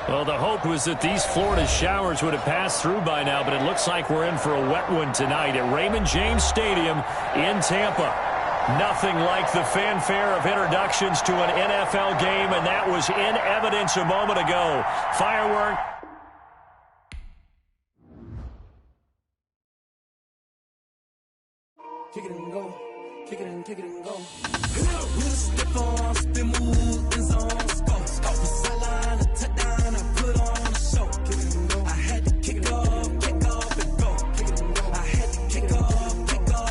Well, the hope was that these Florida showers would have passed through by now, but it looks like we're in for a wet one tonight at Raymond James Stadium in Tampa. Nothing like the fanfare of introductions to an NFL game, and that was in evidence a moment ago. Firework. Kick it and go. Kick it and go. We'll step on, spin, move, in zone, scope. Scope for sideline, a touchdown, I put on a show. Kick it and go. I had to kick off and go. Kick it and go. I had to kick off and go.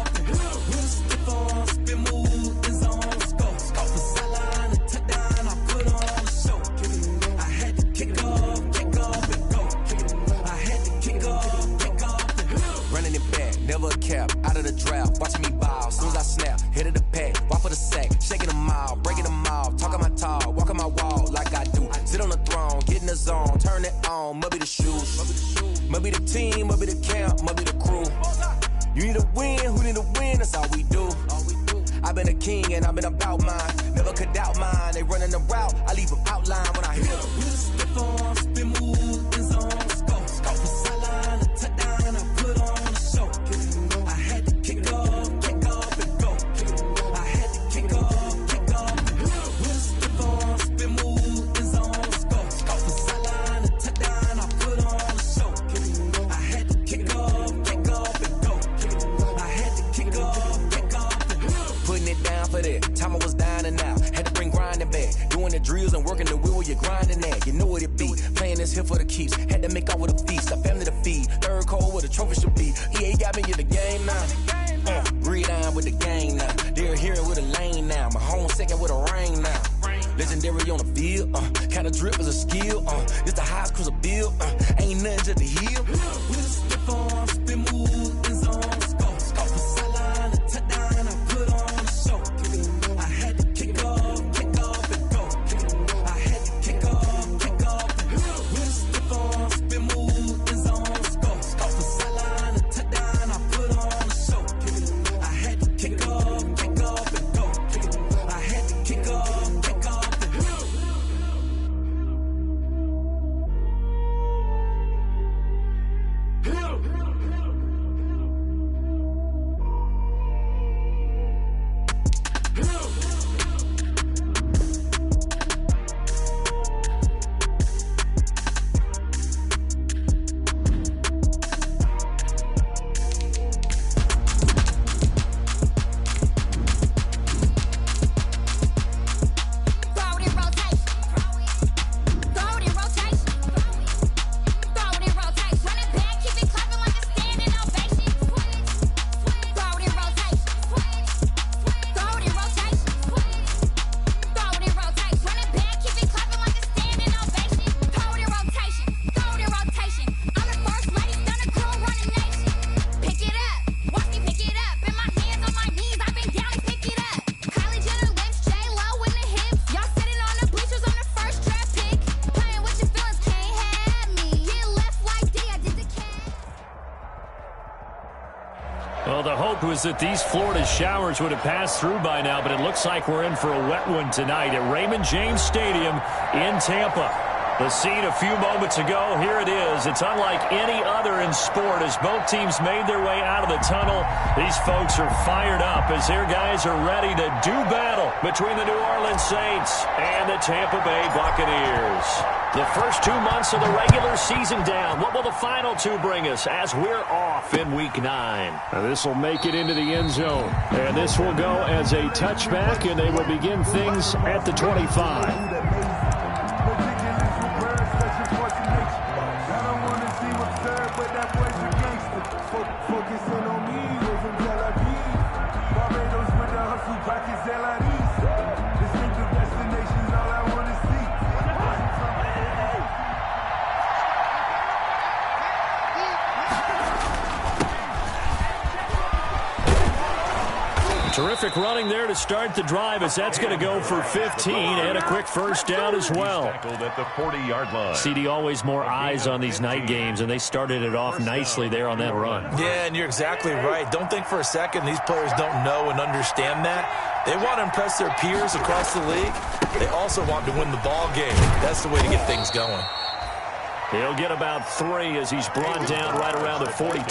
We'll step on, spin, move, in zone, scope. Scope for sideline, a touchdown, I put on a show. Kick it and go. I had to kick off and go. Kick it and go. I had to kick off and go. Running it back, never a cap, out of the draft, watching me ball. Soon as I snap, hit of the pack, walk for the sack, shaking them out, breaking them off, talking my talk, walking my wall like I do. Sit on the throne, get in the zone, turn it on, must be the shoes, must be the team, must be the camp, must be the crew. You need a win, who need a win, that's all we do. I've been a king and I've been about mine, never could doubt mine. They running the route, I leave them outline when I hit them. We'll step on, spin, move, in zone, scope, scope for sideline, a touchdown, I put on a show. I had to kick off and go. I had to kick off and go. We'll step on, spin, move, in zone, scope, scope for sideline, a touchdown, I put on a show. I had to kick off and go. I had to kick off and go. Putting it down for that, time I was down and out. Had to bring grinding back, doing the drills and working the wheel where you're grinding at. You know what it be, playing this here for the keeps. Had to make out with a feast, a family to feed. Third cold where the trophy should be. EA got me in the game now. Breed on with the game now. They're hearing with a lane now. My home second with a ring now. Legendary on the field, kind of drip is a skill. This the highest cruiser bill, ain't nothing to the hill. We'll step on, spin, move, in zone, scope, scope for sideline, a touchdown, I put on a show. I had to kick off and go. I had to kick off and go. We'll step on, spin, move, in zone, scope, scope for sideline, a touchdown, I put on a show. I had to kick off and go. I had to kick off and go. Well, the hope was that these Florida showers would have passed through by now, but it looks like we're in for a wet one tonight at Raymond James Stadium in Tampa. The scene a few moments ago, here it is. It's unlike any other in sport as both teams made their way out of the tunnel. These folks are fired up as their guys are ready to do battle between the New Orleans Saints and the Tampa Bay Buccaneers. The first 2 months of the regular season down. What will the final two bring us as we're off in Week 9? Now this will make it into the end zone. And this will go as a touchback, and they will begin things at the 25. Terrific running there to start the drive as that's going to go for 15 and a quick first down as well. Tackled at the 40-yard line. CD, always more eyes on these night games, and they started it off nicely there on that run. Yeah, and you're exactly right. Don't think for a second these players don't know and understand that. They want to impress their peers across the league. They also want to win the ball game. That's the way to get things going. He'll get about 3 as he's brought down right around the 42.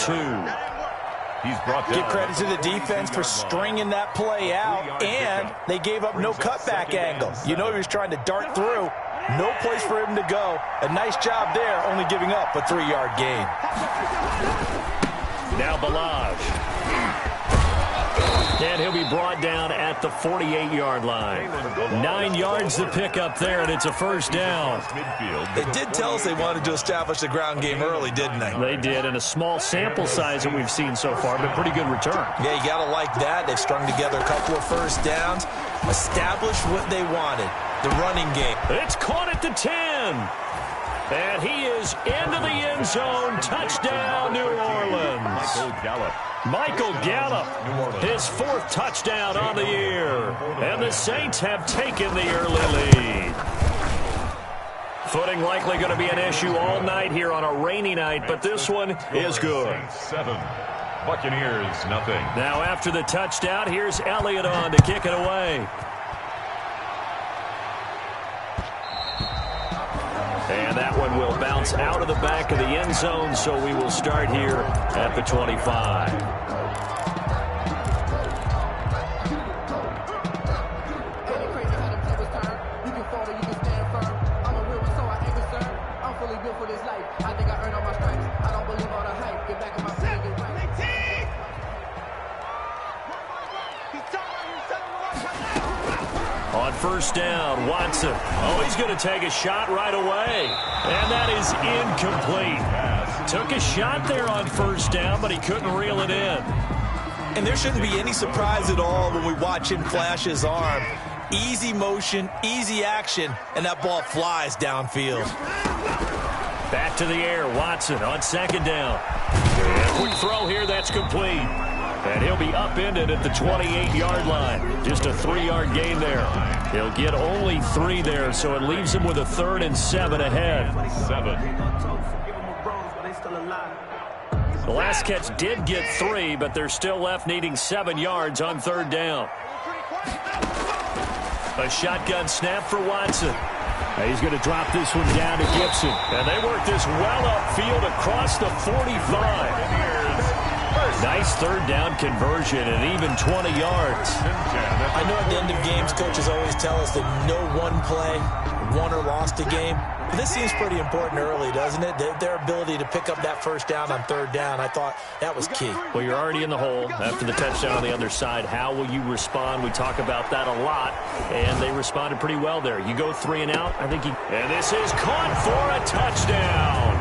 He's brought down. Give credit to the defense for stringing that play out, and they gave up no cutback angle. You know he was trying to dart through. No place for him to go. A nice job there, only giving up a 3-yard gain. Now Balaj. And he'll be brought down at the 48-yard line. 9 yards to pick up there, and it's a first down. They did tell us they wanted to establish the ground game early, didn't they? They did, and a small sample size that we've seen so far, but pretty good return. Yeah, you got to like that. They've strung together a couple of first downs, established what they wanted, the running game. It's caught at the 10. And he is into the end zone. Touchdown, New Orleans. Michael Gallup, his 4th touchdown on the year. And the Saints have taken the early lead. Footing likely going to be an issue all night here on a rainy night, but this one is good. 7. Buccaneers, nothing. Now after the touchdown, here's Elliott on to kick it away. And that one will bounce out of the back of the end zone, so we will start here at the 25. On first down, Watson. Oh, he's going to take a shot right away. And that is incomplete. Took a shot there on first down, but he couldn't reel it in. And there shouldn't be any surprise at all when we watch him flash his arm. Easy motion, easy action, and that ball flies downfield. Back to the air, Watson on second down. And quick throw here, that's complete. And he'll be upended at the 28-yard line. Just a 3-yard gain there. He'll get only 3 there, so it leaves him with a 3rd and 7 ahead. 7. The last catch did get 3, but they're still left needing 7 yards on 3rd down. A shotgun snap for Watson. He's going to drop this one down to Gibson. And they work this well upfield across the 45. Nice 3rd down conversion and even 20 yards. I know at the end of games, coaches always tell us that no one play won or lost a game. But this seems pretty important early, doesn't it? Their ability to pick up that first down on 3rd down, I thought that was key. Well, you're already in the hole after the touchdown on the other side. How will you respond? We talk about that a lot, and they responded pretty well there. You go 3 and out, I think you... And this is caught for a touchdown.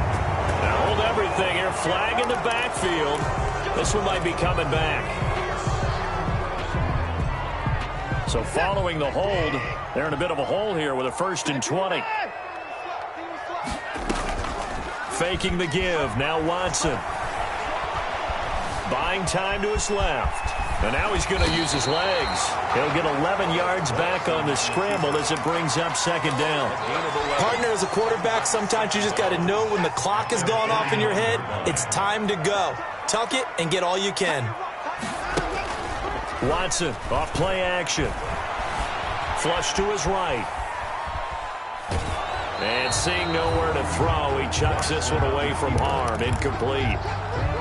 Now hold everything here. Flag in the backfield. This one might be coming back. So following the hold, they're in a bit of a hole here with a 1st and 20. Faking the give. Now Watson. Buying time to his left. And now he's going to use his legs. He'll get 11 yards back on the scramble as it brings up 2nd down. Partner, as a quarterback, sometimes you just got to know when the clock has gone off in your head, it's time to go. Tuck it and get all you can. Watson off play action. Flush to his right. And seeing nowhere to throw, he chucks this one away from harm. Incomplete.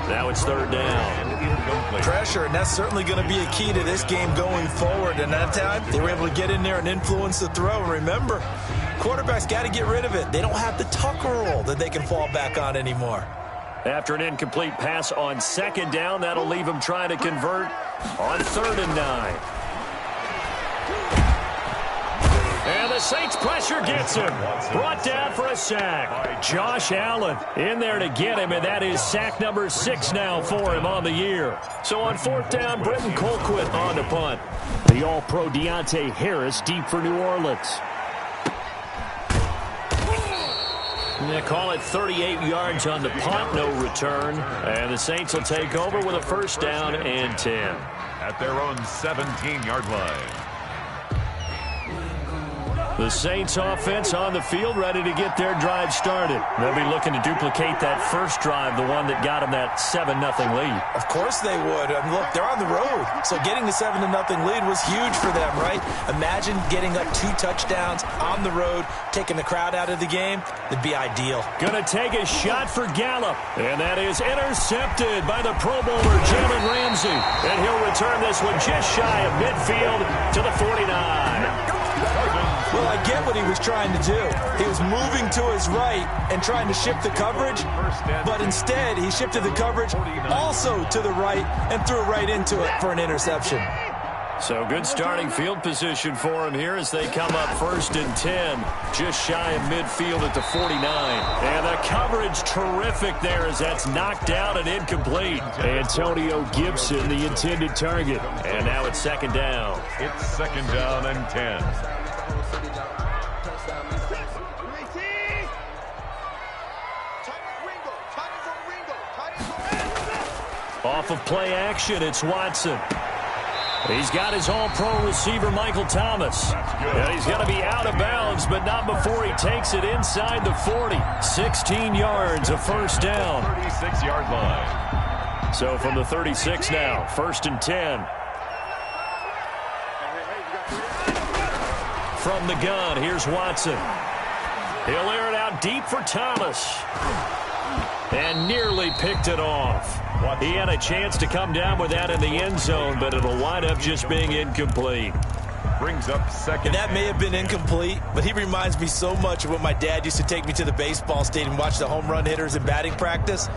Now it's 3rd down. Pressure, and that's certainly going to be a key to this game going forward. And that time, they were able to get in there and influence the throw. And remember, quarterbacks got to get rid of it. They don't have the tuck rule that they can fall back on anymore. After an incomplete pass on 2nd down, that'll leave him trying to convert on 3rd and 9. And the Saints pressure gets him. Brought down for a sack. Josh Allen in there to get him, and that is sack number 6 now for him on the year. So on 4th down, Britton Colquitt on to punt. The All-Pro Deontay Harris deep for New Orleans. They call it 38 yards on the punt, no return. And the Saints will take over with a 1st down and 10. At their own 17-yard line. The Saints offense on the field, ready to get their drive started. They'll be looking to duplicate that first drive, the one that got them that 7-0 lead. Of course they would. Look, they're on the road, so getting the 7-0 lead was huge for them, right? Imagine getting up 2 touchdowns on the road, taking the crowd out of the game. It'd be ideal. Gonna take a shot for Gallup, and that is intercepted by the Pro Bowler Jalen Ramsey, and he'll return this one just shy of midfield to the 49. Well, I get what he was trying to do. He was moving to his right and trying to shift the coverage, but instead he shifted the coverage also to the right and threw right into it for an interception. So good starting field position for him here as they come up 1st and 10, just shy of midfield at the 49. And the coverage terrific there as that's knocked out and incomplete. Antonio Gibson, the intended target. And now it's 2nd down. It's 2nd down and 10. Off of play action, it's Watson. He's got his all-pro receiver, Michael Thomas. And he's going to be out of bounds, but not before he takes it inside the 40. 16 yards, a 1st down. 36-yard line. So from the 36 now, 1st and 10. From the gun, here's Watson. He'll air it out deep for Thomas. And nearly picked it off. He had a chance to come down with that in the end zone, but it'll wind up just being incomplete. Brings up 2nd. And that may have been incomplete, but he reminds me so much of when my dad used to take me to the baseball stadium and watch the home run hitters in batting practice.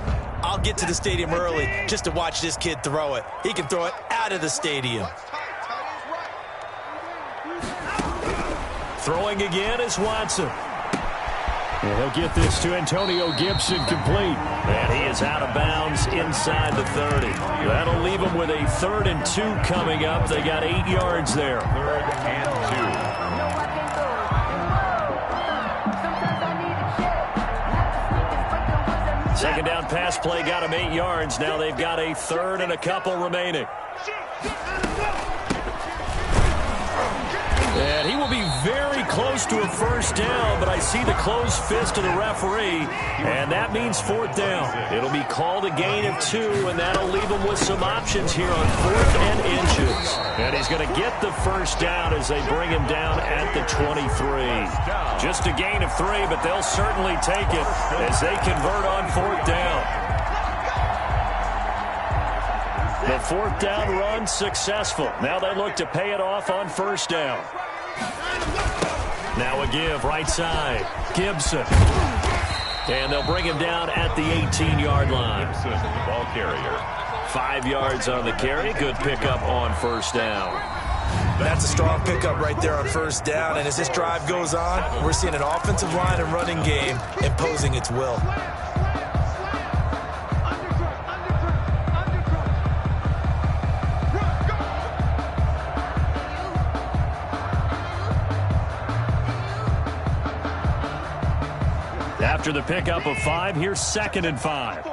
I'll get to the stadium early just to watch this kid throw it. He can throw it out of the stadium. Throwing again is Watson. And he'll get this to Antonio Gibson complete. And he is out of bounds inside the 30. That'll leave him with a 3rd and 2 coming up. They got 8 yards there. 3rd and 2. 2nd down pass play got him 8 yards. Now they've got a 3rd and a couple remaining. And he will be very close to a 1st down, but I see the closed fist of the referee, and that means 4th down. It'll be called a gain of 2, and that'll leave him with some options here on 4th and inches. And he's going to get the 1st down as they bring him down at the 23. Just a gain of 3, but they'll certainly take it as they convert on 4th down. The 4th down run successful. Now they look to pay it off on 1st down. Now a give right side. Gibson. And they'll bring him down at the 18-yard line. Gibson, the ball carrier. 5 yards on the carry. Good pickup on 1st down. That's a strong pickup right there on 1st down. And as this drive goes on, we're seeing an offensive line and running game imposing its will. After the pickup of 5, here's 2nd and 5.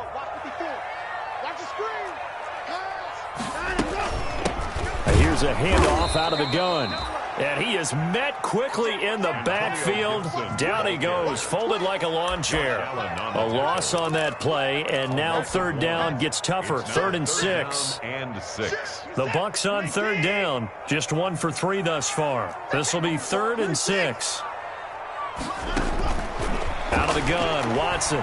Here's a handoff out of the gun. And he is met quickly in the backfield. Down he goes, folded like a lawn chair. A loss on that play, and now 3rd down gets tougher. 3rd and 6. The Bucs on 3rd down. Just 1 for 3 thus far. This will be 3rd and 6. Out of the gun, Watson.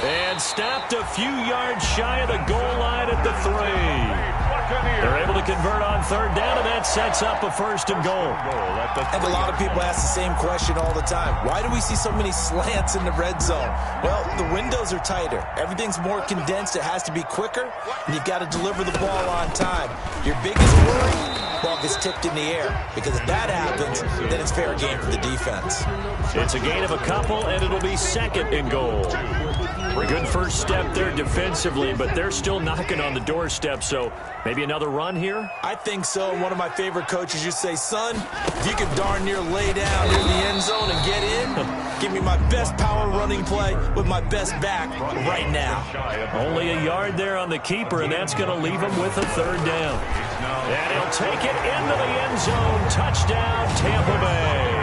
And stopped a few yards shy of the goal line at the 3. They're able to convert on 3rd down, and that sets up a 1st and goal. And a lot of people ask the same question all the time. Why do we see so many slants in the red zone? Well, the windows are tighter. Everything's more condensed. It has to be quicker, and you've got to deliver the ball on time. Your biggest worry, ball gets tipped in the air, because if that happens, then it's fair game for the defense. It's a gain of a couple, and it'll be 2nd and goal. Good first step there defensively, but they're still knocking on the doorstep, so maybe another run here? I think so. And one of my favorite coaches used to say, son, if you can darn near lay down near the end zone and get in, give me my best power running play with my best back right now. Only a yard there on the keeper, and that's going to leave him with a 3rd down. And he'll take it into the end zone. Touchdown, Tampa Bay.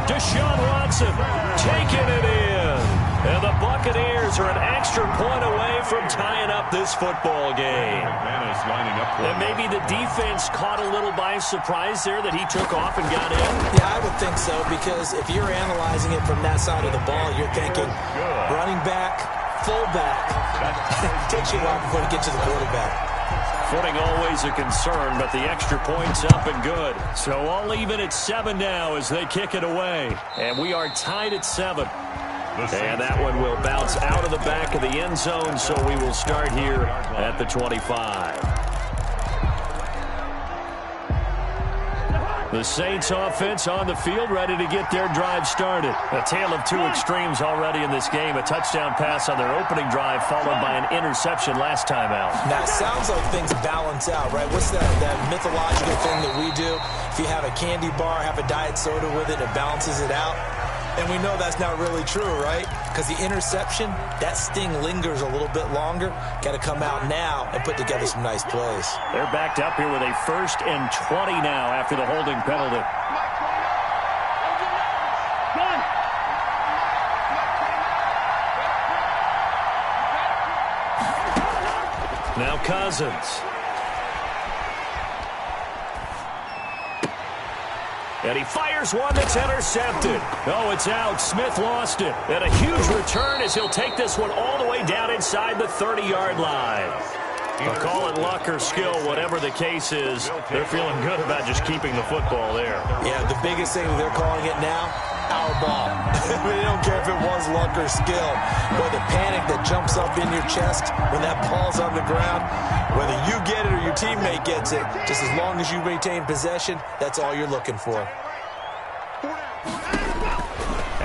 Deshaun Watson taking it in. And the Buccaneers are an extra point away from tying up this football game. And maybe the defense caught a little by surprise there that he took off and got in. Yeah, I would think so, because if you're analyzing it from that side of the ball, you're thinking running back, fullback. Takes you a while before it gets to the quarterback. Footing always a concern, but the extra point's up and good. So I'll leave it at 7 now as they kick it away. And we are tied at 7. And that one will bounce out of the back of the end zone, so we will start here at the 25. The Saints offense on the field, ready to get their drive started. A tale of two extremes already in this game. A touchdown pass on their opening drive, followed by an interception last time out. Now, it sounds like things balance out, right? What's that mythological thing that we do? If you have a candy bar, have a diet soda with it, it balances it out. And we know that's not really true, right? Because the interception, that sting lingers a little bit longer. Got to come out now and put together some nice plays. They're backed up here with a 1st and 20 now after the holding penalty. Now Cousins. And he fires one that's intercepted. Oh, it's out. Smith lost it. And a huge return as he'll take this one all the way down inside the 30-yard line. I'll call it luck or skill, whatever the case is. They're feeling good about just keeping the football there. Yeah, the biggest thing they're calling it now, our ball. They don't care if it was luck or skill. Boy, the panic that jumps up in your chest when that ball's on the ground, whether you get it or your teammate gets it, just as long as you maintain possession, that's all you're looking for.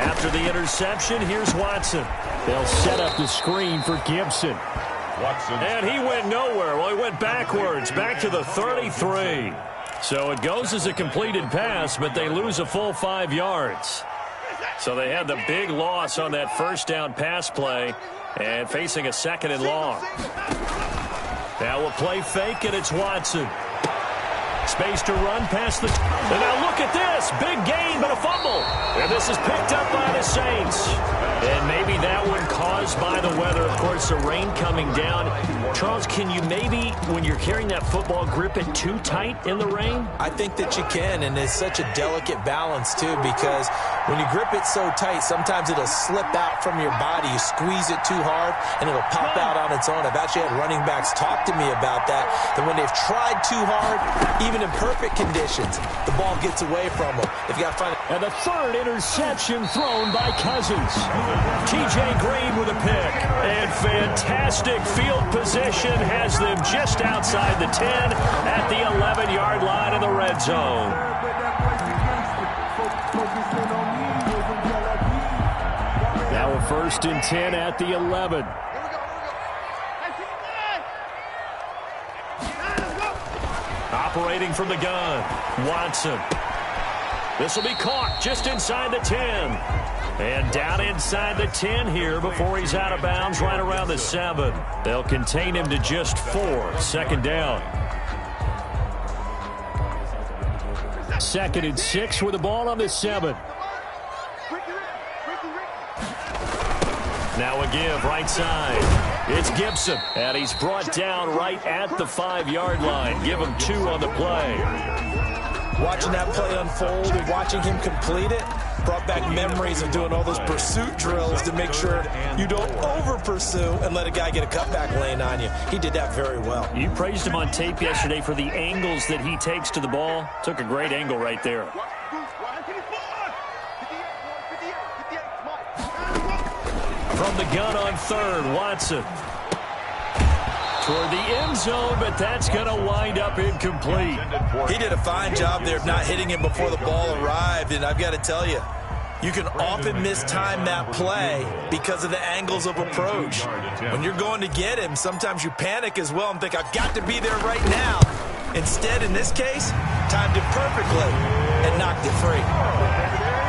After the interception, here's Watson. They'll set up the screen for Gibson. And he went nowhere. Well, he went backwards, back to the 33. So it goes as a completed pass, but they lose a full 5 yards. So they had the big loss on that first down pass play and facing a 2nd and long. Now we'll play fake, and it's Watson. Space to run past the... And now look at this. Big gain, but a fumble. And this is picked up by the Saints. And maybe that one caused by the weather. Of course, the rain coming down. Charles, can you maybe, when you're carrying that football, grip it too tight in the rain? I think that you can, and it's such a delicate balance, too, because when you grip it so tight, sometimes it'll slip out from your body. You squeeze it too hard, and it'll pop out on its own. I've actually had running backs talk to me about that when they've tried too hard, even in perfect conditions, the ball gets away from them. If you got to find it. And the 3rd interception thrown by Cousins. T.J. Green with a pick. And fantastic field position has them just outside the 10 at the 11-yard line of the red zone. Now a 1st and 10 at the 11. Operating from the gun, Watson. This will be caught just inside the 10. And down inside the 10 here before he's out of bounds right around the 7. They'll contain him to just 4. 2nd down. 2nd and 6 with the ball on the 7. Now a give right side. It's Gibson, and he's brought down right at the 5-yard line. Give him 2 on the play. Watching that play unfold and watching him complete it brought back memories of doing all those pursuit drills to make sure you don't over-pursue and let a guy get a cutback lane on you. He did that very well. You praised him on tape yesterday for the angles that he takes to the ball. Took a great angle right there. From the gun on 3rd, Watson. Toward the end zone, but that's going to wind up incomplete. He did a fine job there of not hitting him before the ball arrived, and I've got to tell you, you can often mistime that play because of the angles of approach. When you're going to get him, sometimes you panic as well and think, I've got to be there right now. Instead, in this case, timed it perfectly and knocked it free.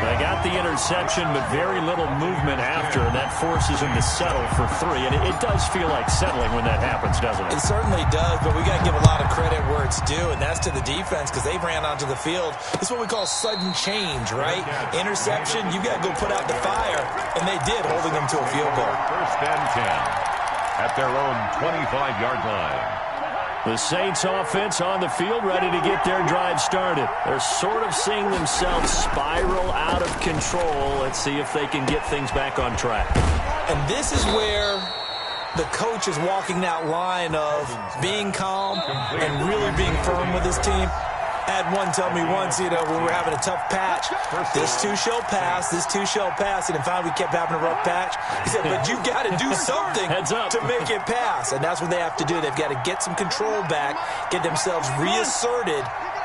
They got got the interception, but very little movement after, and that forces him to settle for 3. And it does feel like settling when that happens, doesn't it? It certainly does, but we got to give a lot of credit where it's due, and that's to the defense because they ran onto the field. It's what we call sudden change, right? Interception, you got to go put out the fire, and they did, holding them to a field goal. First and 10 at their own 25-yard line. The Saints offense on the field, ready to get their drive started. They're sort of seeing themselves spiral out of control. Let's see if they can get things back on track. And this is where the coach is walking that line of being calm and really being firm with his team. I had one tell me once, when we were having a tough patch, this too shall pass, this too shall pass, and finally we kept having a rough patch. He said, but you got to do something to make it pass, and that's what they have to do. They've got to get some control back, get themselves reasserted,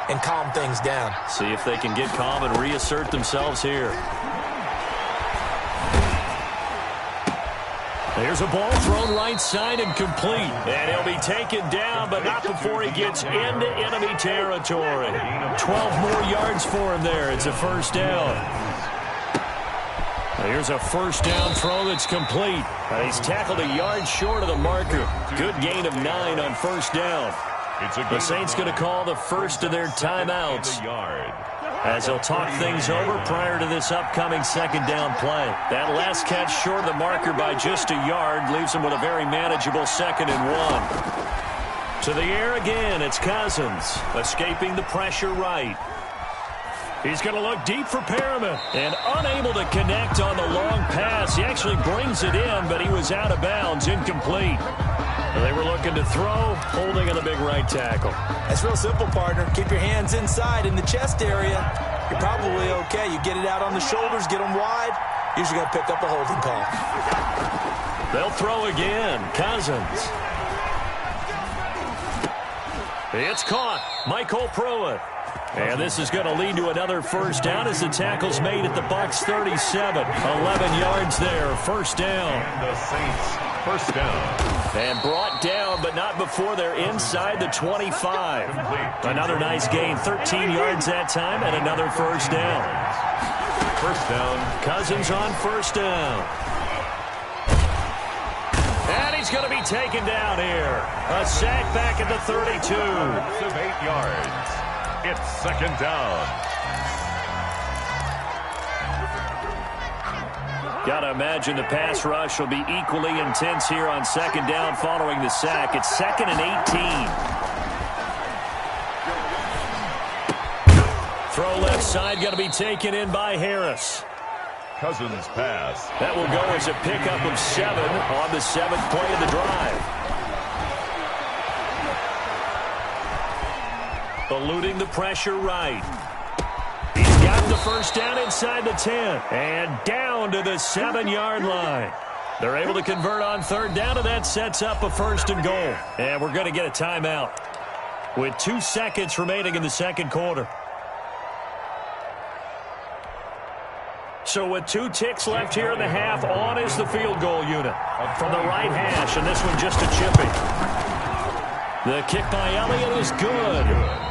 and calm things down. See if they can get calm and reassert themselves here. There's a ball thrown right side and complete. And he'll be taken down, but not before he gets into enemy territory. 12 more yards for him there. It's a first down. Here's a first down throw that's complete. He's tackled a yard short of the marker. Good gain of 9 on first down. The Saints going to call the first of their timeouts as they'll talk things over prior to this upcoming second down play. That last catch short of the marker by just a yard leaves them with a very manageable 2nd and 1. To the air again, it's Cousins, escaping the pressure right. He's going to look deep for Perriman, and unable to connect on the long pass. He actually brings it in, but he was out of bounds, incomplete. They were looking to throw, holding on the big right tackle. That's real simple, partner. Keep your hands inside in the chest area. You're probably okay. You get it out on the shoulders, get them wide. Usually going to pick up a holding call. They'll throw again. Cousins. It's caught. Michael Pruitt. And this is going to lead to another first down as the tackle's made at the Bucs 37. 11 yards there. First down. And the Saints first down. And brought down, but not before they're inside the 25. Another nice gain. 13 yards that time and another first down. First down. Cousins on first down. And he's going to be taken down here. A sack back at the 32. Of 8 yards. It's second down. Got to imagine the pass rush will be equally intense here on second down following the sack. It's 2nd and 18. Throw left side, going to be taken in by Harris. Cousins pass. That will go as a pickup of 7 on the 7th play of the drive. Eluding the pressure right. He's got the first down inside the 10. And down to the 7-yard line. They're able to convert on third down, and that sets up a first and goal. And we're going to get a timeout with 2 seconds remaining in the second quarter. So with 2 ticks left here in the half, on is the field goal unit from the right hash, and this one just a chipping. The kick by Elliott is good.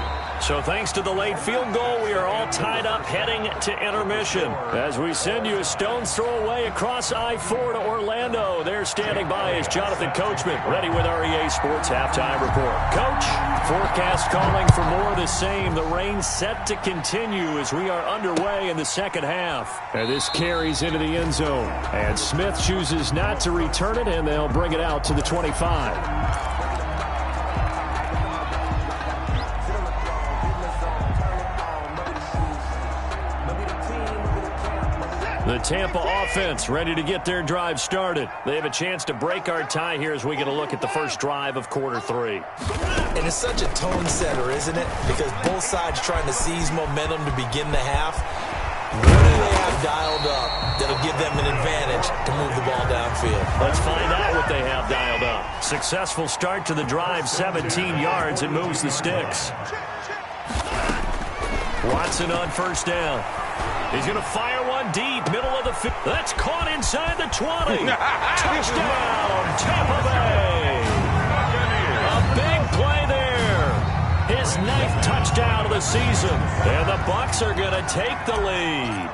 So thanks to the late field goal, we are all tied up heading to intermission. As we send you a stone's throw away across I-4 to Orlando. There standing by is Jonathan Coachman, ready with REA Sports Halftime Report. Coach, forecast calling for more of the same. The rain set to continue as we are underway in the second half. And this carries into the end zone. And Smith chooses not to return it, and they'll bring it out to the 25. The Tampa offense ready to get their drive started. They have a chance to break our tie here as we get a look at the first drive of quarter 3. And it's such a tone setter, isn't it? Because both sides trying to seize momentum to begin the half. What do they have dialed up that'll give them an advantage to move the ball downfield? Let's find out what they have dialed up. Successful start to the drive, 17 yards. It moves the sticks. Watson on first down. He's going to fire one deep, middle of the field. That's caught inside the 20. Touchdown, Tampa Bay. A big play there. His 9th touchdown of the season. And the Bucs are going to take the lead.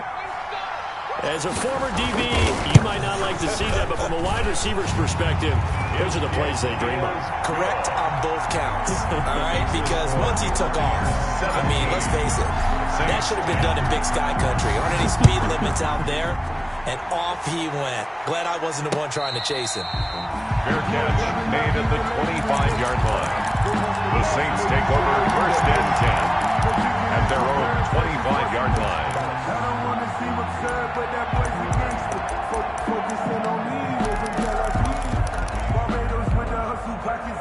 As a former DB, you might not like to see that, but from a wide receiver's perspective, those are the plays they dream of. Correct on both counts, all right? Because once he took off, I mean, let's face it, that should have been done in Big Sky Country. Aren't any speed limits out there? And off he went. Glad I wasn't the one trying to chase him. Fair catch made at the 25-yard line. The Saints take over 1st and 10 at their own 25-yard line. I don't want to seem absurd, but that boy's a gangster. Focusing on me, Barbados with the hustle pockets,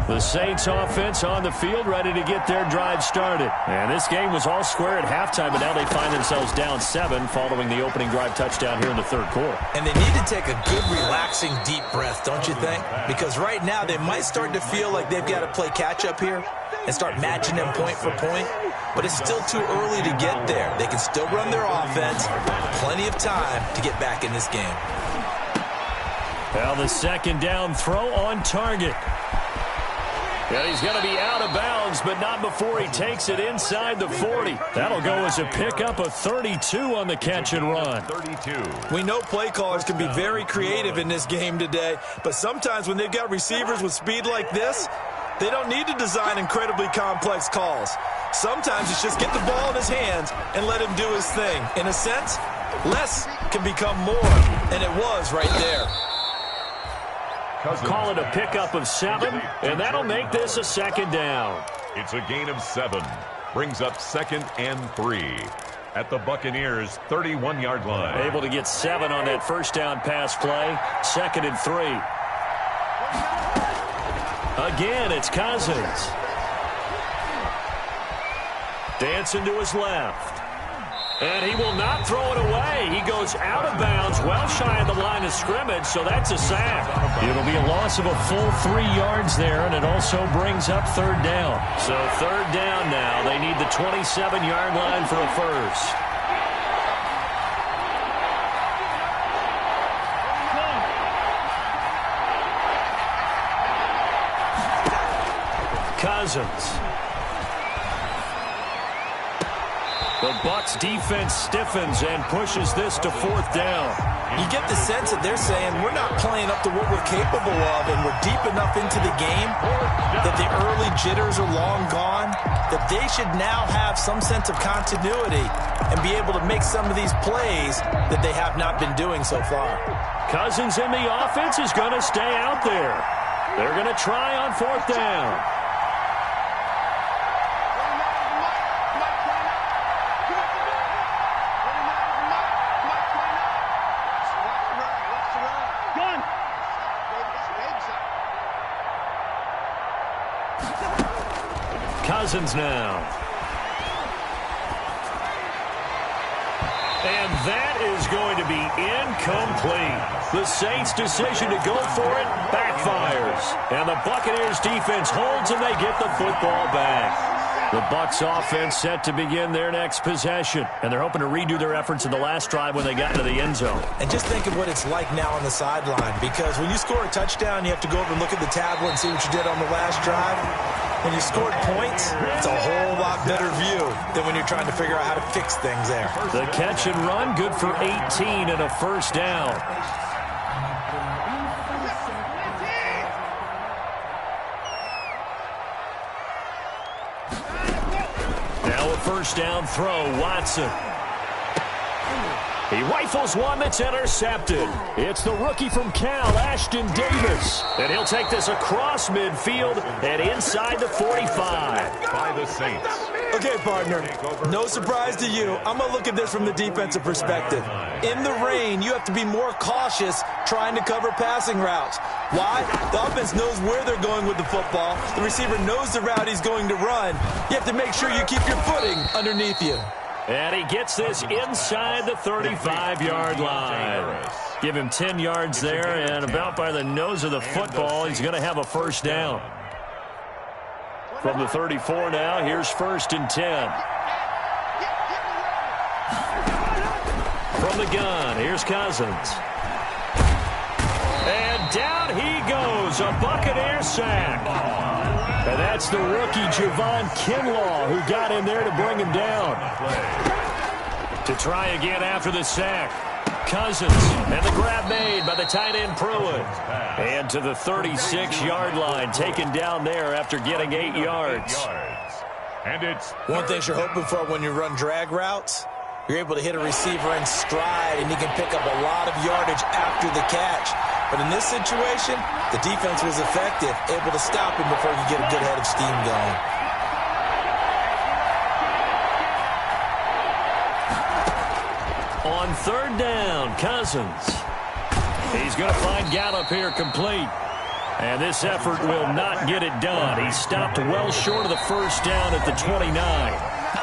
the Saints offense on the field, ready to get their drive started. And this game was all square at halftime, but now they find themselves down 7 following the opening drive touchdown here in the 3rd quarter. And they need to take a good, relaxing, deep breath, don't you think? Because right now they might start to feel like they've got to play catch-up here and start matching them point for point. But it's still too early to get there. They can still run their offense. Plenty of time to get back in this game. Now the 2nd down throw on target. Yeah, he's going to be out of bounds, but not before he takes it inside the 40. That'll go as a pickup of 32 on the catch and run. 32. We know play callers can be very creative in this game today, but sometimes when they've got receivers with speed like this, they don't need to design incredibly complex calls. Sometimes it's just get the ball in his hands and let him do his thing. In a sense, less can become more, and it was right there. Call it a pickup of 7, and that'll make this a 2nd down. It's a gain of 7. Brings up 2nd and 3 at the Buccaneers' 31-yard line. Able to get 7 on that 1st down pass play. 2nd and 3. Again, it's Cousins. Dancing to his left. And he will not throw it away. He goes out of bounds, well shy of the line of scrimmage, so that's a sack. It'll be a loss of a full 3 yards there, and it also brings up 3rd down. So 3rd down now. They need the 27-yard line for a first. Cousins. The Bucs defense stiffens and pushes this to 4th down. You get the sense that they're saying we're not playing up to what we're capable of, and we're deep enough into the game that the early jitters are long gone, that they should now have some sense of continuity and be able to make some of these plays that they have not been doing so far. Cousins in the offense is going to stay out there. They're going to try on 4th down. Cousins now. And that is going to be incomplete. The Saints' decision to go for it backfires. And the Buccaneers defense holds and they get the football back. The Bucs offense set to begin their next possession. And they're hoping to redo their efforts in the last drive when they got into the end zone. And just think of what it's like now on the sideline. Because when you score a touchdown, you have to go over and look at the tablet and see what you did on the last drive. When you scored points, it's a whole lot better view than when you're trying to figure out how to fix things there. The catch and run, good for 18 and a 1st down. Now a 1st down throw, Watson. He rifles one that's intercepted. It's the rookie from Cal, Ashton Davis. And he'll take this across midfield and inside the 45. By the Saints. Okay, partner, no surprise to you. I'm going to look at this from the defensive perspective. In the rain, you have to be more cautious trying to cover passing routes. Why? The offense knows where they're going with the football. The receiver knows the route he's going to run. You have to make sure you keep your footing underneath you. And he gets this inside the 35-yard line. Give him 10 yards there, and about by the nose of the football, he's going to have a 1st down. From the 34 now, here's 1st and 10. From the gun, here's Cousins. And down he goes, a Buccaneer sack. And that's the rookie, Javon Kinlaw, who got in there to bring him down. To try again after the sack. Cousins, and the grab made by the tight end Pruitt. And to the 36-yard line, taken down there after getting 8 yards. And it's one thing you're hoping for when you run drag routes, you're able to hit a receiver in stride, and he can pick up a lot of yardage after the catch. But in this situation, the defense was effective, able to stop him before he could get a good head of steam going. On third down, Cousins. He's going to find Gallup here complete. And this effort will not get it done. He stopped well short of the first down at the 29.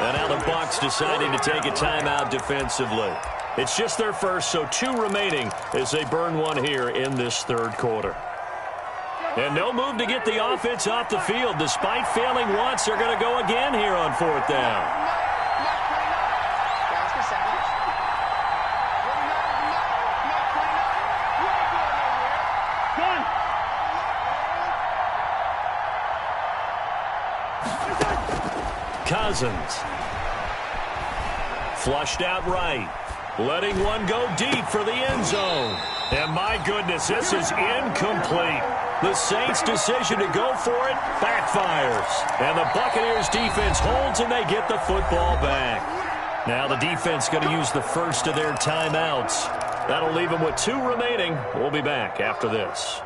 And now the Bucs deciding to take a timeout defensively. It's just their first, so 2 remaining as they burn one here in this third quarter. And no move to get the offense off the field. Despite failing once, they're going to go again here on fourth down. Cousins. Flushed out right. Letting one go deep for the end zone. And my goodness, this is incomplete. The Saints' decision to go for it backfires. And the Buccaneers' defense holds and they get the football back. Now the defense going to use the first of their timeouts. That'll leave them with 2 remaining. We'll be back after this.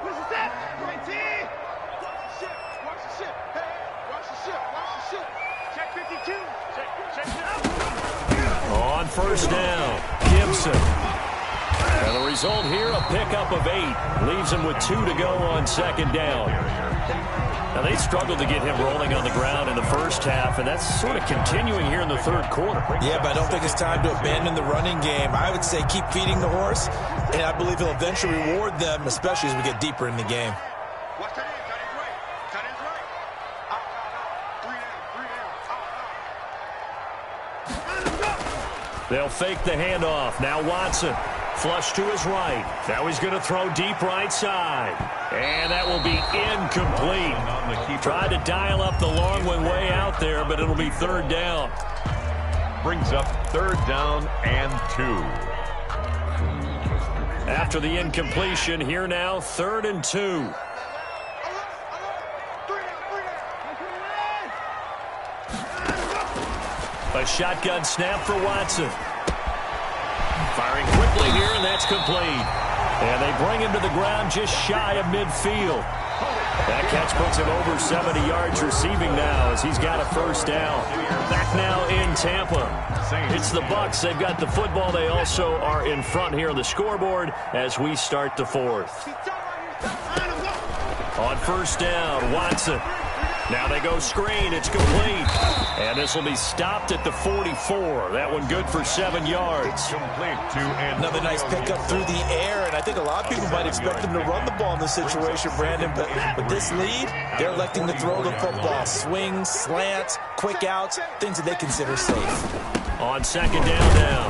On first down, Gibson. And the result here, a pickup of 8. Leaves him with 2 to go on second down. Now, they struggled to get him rolling on the ground in the first half, and that's sort of continuing here in the third quarter. Yeah, but I don't think it's time to abandon the running game. I would say keep feeding the horse, and I believe he'll eventually reward them, especially as we get deeper in the game. They'll fake the handoff. Now Watson. Flush to his right. Now he's going to throw deep right side. And that will be incomplete. Tried to dial up the long one way out there, but it'll be third down. Brings up third down and 2. After the incompletion, here now, 3rd and 2. A shotgun snap for Watson. Firing quickly here, and that's complete. And they bring him to the ground just shy of midfield. That catch puts him over 70 yards receiving now as he's got a first down. Back now in Tampa. It's the Bucs. They've got the football. They also are in front here on the scoreboard as we start the fourth. On first down, Watson. Now they go screen. It's complete. And this will be stopped at the 44. That one good for 7 yards. Another nice pickup through the air, and I think a lot of people might expect them to run the ball in this situation, Brandon, but with this lead, they're electing to throw the football. Swings, slants, quick outs, things that they consider safe. On second down now,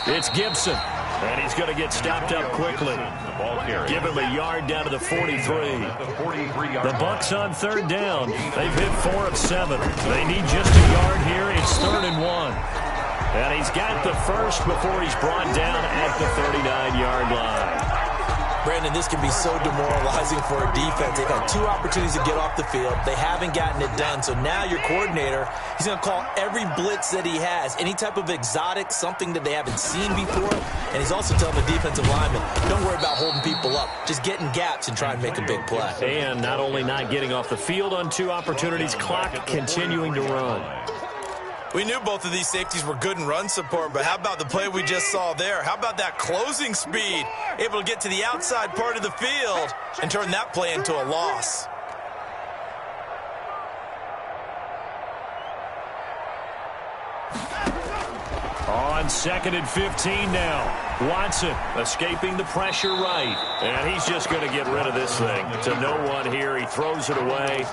it's Gibson. And he's going to get stopped up quickly. Give him a yard down to the 43. The Bucs on third down. They've hit 4 of 7. They need just a yard here. It's 3rd and 1. And he's got the first before he's brought down at the 39-yard line. Brandon, this can be so demoralizing for a defense. They've had 2 opportunities to get off the field. They haven't gotten it done. So now your coordinator, he's going to call every blitz that he has, any type of exotic, something that they haven't seen before. And he's also telling the defensive lineman, don't worry about holding people up. Just get in gaps and try and make a big play. And not only not getting off the field on 2 opportunities, clock continuing to run. We knew both of these safeties were good in run support, but how about the play we just saw there? How about that closing speed? Able to get to the outside part of the field and turn that play into a loss. On 2nd and 15 now. Watson escaping the pressure right. And he's just going to get rid of this thing. To no one here. He throws it away.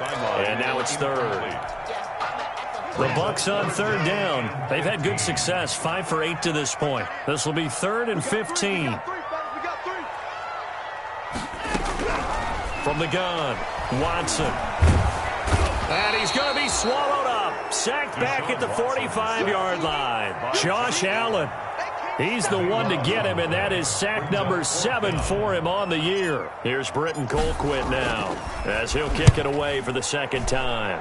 And now it's 3rd. The Bucs on third down. They've had good success, 5 for 8 to this point. This will be 3rd and 15. From the gun, Watson. And he's going to be swallowed up. Sacked back at the 45-yard line. Josh Allen. He's the one to get him, and that is sack number 7 for him on the year. Here's Britton Colquitt now, as he'll kick it away for the second time.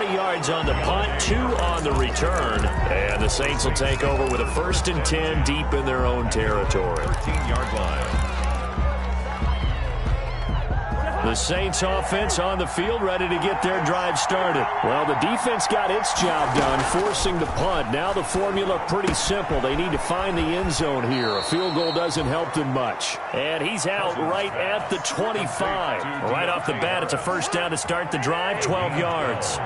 Yards on the punt, 2 on the return, and the Saints will take over with a 1st and 10 deep in their own territory. 13-yard line. The Saints offense on the field, ready to get their drive started. Well, the defense got its job done, forcing the punt. Now the formula pretty simple. They need to find the end zone here. A field goal doesn't help them much. And he's out right at the 25. Right off the bat, it's a 1st down to start the drive, 12 yards.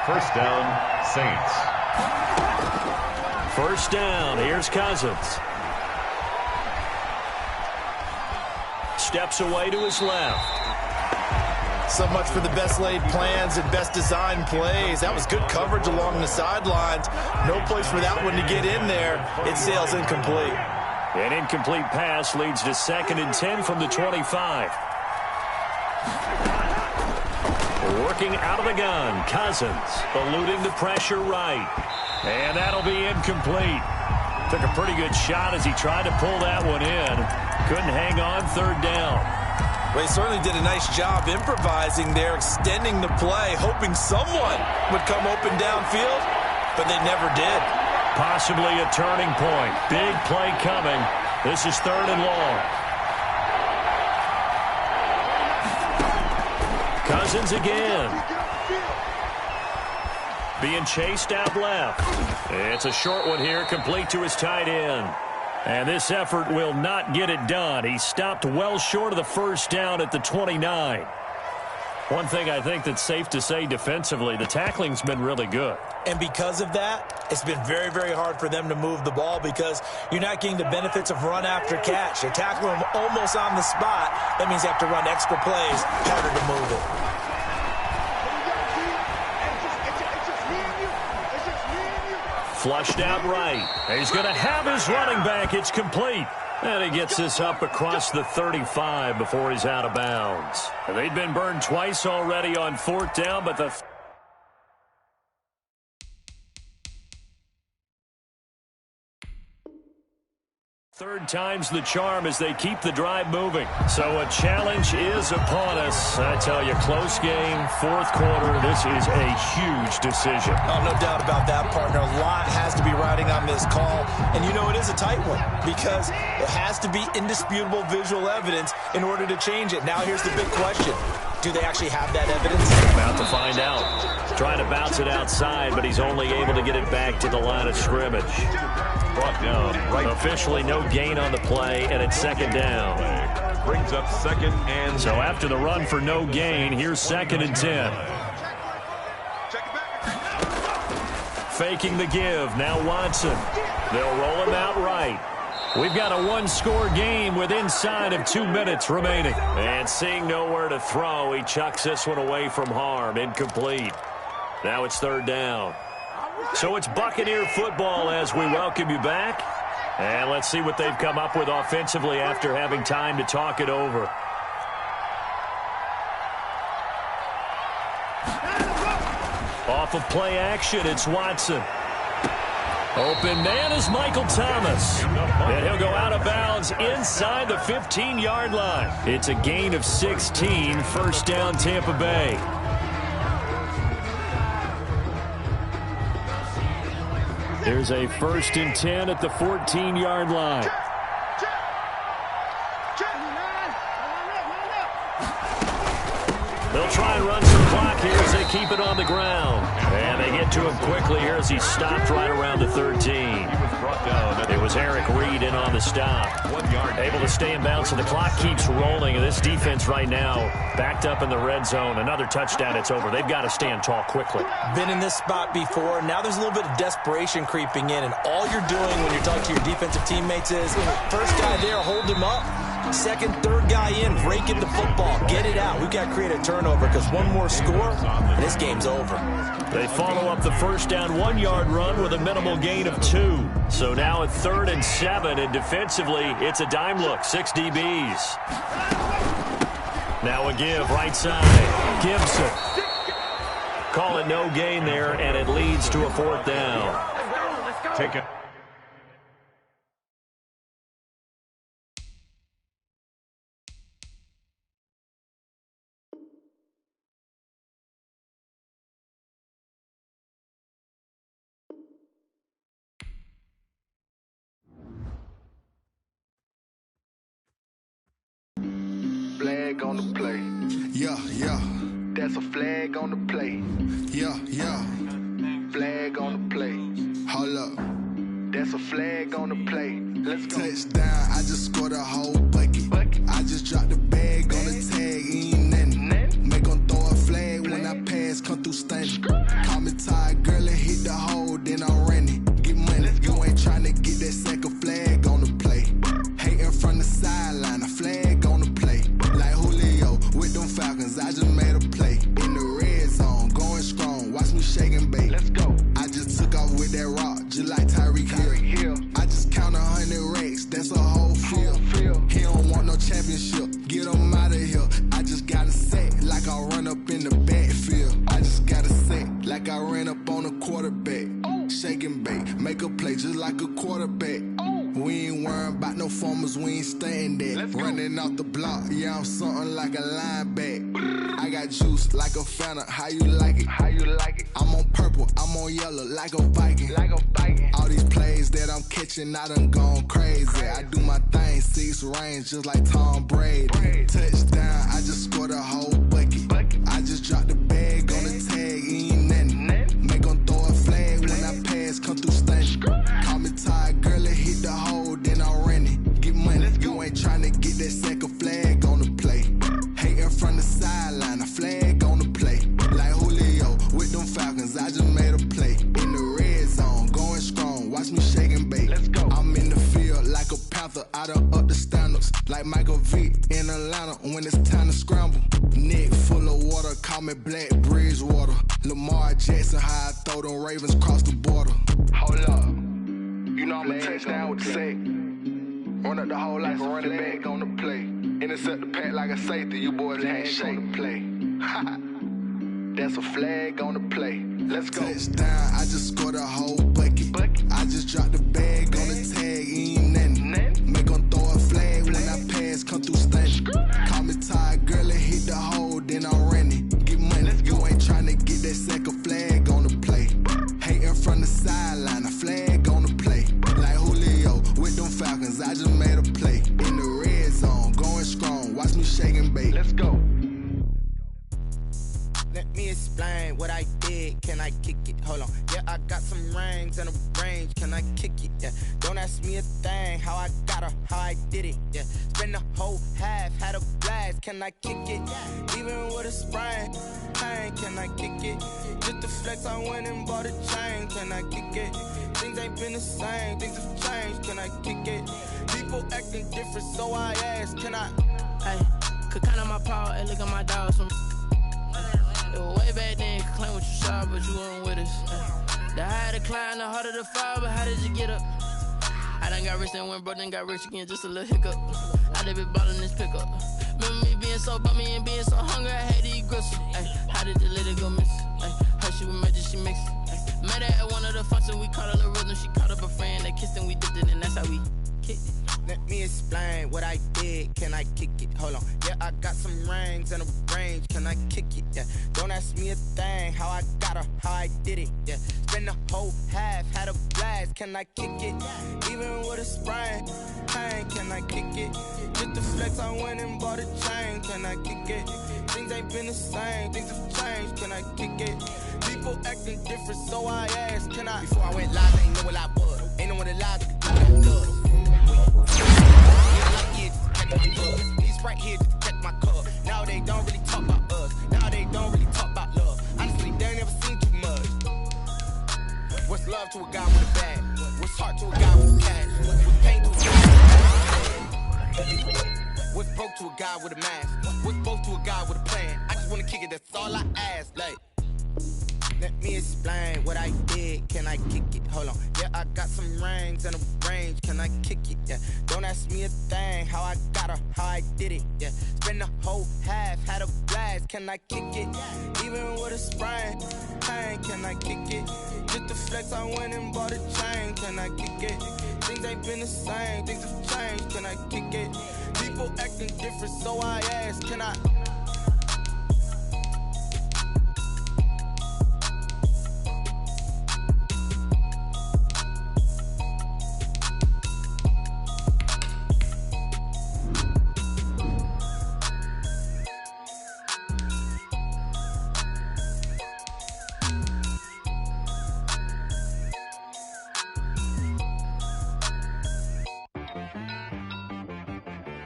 1st down, Saints. 1st down, here's Cousins. Steps away to his left. So much for the best laid plans and best designed plays. That was good coverage along the sidelines. No place for that one to get in there. It sails incomplete. An incomplete pass leads to 2nd and 10 from the 25. Working out of the gun, Cousins eluding the pressure right. And that'll be incomplete. Took a pretty good shot as he tried to pull that one in. Couldn't hang on, 3rd down. Well, he certainly did a nice job improvising there, extending the play, hoping someone would come open downfield, but they never did. Possibly a turning point. Big play coming. This is 3rd and long. Cousins again. Being chased out left. It's a short one here, complete to his tight end. And this effort will not get it done. He stopped well short of the 1st down at the 29. One thing I think that's safe to say defensively, the tackling's been really good. And because of that, it's been very, very hard for them to move the ball because you're not getting the benefits of run after catch. They tackle him almost on the spot. That means they have to run extra plays, harder to move it. Flushed out right. He's going to have his running back. It's complete. And he gets this up across the 35 before he's out of bounds. And they've been burned twice already on 4th down, but the... Third time's the charm as they keep the drive moving. So a challenge is upon us. I tell you, close game, 4th quarter. This is a huge decision. Oh, no doubt about that, partner. A lot has to be riding on this call. And you know it is a tight one because it has to be indisputable visual evidence in order to change it. Now here's the big question. Do they actually have that evidence? About to find out. Trying to bounce it outside, but he's only able to get it back to the line of scrimmage. Brought down right. Officially no gain on the play, and it's 2nd down. Brings up 2nd and... So after the run for no gain, here's 2nd and 10. Faking the give, now Watson. They'll roll him out right. We've got a 1-score game with inside of 2 minutes remaining. And seeing nowhere to throw, he chucks this one away from harm. Incomplete. Now it's 3rd down. So it's Buccaneer football as we welcome you back. And let's see what they've come up with offensively after having time to talk it over. Off of play action, it's Watson. Open man is Michael Thomas. And he'll go out of bounds inside the 15-yard line. It's a gain of 16, 1st down Tampa Bay. There's a 1st and 10 at the 14-yard line. They'll try and run some clock here as they keep it on the ground. And they get to him quickly here as he stopped right around the 13. It was Eric Reed in on the stop. 1 yard. Able to stay in bounds, and the clock keeps rolling. And this defense right now backed up in the red zone. Another touchdown, it's over. They've got to stand tall quickly. Been in this spot before. Now there's a little bit of desperation creeping in. And all you're doing when you're talking to your defensive teammates is, first guy there, hold him up. 2nd, 3rd guy in, break it the football. Get it out. We've got to create a turnover because one more score, and this game's over. They follow up the 1st down 1-yard run with a minimal gain of 2. So now at 3rd and 7, and defensively, it's a dime look. 6 DBs. Now a give right side. Gibson. call it no gain there, and it leads to a 4th down. Take it. Flag on the play. Yeah, yeah. That's a flag on the play. Yeah, yeah. Flag on the play. Hold up. That's a flag on the play. Let's go. Touchdown, I just scored a whole bucket. I just dropped the bag on the tag, ain't nothing. Make 'em throw a flag when I pass, come through stunning. Call me tired, girl, and hit the hole, then I'm running. Get money, you ain't tryna get that second flag on the play. Hating from the sideline, a flag on the play. Like Julio with them Falcons, I just made a play. In the red zone, going strong, watch me shake and bake. Let's go. I just took off with that rock, just like Tyreek Hill. I just count 100 racks, that's a whole field. He don't want no championship, get him out of here. I just got a set, like I run up in the backfield. I just got a set, like I ran up on a quarterback. Shake and bake, make a play just like a quarterback. We ain't worrying about no formers, we ain't staying there. Running off the block, yeah, I'm something like a lineback. I got juice like a Fanta, how you like it? How you like it? I'm on purple, I'm on yellow, like a Viking. Like a Viking. All these plays that I'm catching, I done gone crazy. I do my thing, 6 range, just like Tom Brady. Touchdown, I just scored a whole bucket. I just dropped the bag on the tag, ain't nothing. Make 'em throw a flag when I pass, come through stunning. Call me tired, girl, and hit the hole, then I'm running. Get money, you ain't tryna get that second flag on the play. Hating from the sideline, a flag on the play. Like Julio with them Falcons, I just made a play. In the red zone, going strong, watch me shake and bake. Let's go. I'm in the field like a Panther, I done up the standards. Like Michael Vick in Atlanta when it's time to scramble. Neck full of water, call me Black Bridgewater. Lamar Jackson, how I throw them Ravens cross the border. Hold up. You know I'm a touchdown with the sack. Run up the hole like a running back on the play. Intercept the pack like a safety. You boys ain't shake the play. That's a flag on the play. Let's go. Touchdown, I just scored a whole bucket. I just dropped the bag on the tag, ain't nothing. Make 'em throw a flag when I pass, come through stunning. Call me tired, girl, and hit the hole, then I'm running. Get money, you ain't tryna get that second flag on the play. Hating from the sideline, a flag on the play. Like Julio with them Falcons, I just made a play. In the red zone, going strong, watch me shake and bake. Let's go. Let me explain what I did. Can I kick it? Hold on. Yeah, I got some rings and a range. Can I kick it? Yeah. Don't ask me a thing. How I got her, how I did it. Yeah. Spend the whole half, had a blast. Can I kick it? Even with a sprain, pain. Can I kick it? Just to flex, I went and bought a chain. Can I kick it? Things ain't been the same. Things have changed. Can I kick it? People acting different, so I asked. Can I? Hey, could count on my power and look at my dogs from. It was way back then, could claim what you saw, but you weren't with us. The higher the climb, the harder the fall, but how did you get up? I done got rich and went broke, then got rich again, just a little hiccup. I done been ballin' this pickup. Remember me being so bummy and being so hungry, I had to eat gristle. How did the lady go miss? Her she was magic, she mixed. Met her at one of the functions, we caught a little rhythm. She caught up a friend, they kissed and we dipped it, and that's how we kicked it. Let me explain what I did. Can I kick it? Hold on. Yeah, I got some rings and a range. Can I kick it? Yeah. Don't ask me a thing. How I got her, how I did it. Yeah. Spend the whole half, had a blast. Can I kick it? Even with a sprain, pain. Can I kick it? Just to flex, I went and bought a chain. Can I kick it? Things ain't been the same. Things have changed. Can I kick it? People acting different, so I asked. Can I? Before I went live, I ain't know what I was. Ain't know what it lies. These right here to protect my cup. Now they don't really talk about us. Now they don't really talk about love. Honestly, they ain't never seen too much. What's love to a guy with a bag? What's heart to a guy with cash? What's pain to a guy with a bag? What's broke to a guy with a mask? What's both to a guy with a plan? I just wanna kick it, that's all I ask. Like, Let me explain what I did. Can I kick it? Hold on. Yeah, I got some rings and a range. Can I kick it? Yeah. Don't ask me a thing. How I got her, how I did it. Yeah. Spend the whole half, had a blast. Can I kick it? Even with a sprain. Pain, can I kick it? Just the flex, I went and bought a chain. Can I kick it? Things ain't been the same. Things have changed. Can I kick it? People acting different, so I ask. Can I?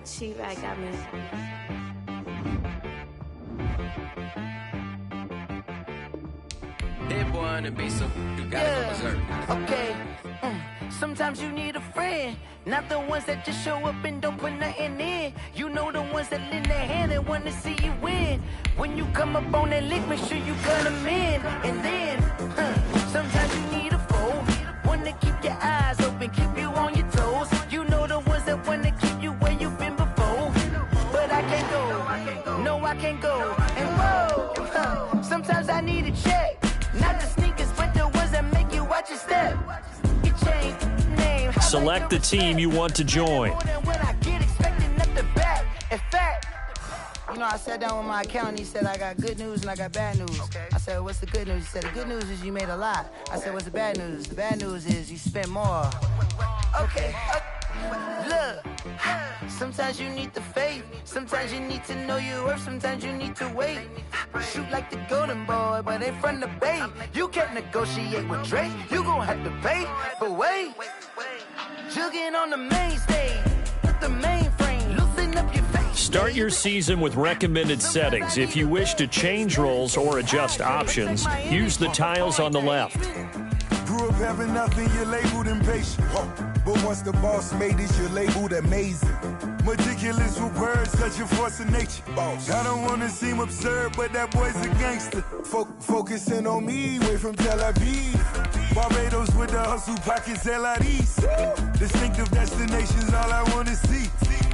She-Rag got me. That boy on the beat, so you gotta go berserk. Okay. Sometimes you need a friend, not the ones that just show up and don't put nothing in. You know the ones that lend their hand and want to see you win. When you come up on that lick, make sure you cut them in. And then, sometimes you need a foe, one to keep your eyes open, keep you on your toes. You know the ones that want to keep you where you've been before. But I can't go, no I can't go. And whoa, sometimes I need a check, not the sneakers, but the ones that make you watch your step. Select the team you want to join. You know, I sat down with my accountant. He said, I got good news and I got bad news. Okay. I said, what's the good news? He said, the good news is you made a lot. I said, what's the bad news? The bad news is you spent more. Okay. Look, sometimes you need the faith. Sometimes you need to know your worth. Sometimes you need to wait. Shoot like the golden boy, but ain't from the bay. You can't negotiate with Drake. You gon' have to pay. But wait, jugging on the main stage. Put the mainframe, loosen up your face. Start your season with recommended settings. If you wish to change roles or adjust options, use the tiles on the left. Grew up having nothing, you're labeled impatient. But once the boss made it, you're labeled amazing. Meticulous with words, such a force of nature. I don't wanna seem absurd, but that boy's a gangster. Focusing on me, way from Tel Aviv. Barbados with the hustle pockets, LIDs. Distinctive destinations, all I wanna see.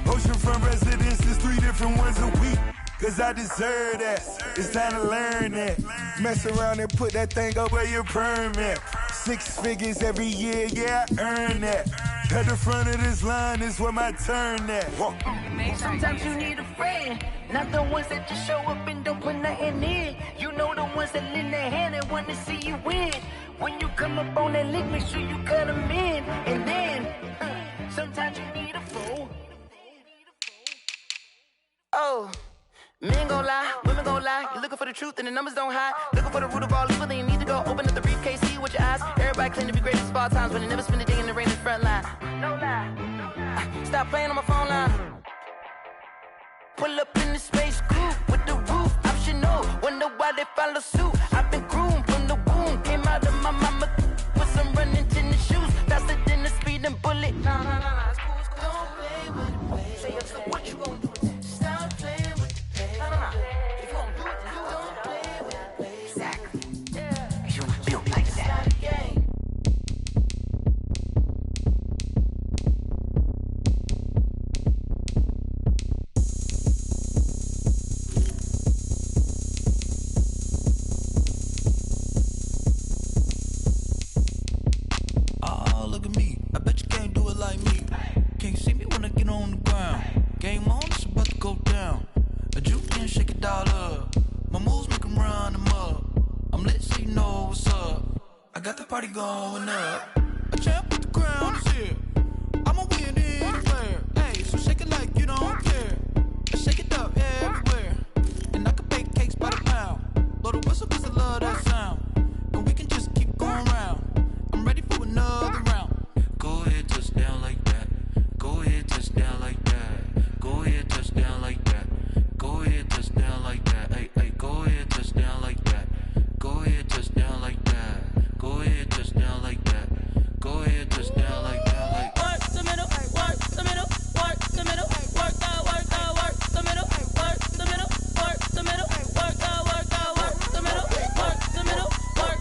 Oceanfront residences, 3 different ones a week. Cause I deserve that, it's time to learn that. Mess around and put that thing up where your permit. 6 figures every year, yeah, I earn that. At the front of this line is where my turn at. Sometimes you need a friend, not the ones that just show up and don't put nothing in. You know the ones that lend their hand and want to see you win. When you come up on that lick, make sure you cut them in. And then, sometimes you need a fool. Oh. Men gon' lie, women gon' lie. You're looking for the truth and the numbers don't hide. Looking for the root of all evil, then you need to go open up the briefcase, see with your eyes. Everybody claim to be greatest of all times, but they never spend a day in the rain in the front line. No lie. Stop playing on my phone line. Pull up in the space coupe with the roof optional. Wonder why they follow suit. I've been groomed from the womb. Came out of my mama with some running tennis shoes. Faster than the speeding bullet. Nah. It's cool. Don't play with it, baby. Say yo, so what you gon' do? Stop playing with it. If you gon' do it, don't play with it. Exactly. Yeah. You feel like that. Oh, look at me. I bet you can't do it like me. Can't see me when I get on the ground. Game on, it's about to go down. A juke and shake it all up. My moves make them run them up. I'm lit so you know what's up. I got the party going up. A champ with the crown is here. I'ma win anywhere. Hey, so shake it like you don't care. Shake it up everywhere. And I can bake cakes by the pound. Blow the whistle cause I love that sound. And we can just keep going round. I'm ready for another round. Go ahead, touch down like that. Go ahead, touch down like that. Go ahead, touch down like that. Go ahead, touch down like that. Hey, go ahead, touch down like that. Go ahead, touch down like that. Go ahead, touch down like that. Go ahead, touch down like that. Like work the middle, work the middle, work the middle, work the middle, work the middle, work the middle, work the middle, work the middle, work the middle, work the middle, work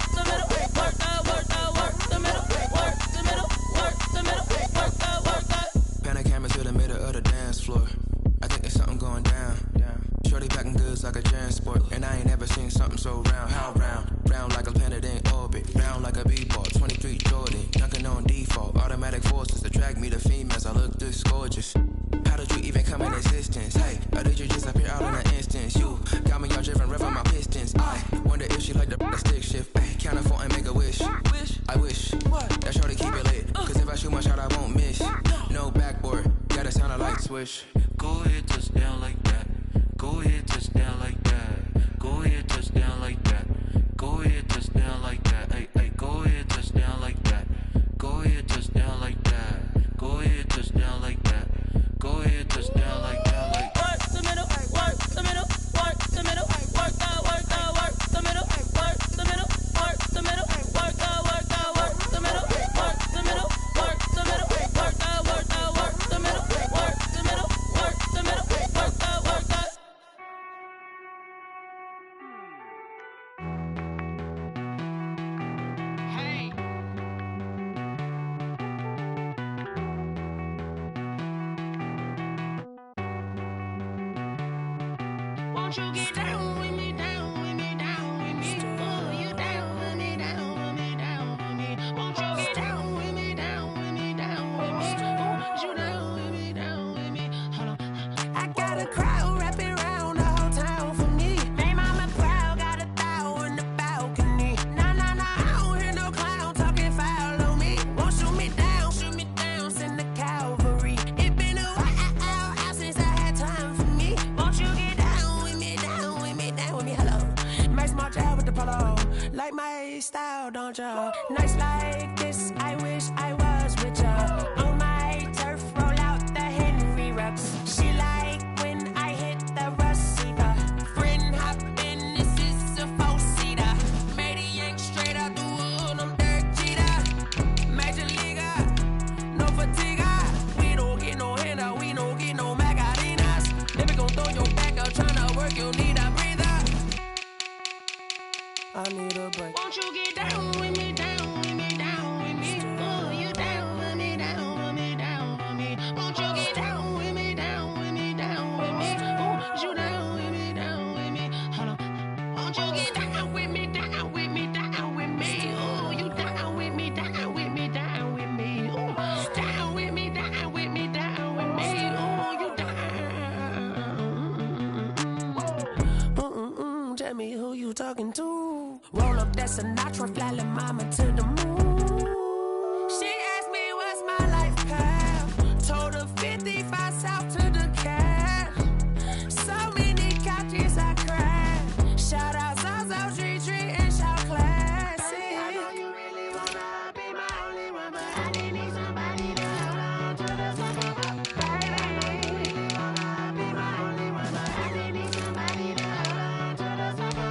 drag me to females, I look this gorgeous. How did you even come in existence? Hey, or did you just appear out in an instance? You got me all driven, revving my pistons. I wonder if she like the stick shift. Ay, count a 4 and make a wish. I wish that shorty keep it lit. Cause if I shoot my shot, I won't miss. No backboard, gotta sound a light switch. Go ahead, touch down like that. Go ahead, touch down like that. Go ahead, touch down like that. Go ahead, touch down like that. Hey, hey, go ahead, touch down like that. Go ahead, touch down like that. Go ahead, touch down like that. Go ahead, touch down like that. Like work the middle, work the middle, work the middle, work the middle, work the middle, work the middle, work the middle, work the middle, work the middle, work the middle, work the middle, work the middle, work the. Hey. Won't you get down with me, down with me, down with me? Oh, you down with me, down with me, down with me. Won't you get down with me, down with me, down with me? Oh, you down with me, down with me? Hold on. I got a crowd wrapping around the whole town for me. May mama proud, got a thou in the balcony. Nah, nah, nah, I don't hear no clown talking foul on me. Won't shoot me down, send the cavalry. It been a while since I had time for me. Won't you get down with me, down with me, down with me? Hello. Max March out with the polo. Like my style, don't ya? Nights like this, I wish I was with ya. On my turf, roll out the Henry Rux. She like when I hit the receiver. Friend hop in, this is a 4-seater. Made a yank straight out the wood, I'm Derek Jeter. Major leaguer, no fatigue. We don't get no handout, we don't get no Macarinas. Never gon' throw your back out, tryna work, you need a breather. I need a break. Won't you get down with me, down with me, down with me? Oh, you down with me, down with me, down with me? Won't you get down with me, down with me, down with me? Oh, you down with me, down with me? Hold on. Won't you get down with me, down with me, down with me? Oh, you down with me, down with me, down with me? Oh, down with me, down with me, down with me? Oh, you down. Tell me who you talking to. Roll up that Sinatra, fly la mama to the moon. She asked me what's my life path. Told her 55 south to the cash. So many couches I cried. Shout out Zaza, Tree, and shout classic. I know you really wanna be my only one, but I didn't need somebody to hold on to the summer. Baby, I know you really wanna be my only one, but I didn't need somebody to hold on to the summer.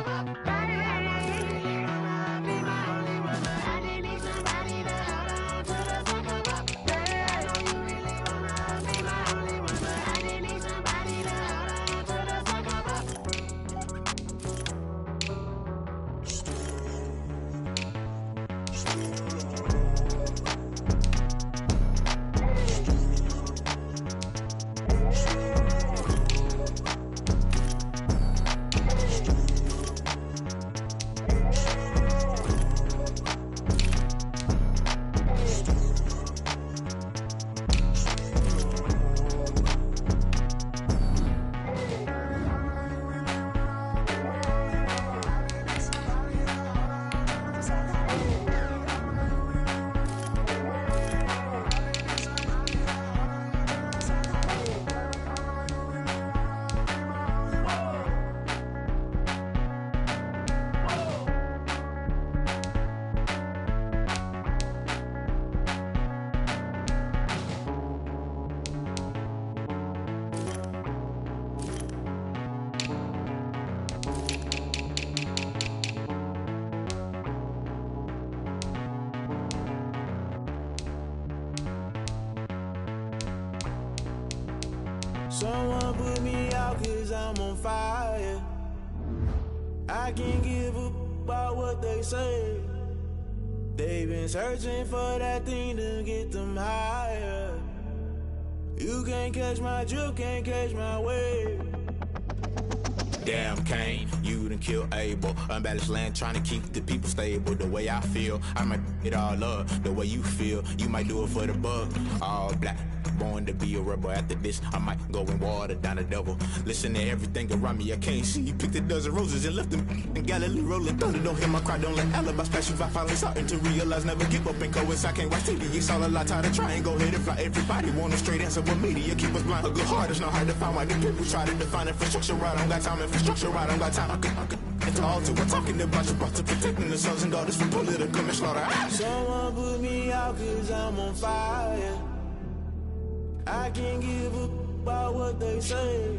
Baby, I know you really wanna be my only one, but I didn't need somebody to hold on to the summer. Baby, I know you really wanna be my only one, but I didn't need somebody to hold on to the summer. Someone put me out 'cause I'm on fire. I can't give a about what they say. They've been searching for that thing to get them higher. You can't catch my drift, can't catch my wave. Damn, Kane, you you done killed Abel. Unbalanced land trying to keep the people stable. The way I feel, I might it all up. The way you feel, you might do it for the bug. All black, born to be a rebel. After this, I might go and water down the devil. Listen to everything around me, I can't see. Picked a dozen roses and left them in Galilee rolling thunder. Don't hear my cry, don't let alibis pass you by. Finally starting to realize, never give up and coincide. Can't watch TV, it's all a lot. Tired of trying, go ahead and fly. Everybody want a straight answer, but media keep us blind. A good heart is not hard to find. Why the people try to define infrastructure right? I don't got time. Infrastructure right, I don't got time. I could it's all to. We're talking about you, about to protecting the sons and daughters from political and slaughter. Someone put me out 'cause I'm on fire. I can't give up about what they say.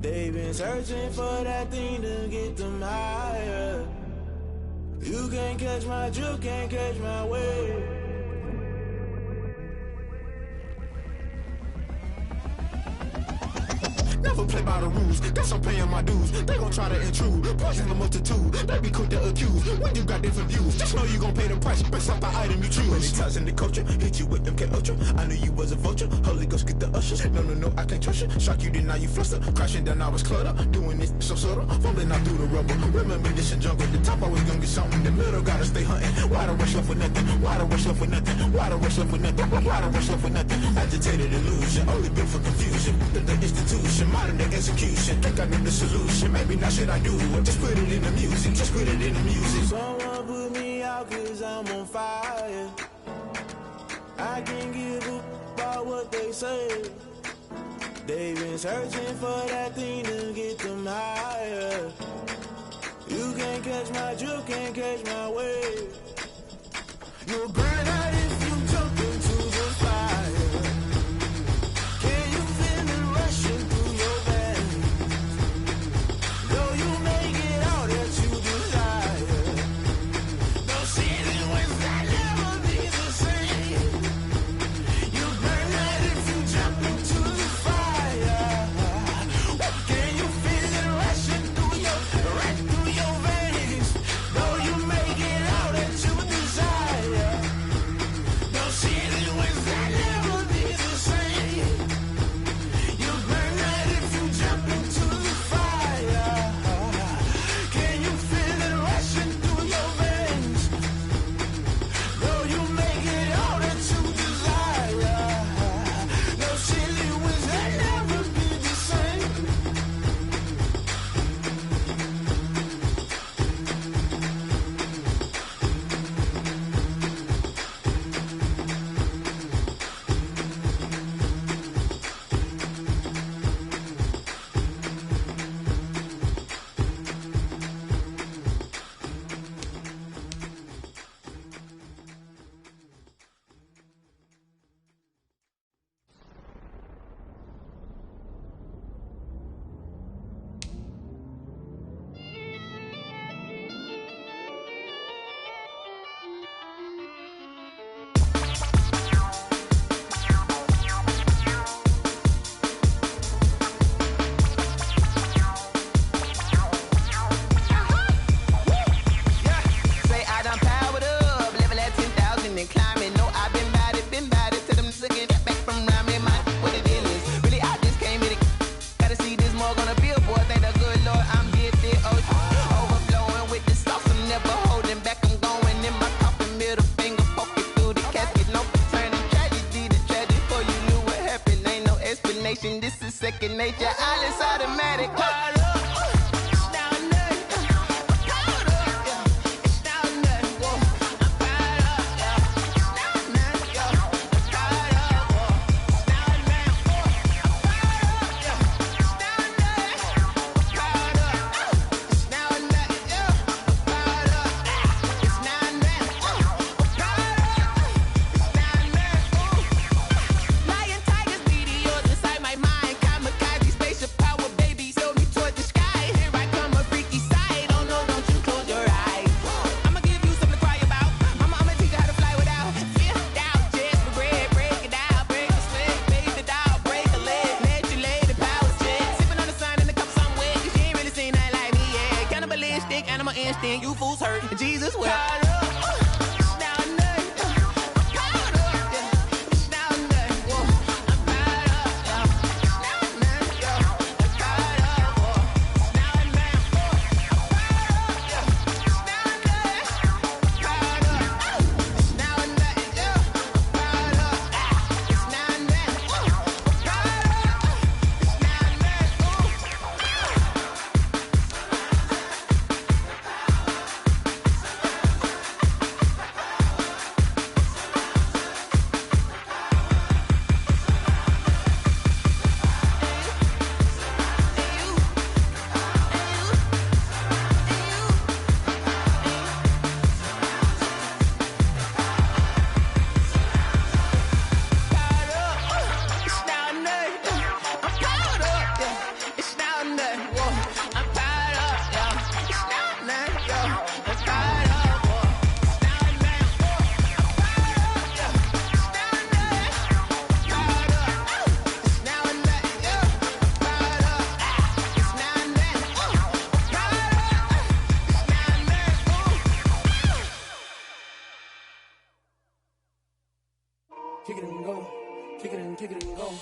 They've been searching for that thing to get them higher. You can't catch my drift, can't catch my wave. Never play by the rules, guess I'm paying my dues. They gon' try to intrude, poison the multitude. They be quick to accuse, when you got different views. Just know you gon' pay the price, based off the item you choose. Many times in the culture, hit you with MK Ultra. I knew you was a vulture, Holy Ghost get the ushers. No, I can't trust you. Shock you, then now you fluster. Crashing down, I was cluttered. Doing this so subtle, fumbling out through the rubble. Remember this in jungle, the top always gonna get something. The middle gotta stay hunting. Why the rush left with nothing? Why the rush left with nothing? Why the rush left with nothing? Why the rush left with nothing? Agitated illusion, only built for confusion. The institution, modern day execution. Think I know the solution. Maybe not should I do it? Just put it in the music. Just put it in the music. Someone put me out 'cause I'm on fire. I can't give up about what they say. They've been searching for that thing to get them higher. You can't catch my drift, can't catch my wave. You'll burn out if you jump into the fire. Can you feel it rushing through your veins? Though you make it all that you desire. No ceiling wins that never be the same. You burn out if you jump into the fire. Can you feel it rushing through your veins? Though you make it all that you desire. No ceiling wins that never be the same. You burn out if you jump into the fire. Can you feel it rushing through your veins? Though you make it all that you desire. No ceiling wins that never be the same. Say I done powered up, level at 10,000 and climbing. No, I've been bad it to them looking back from around me. My what the deal is, really I just came in it. Gotta see this more gonna be a boy. Thank the good Lord I'm gifted. Overflowing with the sauce, I'm never holding back. I'm going in my coffin, middle finger poking through the casket. No paternity, tragedy, the tragedy for you knew what happened. Ain't no explanation, this is second nature. All is automatic. Call up. Lion, tigers, meteors inside my mind. Kamikaze, spaceship power, baby. Tell me toward the kick it and go. Kick it and go.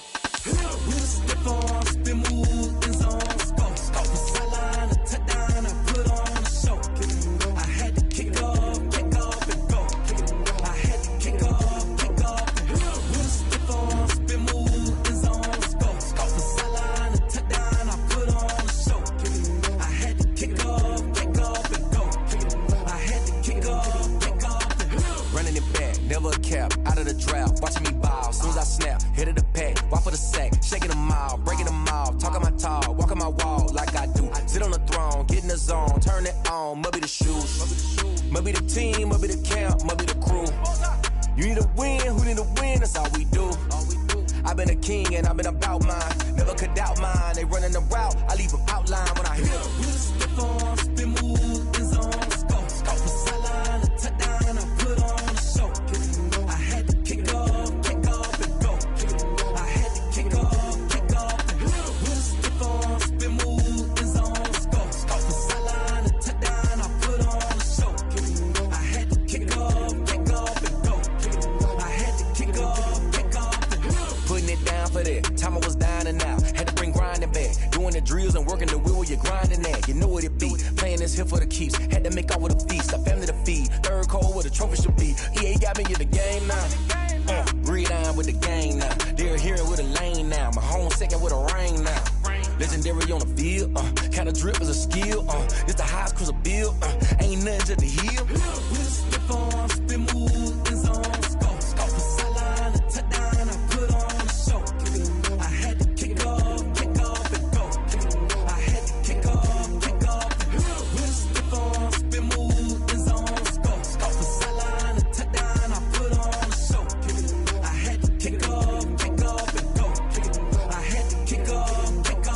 We'll step on, spin, move, in zone, scope. From sideline to touchdown, I put on a show. Kick it and go. I had to kick off and go. Kick it and go. I had to kick off and go. We'll step on, spin, move, in zone, scope. From sideline to touchdown, I put on a show. Kick it and go. I had to kick off and go. Kick it and go. I had to kick off and go. Running it back, never a cap, out of the drought, watching me ball. Soon as I snap, hit of the pack, walk for the sack, shaking them out, breaking them off, talking my talk, walking my wall like I do. Sit on the throne, get in the zone, turn it on, must be the shoes, must be the team, must be the camp, must be the crew. You need a win, who need a win, that's all we do. I've been a king and I've been about mine, never could doubt mine. They running the route, I leave them outline when I hit them. We'll step on, spin, move, in zone, scope. From sideline to touchdown, I put on a show. Kick it and go. I had to kick off and go. Kick it and go. I had to kick off and go. We'll step on, spin, move, in zone, scope. From sideline to touchdown, I put on a show. Kick it and go. I had to kick off and go. Kick it and go. I had to kick off and go. Putting it down for that, time I was down and out, had to bring grinding back, doing the drills and working the wheel where you're grinding at, you know what it be, playing this here for the keeps, had to make out with a feast, a family to feed, third cold where the trophy should be, EA got me in the game now, gridiron with the game now, they're hearing with a lane now, my home second with a rain now, legendary on the field, kinda drip is a skill, it's the highest cruiser bill, ain't nothing to the hill. We'll step on, spin, move, in zone, scope. From sideline to touchdown, I put on a show. Kick it and go. I had to kick off and go. Kick it and go. I had to kick off and go. We'll step on, spin, move, in zone, scope. From sideline to touchdown, I put on a show. Kick it and go. I had to kick off and go. Kick it and go. I had to kick off and go.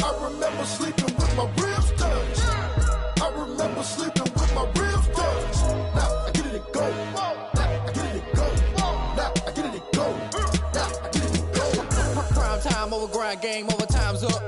I remember sleeping with my ribs touched. I remember sleeping with my ribs touched. Now I get it and go. Now I get it and go. Now I get it and go. Now I get it and go. Prime time over grind game, over time's up.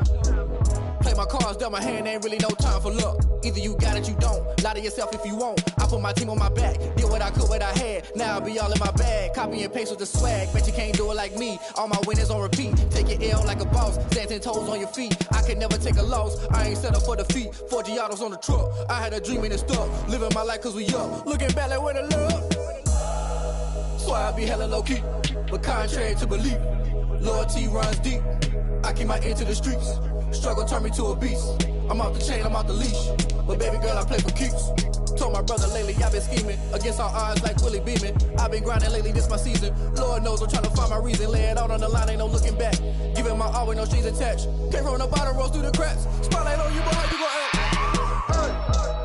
Play my cards, dealt my hand, ain't really no time for luck. Either you got it, you don't. Lie to yourself if you won't. I put my team on my back, did what I could, what I had. Now I'll be all in my bag, copy and paste with the swag. Bet you can't do it like me. All my winners on repeat. Take your L like a boss, stand 10 toes on your feet. I can never take a loss. I ain't set up for defeat. 4 Giottos on the truck. I had a dream and it stuck. Living my life cause we up. Looking back like where the love. So I be hella low key, but contrary to belief, loyalty runs deep. I keep my ear to the streets. Struggle turned me to a beast. I'm off the chain, I'm off the leash. But baby girl, I play for keeps. Told my brother lately, I've been scheming against all odds like Willie Beeman. I've been grinding lately, this my season. Lord knows I'm trying to find my reason. Lay it out on the line, ain't no looking back. Giving my all with no strings attached. Came from the bottom, rose through the cracks. Spotlight on you, but how you gon' act? Hey,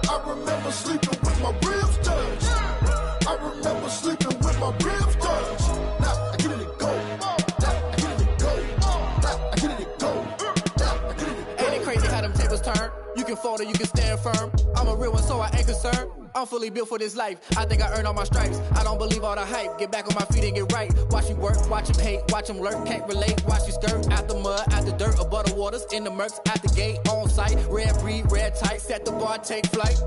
I remember sleeping with my ribs touched. I remember sleeping with my ribs touched. Now I get it and go. Now I get it and go. Now I get it and go. Now I get it and go. Ain't it crazy how them tables turn? You can fold or you can stand firm. I'm a real one, so I ain't concerned. I'm fully built for this life. I think I earned all my stripes. I don't believe all the hype. Get back on my feet and get right. Watch you work, watch him hate, watch him lurk. Can't relate, watch you skirt. Out the mud, out the dirt, above the waters, in the murks, at the gate, on site. Red breed, red tight, set the bar, take flight.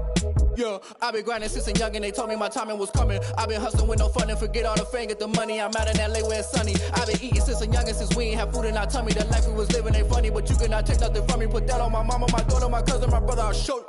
Yeah, I been grinding since a youngin', they told me my timing was coming. I been hustling with no fun and forget all the fame, get the money. I'm out in LA where it's sunny. I been eating since a youngin', since we ain't have food in our tummy. The life we was living ain't funny, but you cannot take nothing from me. Put that on my mama, my daughter, my cousin, my brother, I'll show you.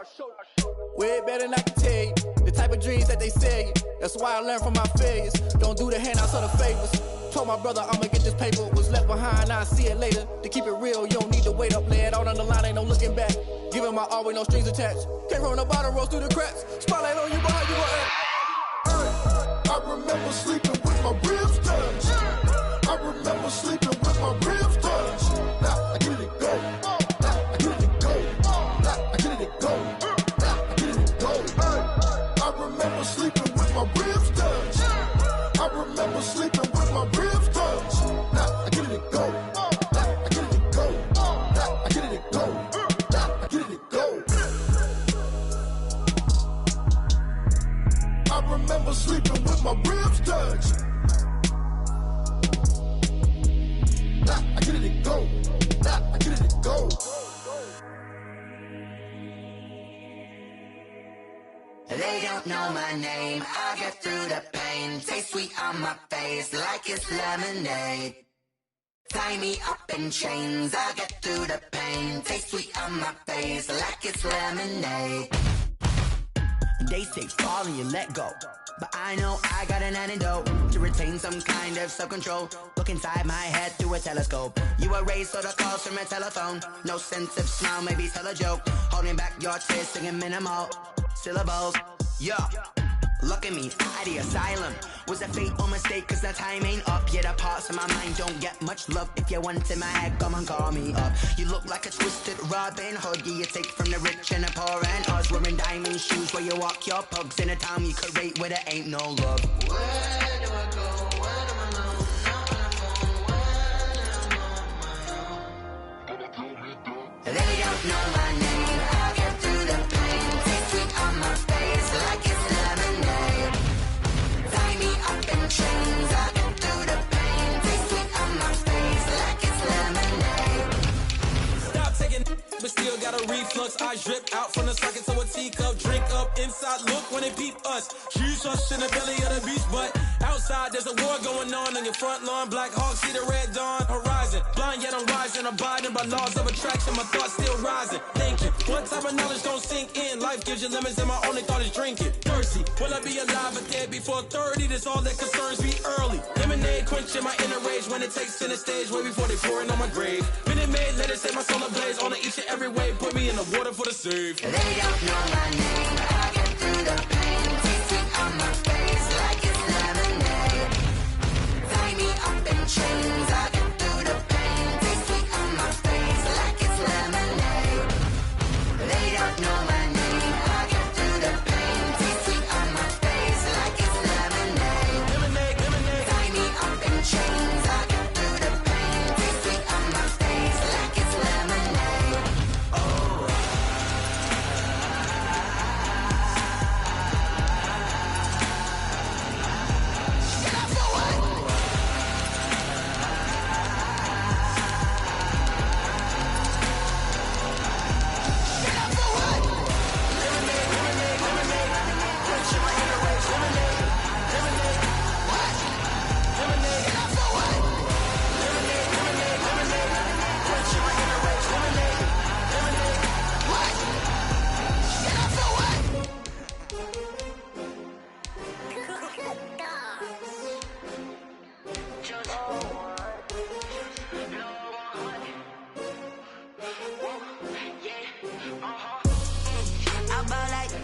Way better than I can tell you. The type of dreams that they sell you. That's why I learned from my failures. Don't do the handouts or the favors. Told my brother I'ma get this paper. Was left behind, I'll see it later. To keep it real, you don't need to wait up. Lay it out on the line, ain't no looking back. Giving my all with no strings attached. Came from the bottom, rose through the cracks. Spotlight on you, but how you gon' act? I remember sleeping with my ribs touched. I remember sleeping with my ribs touched. Now I get it and go. Now I get it and go. Now I get it and go. Now I get it and go. I remember sleeping with my ribs touched. I remember sleeping with my my ribs touch. Nah, I get it to go. Nah, I get it to go. Nah, I get it to go. Nah, I get it to go. I remember sleeping with my ribs touched. Nah, I get it to go. Nah, I get it to go. They don't know my name, I get through the pain. Taste sweet on my face like it's lemonade. Tie me up in chains, I get through the pain. Taste sweet on my face like it's lemonade. They say fall and you let go, but I know I got an antidote to retain some kind of self-control. Look inside my head through a telescope. You erase all the calls from a telephone. No sense of smile, maybe tell a joke. Holding back your tears, singing minimal syllables. Yeah, look at me, at the asylum. Was a fate or mistake, cause the time ain't up. Yet the parts of my mind don't get much love. If you want in my head, come and call me up. You look like a twisted Robin Hood. Yeah, you take from the rich and the poor and us. Wearing diamond shoes where you walk your pugs. In a town you could rate where there ain't no love. Where do I go? Where do I go? They don't know my name, I get through the pain. Taste sweet on my face like it's lemonade. Tie me up in chains, I get through the pain. Taste sweet on my face like it's lemonade. Stop taking but still got a reflux. I drip out from the socket to a teacup. Drink up inside, look when they peep us. Shoes us in the belly of the beach, but outside there's a war going on your front lawn. Black Hawk, see the red dawn horizon. Blind yet I'm rising, abiding by laws of attraction. My thoughts still rising, thinking. What type of knowledge don't sink in? Life gives you lemons and my only thought is drinking. Thirsty, will I be alive or dead before 30? That's all that concerns me early. Lemonade quenching my inner rage when it takes center stage way before they pour it on my grave. Minute Maid, let it set my soul ablaze on each and every way. Put me in the water for the save. They don't know my name, I get through the pain. Taste sweet on my face like it's lemonade. Tie me up in chains, I get through the pain. Taste sweet on my face like it's lemonade. They don't know my name, I get through the pain. Taste sweet on my face like it's lemonade. Lemonade, lemonade. Tie me up in chains, I get through the pain. Taste sweet on my face like it's lemonade. Oh.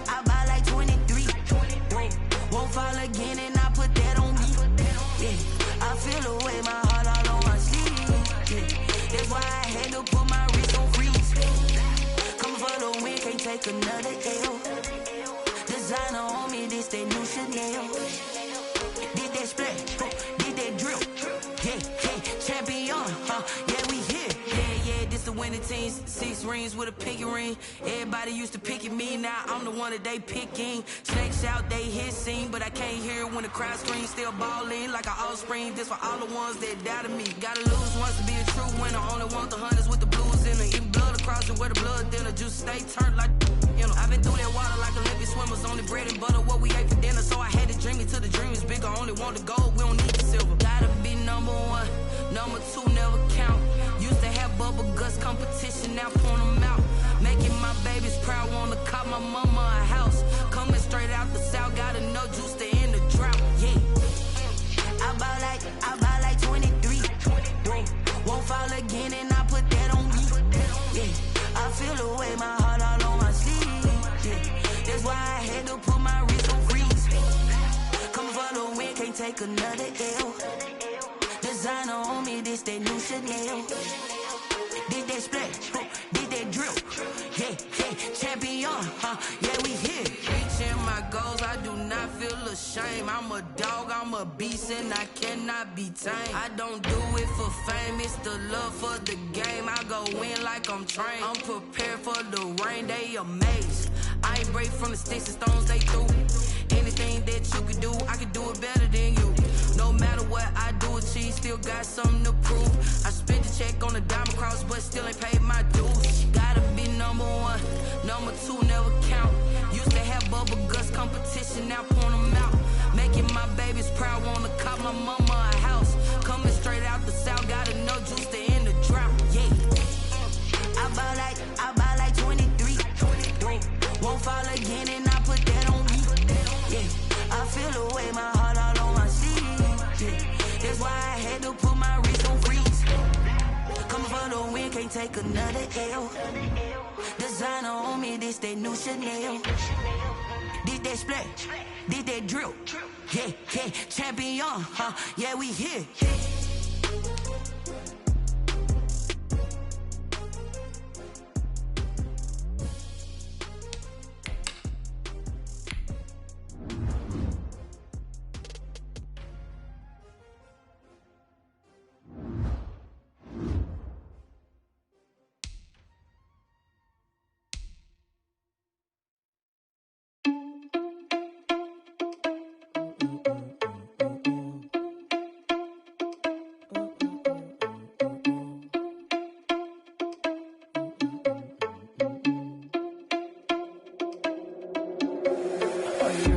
I buy like 23. Won't fall again and I put that on me. Yeah, I feel the way my heart all on my sleeve. Yeah, that's why I had to put my wrist on freeze. Coming for the win, can't take another L. Designer on me, this that new Chanel. Did that splash, did that drill. Yeah, champion, yeah, we here. Yeah, this the winning team. 6 rings with a pinky ring. Everybody used to pick at me, now I'm the one that they picking. Snakes out, they hit scene, but I can't hear it when the crowd screams. Still balling like an offspring. This for all the ones that doubted me. Gotta lose once to be a true winner. Only want the hunters with the blues in it. Even blood across and where the blood dinner. Juice stay turned like, you know. I've been through that water like Olympic swimmers. Only bread and butter, what we ate for dinner. So I had to dream it till the dream is bigger. Only want the gold, we don't need the silver. Gotta be number 1, number 2 never count. Used to have bubble guts competition, now point them out. Making my babies proud, wanna cop my mama a house. Coming straight out the south, gotta know juice to end the drought. Yeah, I buy like 23. Won't fall again and I put that on me. Yeah, I feel the way my heart all on my sleeve. Yeah, that's why I had to put my wrist on freeze. Coming for the win, can't take another L. Designer on me, this that new Chanel. Did that splash, did that drill. Yeah, champion, yeah, we here. Reaching my goals, I do not feel shame. I'm a dog, I'm a beast, and I cannot be tamed. I don't do it for fame, it's the love for the game. I go in like I'm trained. I'm prepared for the rain, they amazed. I ain't break from the sticks and stones they threw. Anything that you could do, I could do it better than you. No matter what I do, achieve, still got something to prove. I spent the check on the diamond cross, but still ain't paid my dues. Gotta be number one, number two never count. Used to have bubble guts competition, now point them out. Making my babies proud, wanna cop my mama a house. Coming straight out the south, got enough juice to end the drought. Yeah, I buy like 23. Won't fall again, and I put that on me. Yeah, I feel the way, my heart all on my sleeve. Yeah, that's why I had to put my wrist on freeze. Coming for the win, can't take another L. Designer on me, this that new Chanel. This that splash, this that drill. Yeah, yeah, champion, huh? Yeah, we here.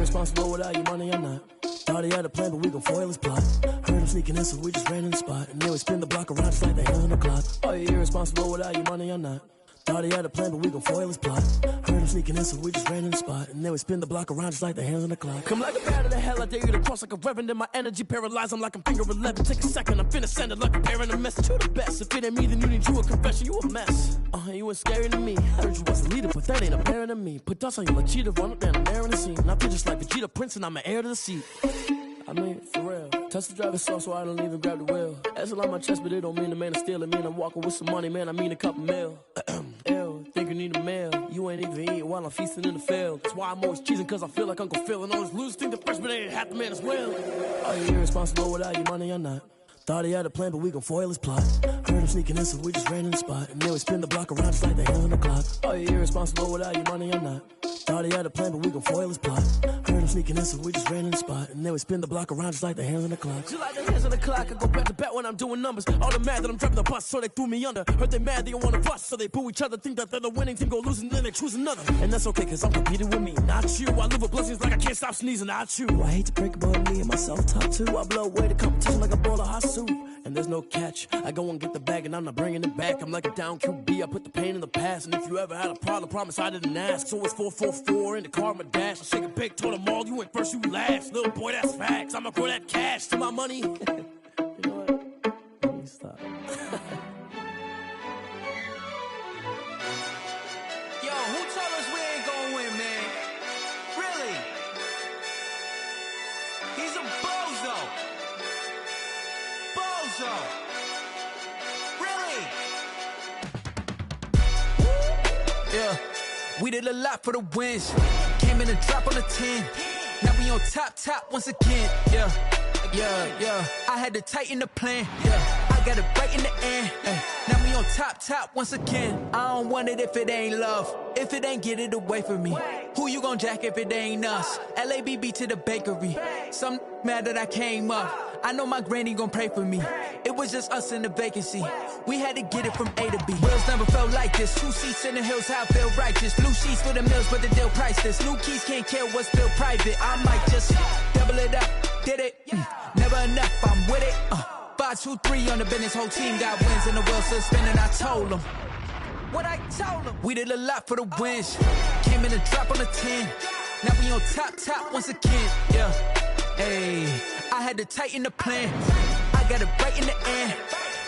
Responsible without your money or not. Thought he had a plan, but we gon' foil his plot. Heard him sneaking in, so we just ran in the spot. And then we spin the block around just like the hands on the clock. Are you irresponsible without your money or not? Thought he had a plan, but we gon' foil his plot. Heard him sneaking in, so we just ran in the spot. And then we spin the block around just like the hands on the clock. Come like a bat of the hell, I dare you to cross like a reverend. And my energy paralyzed, I'm like I'm finger 11. Take a second, I'm finna send it like a parent a message to the best. If it ain't me, then you need you a confession, you a mess. You ain't scary to me. Heard you was a leader, but that ain't apparent to me. Put dust on you like cheetah, run up down the air in the scene. And I feel just like Vegeta Prince, and I'm an heir to the seat. I mean, for real. Touch the driver's sauce, so I don't even grab the wheel. That's on my chest, but it don't mean the man is stealing. Mean I'm walking with some money, man, I mean a couple mil. Ew, think you need a meal. You ain't even eating while I'm feasting in the field. That's why I'm always cheesing, cause I feel like Uncle Phil. And all those losers think the freshman ain't half the man as well. Are you irresponsible without your money or not? Thought he had a plan, but we gon' foil his plot. Heard him sneaking in, so we just ran in the spot. And then we spin the block around just like the hands on the clock. Are you irresponsible without your money or not? Thought he had a plan, but we gon' foil his plot. Heard him sneaking in, so we just ran in the spot. And then we spin the block around just like the hands on the clock. Just like the hands on the clock, I go back to back when I'm doing numbers. All the mad that I'm driving the bus, so they threw me under. Heard they mad, they don't wanna bust, so they boo each other. Think that they're the winning team, go losing, then they choose another. And that's okay, cause I'm competing with me, not you. I live with blessings like I can't stop sneezing, not you. I hate to break about me and my self-talk too. I blow away the competition like a bowl of hot soup. And there's no catch. I go and get the bag and I'm not bringing it back. I'm like a down QB, I put the pain in the past. And if you ever had a problem, promise I didn't ask. So it's 444 in the car, my dash. I shake a big, told them all, you went first, you last. Little boy, that's facts. I'ma grow that cash to my money. You know what? Let me stop. Yo, who told us we ain't gonna win, man? Really? He's a bozo. Bozo. Really? Yeah, we did a lot for the wins. Came in and drop on the 10. Now we on top once again. Yeah. I had to tighten the plan. Yeah, I got it right in the end. Now we on top once again. I don't want it if it ain't love. If it ain't, get it away from me. Who you gon' jack if it ain't us? LABB to the bakery. Some mad that I came up. I know my granny gon' pray for me. It was just us in the vacancy. We had to get it from A to B. Wheels never felt like this. 2 seats in the hills, how I feel righteous. Blue sheets for the mills, but the deal priceless. New keys can't care what's still private. I might just double it up. Did it? Never enough, I'm with it. 5, 2, 3 on the business. Whole team got wins and the wheels still spinning. I told them what I told them. We did a lot for the wins. Came in and drop on the 10. Now we on top once again. Yeah. Hey, I had to tighten the plan. I got it right in the end.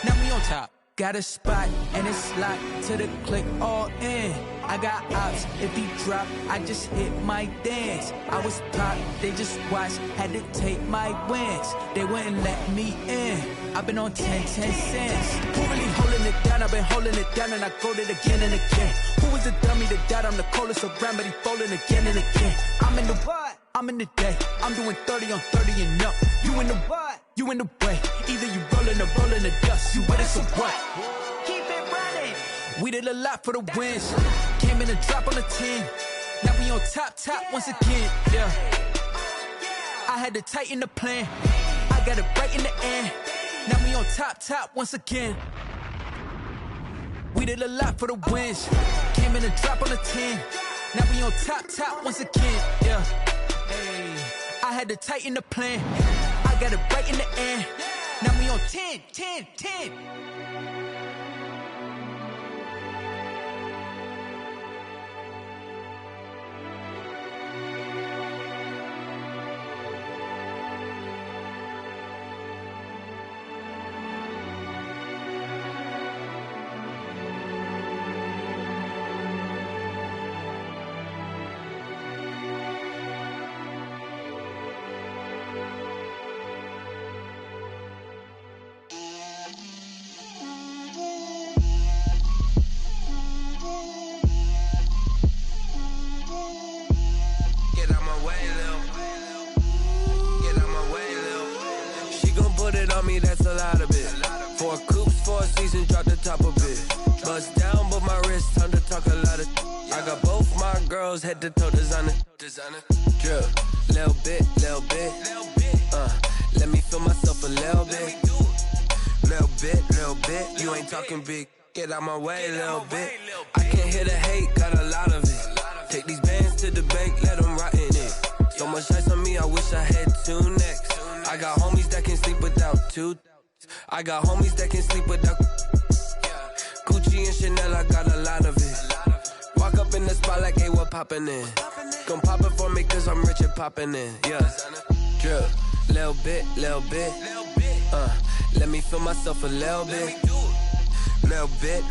Now we on top. Got a spot and it's locked to the click all in. I got ops, if he drop, I just hit my dance. I was pop, they just watched, had to take my wins. They wouldn't let me in. I've been on 10 cents. Who really holding it down? I've been holding it down and I go it again and again. Who was the dummy that died? I'm the coldest around, but he folding again and again. I'm in the what? I'm in the day. I'm doing 30 on 30 and up. You in the what? You in the way. Either you rolling or rolling the dust. You with it, so what? Keep it running. We did a lot for the wins. Came in a drop on the 10. Now we on top once again. Yeah. I had to tighten the plan. I got it right in the end. Now we on top once again. We did a lot for the wins. Came in a drop on the 10. Now we on top once again. Yeah. Hey. I had to tighten the plan. I got it right in the end. Now we on 10. That's a lot of it. 4 coops, 4 seasons, drop the top of it. Bust down, but my wrist, time to talk a lot of. I got both my girls head to toe designer. Drip, little bit. Let me feel myself a little bit. Little bit. You ain't talking big. Get out my way, little bit. I can't hear the hate, got a lot of it. Take these bands to the bank, let them rot in it. So much ice on me, I wish I had 2 necks. I got homies that can sleep without 2. I got homies that can sleep without Gucci and Chanel, I got a lot of it. Walk up in the spot like, hey, what poppin' in? Gon' pop it for me cause I'm rich and poppin' in. Yeah. Drip, little bit. Let me feel myself a little bit. Little bit.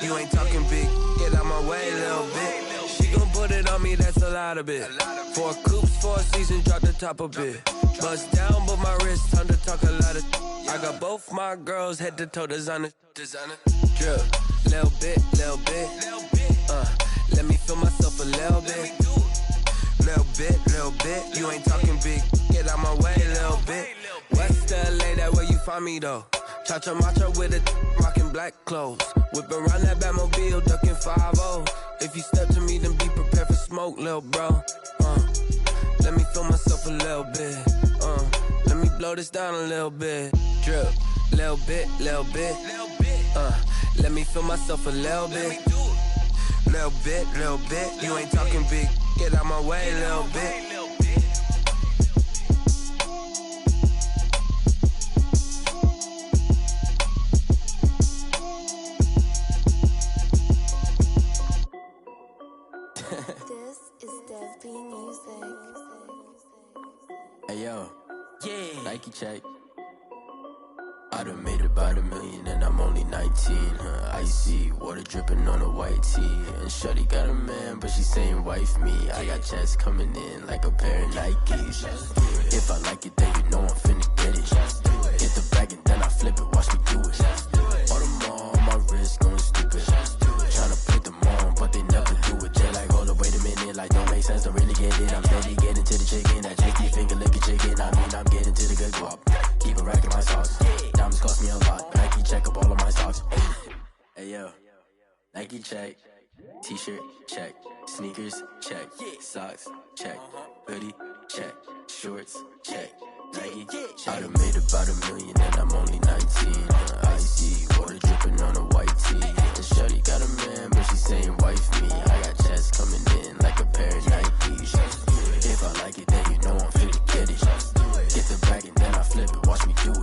You ain't talking big. Get out my way, little bit. She gon' put it on me, that's a lot of it. 4 coops, 4 seasons, drop the top a bit. Bust down, but my wrist, time to talk a lot of. I got both my girls head to toe designer. Drip, little bit. Let me feel myself a little bit. Little bit. You ain't talking big. Get out my way, little bit. West LA, that where you find me though. Cha-cha matcha with a rockin' black clothes. Whip around that Batmobile, ducking 5-0. If you step to me, then be prepared for smoke, lil' bro. Let me feel myself a little bit. Let me blow this down a little bit. Drip, little bit. Let me feel myself a little bit. Little bit. You ain't talking big. Get out my way, little bit. Hey yo, yeah. Nike check. I done made about $1 million and I'm only 19. Icy water dripping on a white tee. And shorty got a man, but she saying wife me. I got checks coming in like a pair of Nikes. If I like it, then you know I'm finna get it. Get the bag and then I flip it, watch me do it. Audemars on my wrist, going stupid. Tryna put them on, but they never do it. They like, hold up, wait a minute, like don't make sense, don't really get it. I'm steady getting to the chicken, that chicky finger licking chicken. I mean, I'm getting to the good guap. Keep a rack in my socks. Diamonds cost me a lot. Nike check up all of my socks. Hey yo, Nike check. T-shirt check. Sneakers check. Socks check. Hoodie check. Shorts check. Nike. I done made about $1 million and I'm only 19. Icy water dripping on a white tee. And shorty got a man, but she saying wife me. I got checks coming in like a pair of Nikes. If I like it, then you know I'm finna get it. Get the bag and then I flip it, watch me do it.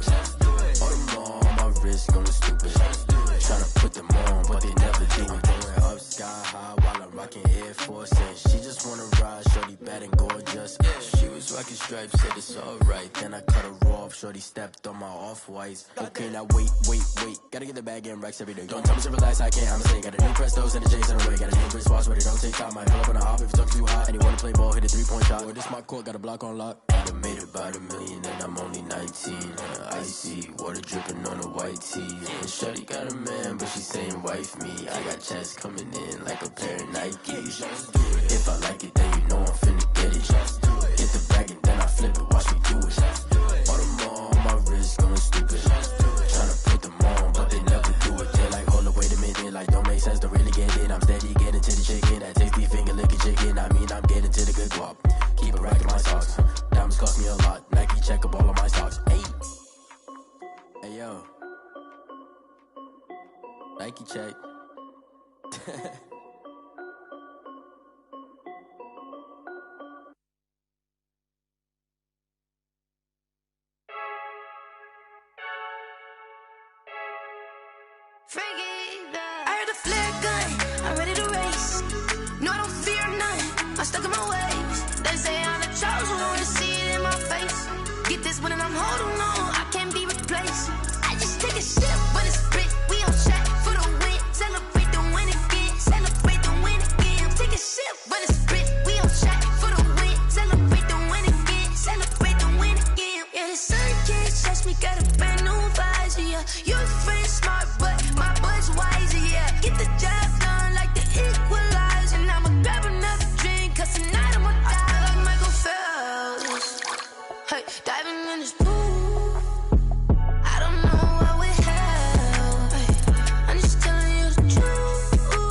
Audemars on my wrist, going stupid. Tryna put them on, but they never do it. Going up sky high while I'm rocking Air Force. And she just wanna ride, shorty bad and gorgeous. She was rocking stripes, said it's alright. Then I cut her off, shorty stepped on my off-whites. Okay, now wait. Gotta get the bag and racks every day. Don't tell me to relax, I can't, I'ma say. Got a new Prestos and a J's in a way. Got a new Chris Watch, but it don't take time. I pull up on a hop if it's talking too hot. And you wanna play ball, hit a 3-point shot. Or this my court, got a block on lock. I done made about $1 million and I'm only 19. Icy water dripping on a white tee. And shorty got a man, but she saying wife me. I got checks coming in like a pair of Nikes. If I like it, then you know I'm finna get it. Get the check. I heard the flare gun, I'm ready to race. No, I don't fear none, I'm stuck in my ways. They say I'm the chosen one, to see it in my face. Get this one and I'm holding on, I can't be replaced. I just take a sip when it's split, we on track for the win. Celebrate the win again, celebrate the win again. Take a sip when it's split, we on track for the win. Celebrate the win again, celebrate the win again. Yeah, the sun can't touch me, got a brand new visor, yeah. Your friend smart, but my boy's wiser, yeah. Get the job done like the equalizer. And I'ma grab another drink, cause tonight I'ma die. I feel like Michael Phelps, hey, diving in this pool. I don't know what would help, hey. I'm just telling you the truth.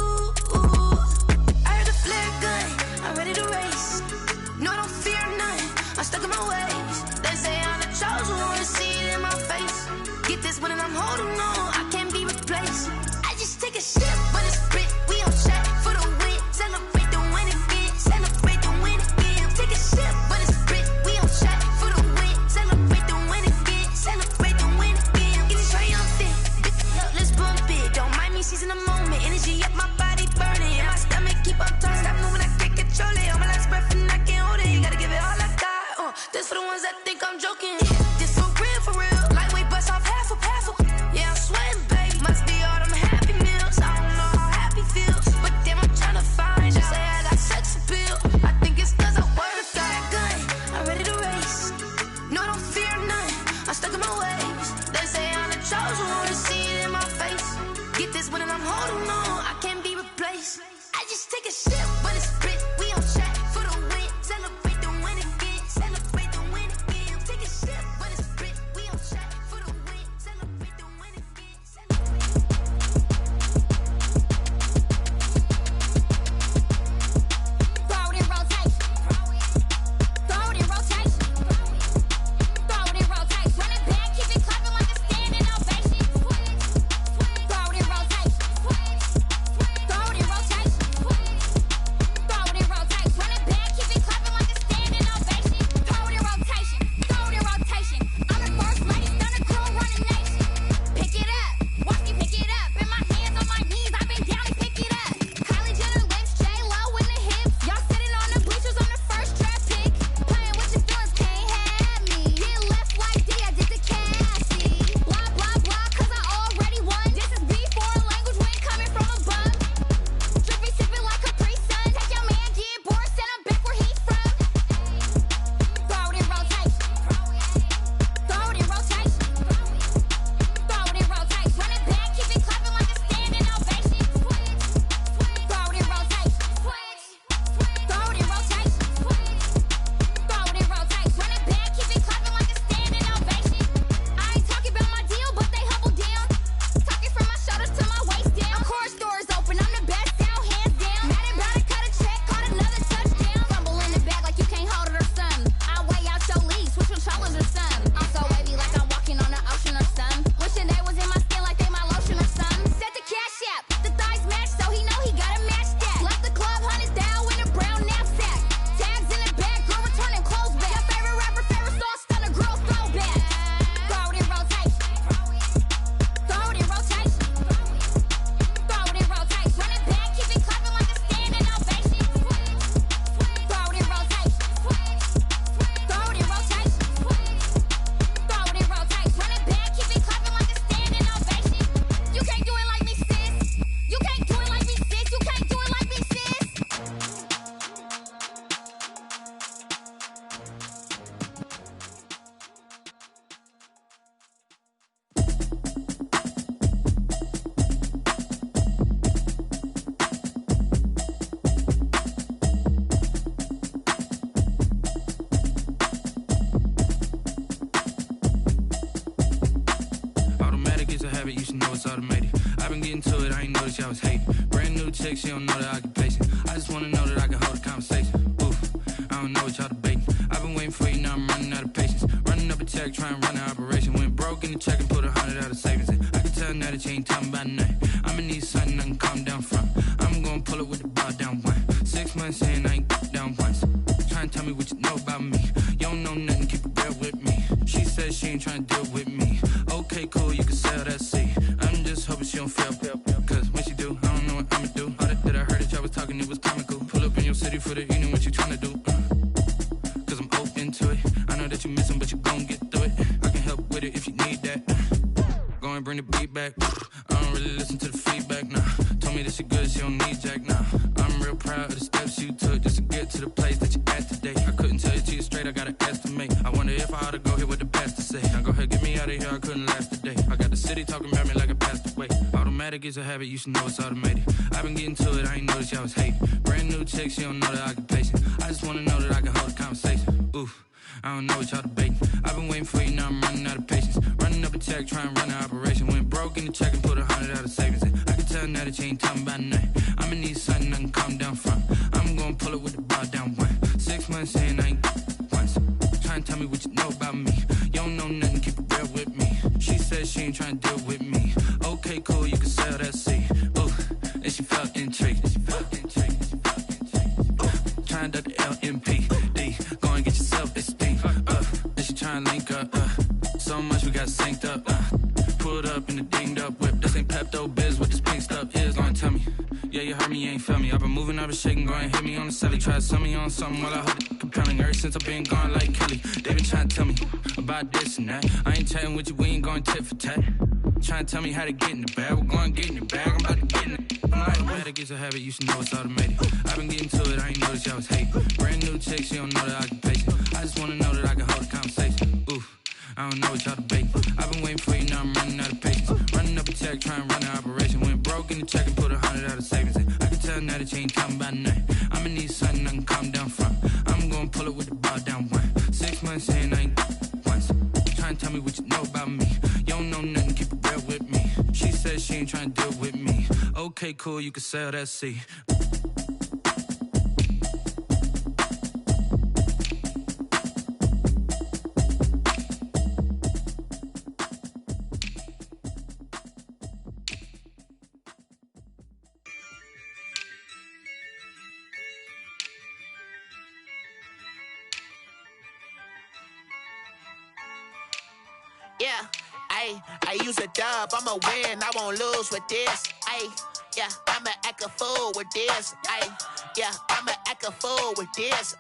I heard the flare gun, I'm ready to race. No, I don't fear none, I'm stuck in my ways. They say I'm the chosen one, to see it in my face. Get this one and I'm holding on, I can't be replaced. I just take a sip when it's split, we on track for the win. Celebrate the win again, celebrate the win again. Take a sip when it's split, we on track for the win. Celebrate the win again, celebrate the win again. Get it triumphant, let's bump it. Don't mind me seizing the moment, energy up my body burning. And my stomach keep on turning, stop moving, I can't control it. On my last breath and I can't hold it, you gotta give it all I got. This for the ones that think I'm joking. This for real, lightweight bust off half a. Yeah, I'm sweating, baby. Must be all them happy meals. I don't know how happy feels, but damn, I'm trying to find out. Say I got sex appeal. I think it's cause I wear the fire gun. I'm ready to race. No, I don't fear none, I'm stuck in my ways. They say I'm the chosen one, to see it in my face. Get this one and I'm holding on, I can't be replaced. I just take a sip when it's split, we on track for the win. Celebrate the win again, celebrate the win again. Take a sip when it's split, we on track for the win. Celebrate the win again, celebrate. Throw it in rotation. Throw it in rotation. Throw it in rotation. Run it back, keep it clapping like a standing ovation. Throw it in rotation. Throw it in rotation. Throw it in rotation. Run it back, keep it clapping like a standing ovation. Throw it in rotation. Throw it in rotation. I'm the first lady, stunner crew running nation. Pick it up, watch me pick it up. In my hands on my knees, I've been down to pick it up. Kylie Jenner lips, J-Lo in the hips. Y'all sitting on the bleachers on the first draft pick. Playing with your feelings, can't have me. Get left like D, I did the Cassie. Blah, blah, blah, cause I already won. This is B4 language when coming from above. Drippy, sipping like Capri Sun. Take your man, get bored, send him back where he's from. Throw it in rotation. Throw it in rotation. Throw it in rotation. Run it back, keep it clapping like a standing ovation. Throw it in rotation. Throw it in rotation. Throw it in rotation. Run it back, keep it clapping like a standing ovation. I ain't talking about my deal, but they humble down. Talking from my shoulders to my waist down. Course doors open, I'm the best down, hands down. Mad about it, cut a check, caught another touchdown. Fumble in the bag like you can't hold it or something. I weigh out your league, switch controllers or something. I'm so wavy like I'm walking on the ocean or something. Wishing they was in my skin like they my lotion or something. Set the cash app, the thighs match, so he know he gotta match that. Left the club, hundreds down with a brown knapsack. Tags in the bag, girl returning clothes back. Your favorite rapper, favorite song, stunner, girl throwback. Throw it in rotation. Throw it in rotation. Throw it in rotation. Run it back, keep it clapping like a standing ovation. Throw it in rotation. Throw it in rotation. Throw it in rotation. Run it back, keep it clapping like a standing ovation. You can't do it like me, sis. You can't do it like me, sis. You can't do it like me, sis. Automatic is a habit, you should know it's automated. I've been getting to it, I ain't noticed y'all was hating. Brand new chick, she don't know the occupation. I just wanna know that I can hold a conversation. Oof, I don't know what y'all debating. I've been waiting for you, now I'm running out of patience. Running up a check, trying to run an operation. Went broke in the check and put 100 out of savings in. I can tell now that you ain't talking about nothing. I'ma need something nothing, keep it real with me. She said she ain't tryna deal with me. Okay, cool, you can sell that seat. I'm just hoping she don't fail. Cause when she do, I don't know what I'ma do. All that I heard that y'all was talking, it was comical. Pull up in your city for the evening, what you tryna do? Cause I'm open to it. I know that you missing, but you gon' get through it. I can help with it if you need that. Go and bring the beat back. I don't really listen to the feedback, nah. Told me that she good, she don't need jack, nah. I'm real proud of the steps you took just to get to the place that you at today. I couldn't tell it to you straight, I gotta estimate. I wonder if I ought to go here with the pastor say. Now go ahead, get me out of here, I couldn't last a day. I got the city talking about me like I passed away. Automatic is a habit, you should know it's automated. I've been getting to it, I ain't noticed y'all was hating. Brand new chick, she don't know the occupation. I just wanna know that I can hold a conversation. Oof, I don't know what y'all debating. I've been waiting for you, now I'm running out of patience. Running up a check, trying to run an operation. Went broke in the check and put 100 out of savings in. I can tell now that you ain't talking about nothing. I'ma need something I can calm down from. I'm gonna pull it with the bar down one. 6 months in, I ain't once. Trying to tell me what you know about me. You don't know nothing, keep it real with me. She said she ain't trying to deal with me. Okay, cool, you can sell that seat. Ooh, and she felt intrigued. Trying to duck the LMPD. Go and get yourself esteem. And she trying to link up. So much we got synced up. Pulled up in the dinged up whip. This ain't Pepto Biz, what this pink stuff is. Gonna tell me. Yeah, you heard me, you ain't felt me. I've been moving, I've been shaking, go and hit me on the celly. Try to sell me on something while I hold it compelling. Ever since I've been gone like Kelly, they been trying to tell me about this and that. I ain't chatting with you, we ain't going tit for tat. Trying to tell me how to get in the bag. We're going to get in the bag, I'm about to get in it. I'm like, automatic is a habit, you should know it's automated. I've been getting to it, I ain't noticed y'all was hating. Brand new chick, she don't know the occupation. I just wanna know that I can hold a conversation. Oof, I don't know what y'all debating. I've been waiting for you, now I'm running out of patience. Running up a check, trying to run an operation. Went broke in the check and put 100 out of savings in. I can tell now that you ain't talking about nothing. I'ma need something I can calm down from. I'm gonna pull it with the bar down one. 6 months in, I ain't once. Trying to tell me what you know about me. You don't know nothing, keep it real with me. She said she ain't trying to deal with me. Okay, cool, you can sell that seat. Yeah, I use a dub, I'ma win, I won't lose with this. Yeah, I'ma act a fool with this. Yeah, I'ma act a fool with this.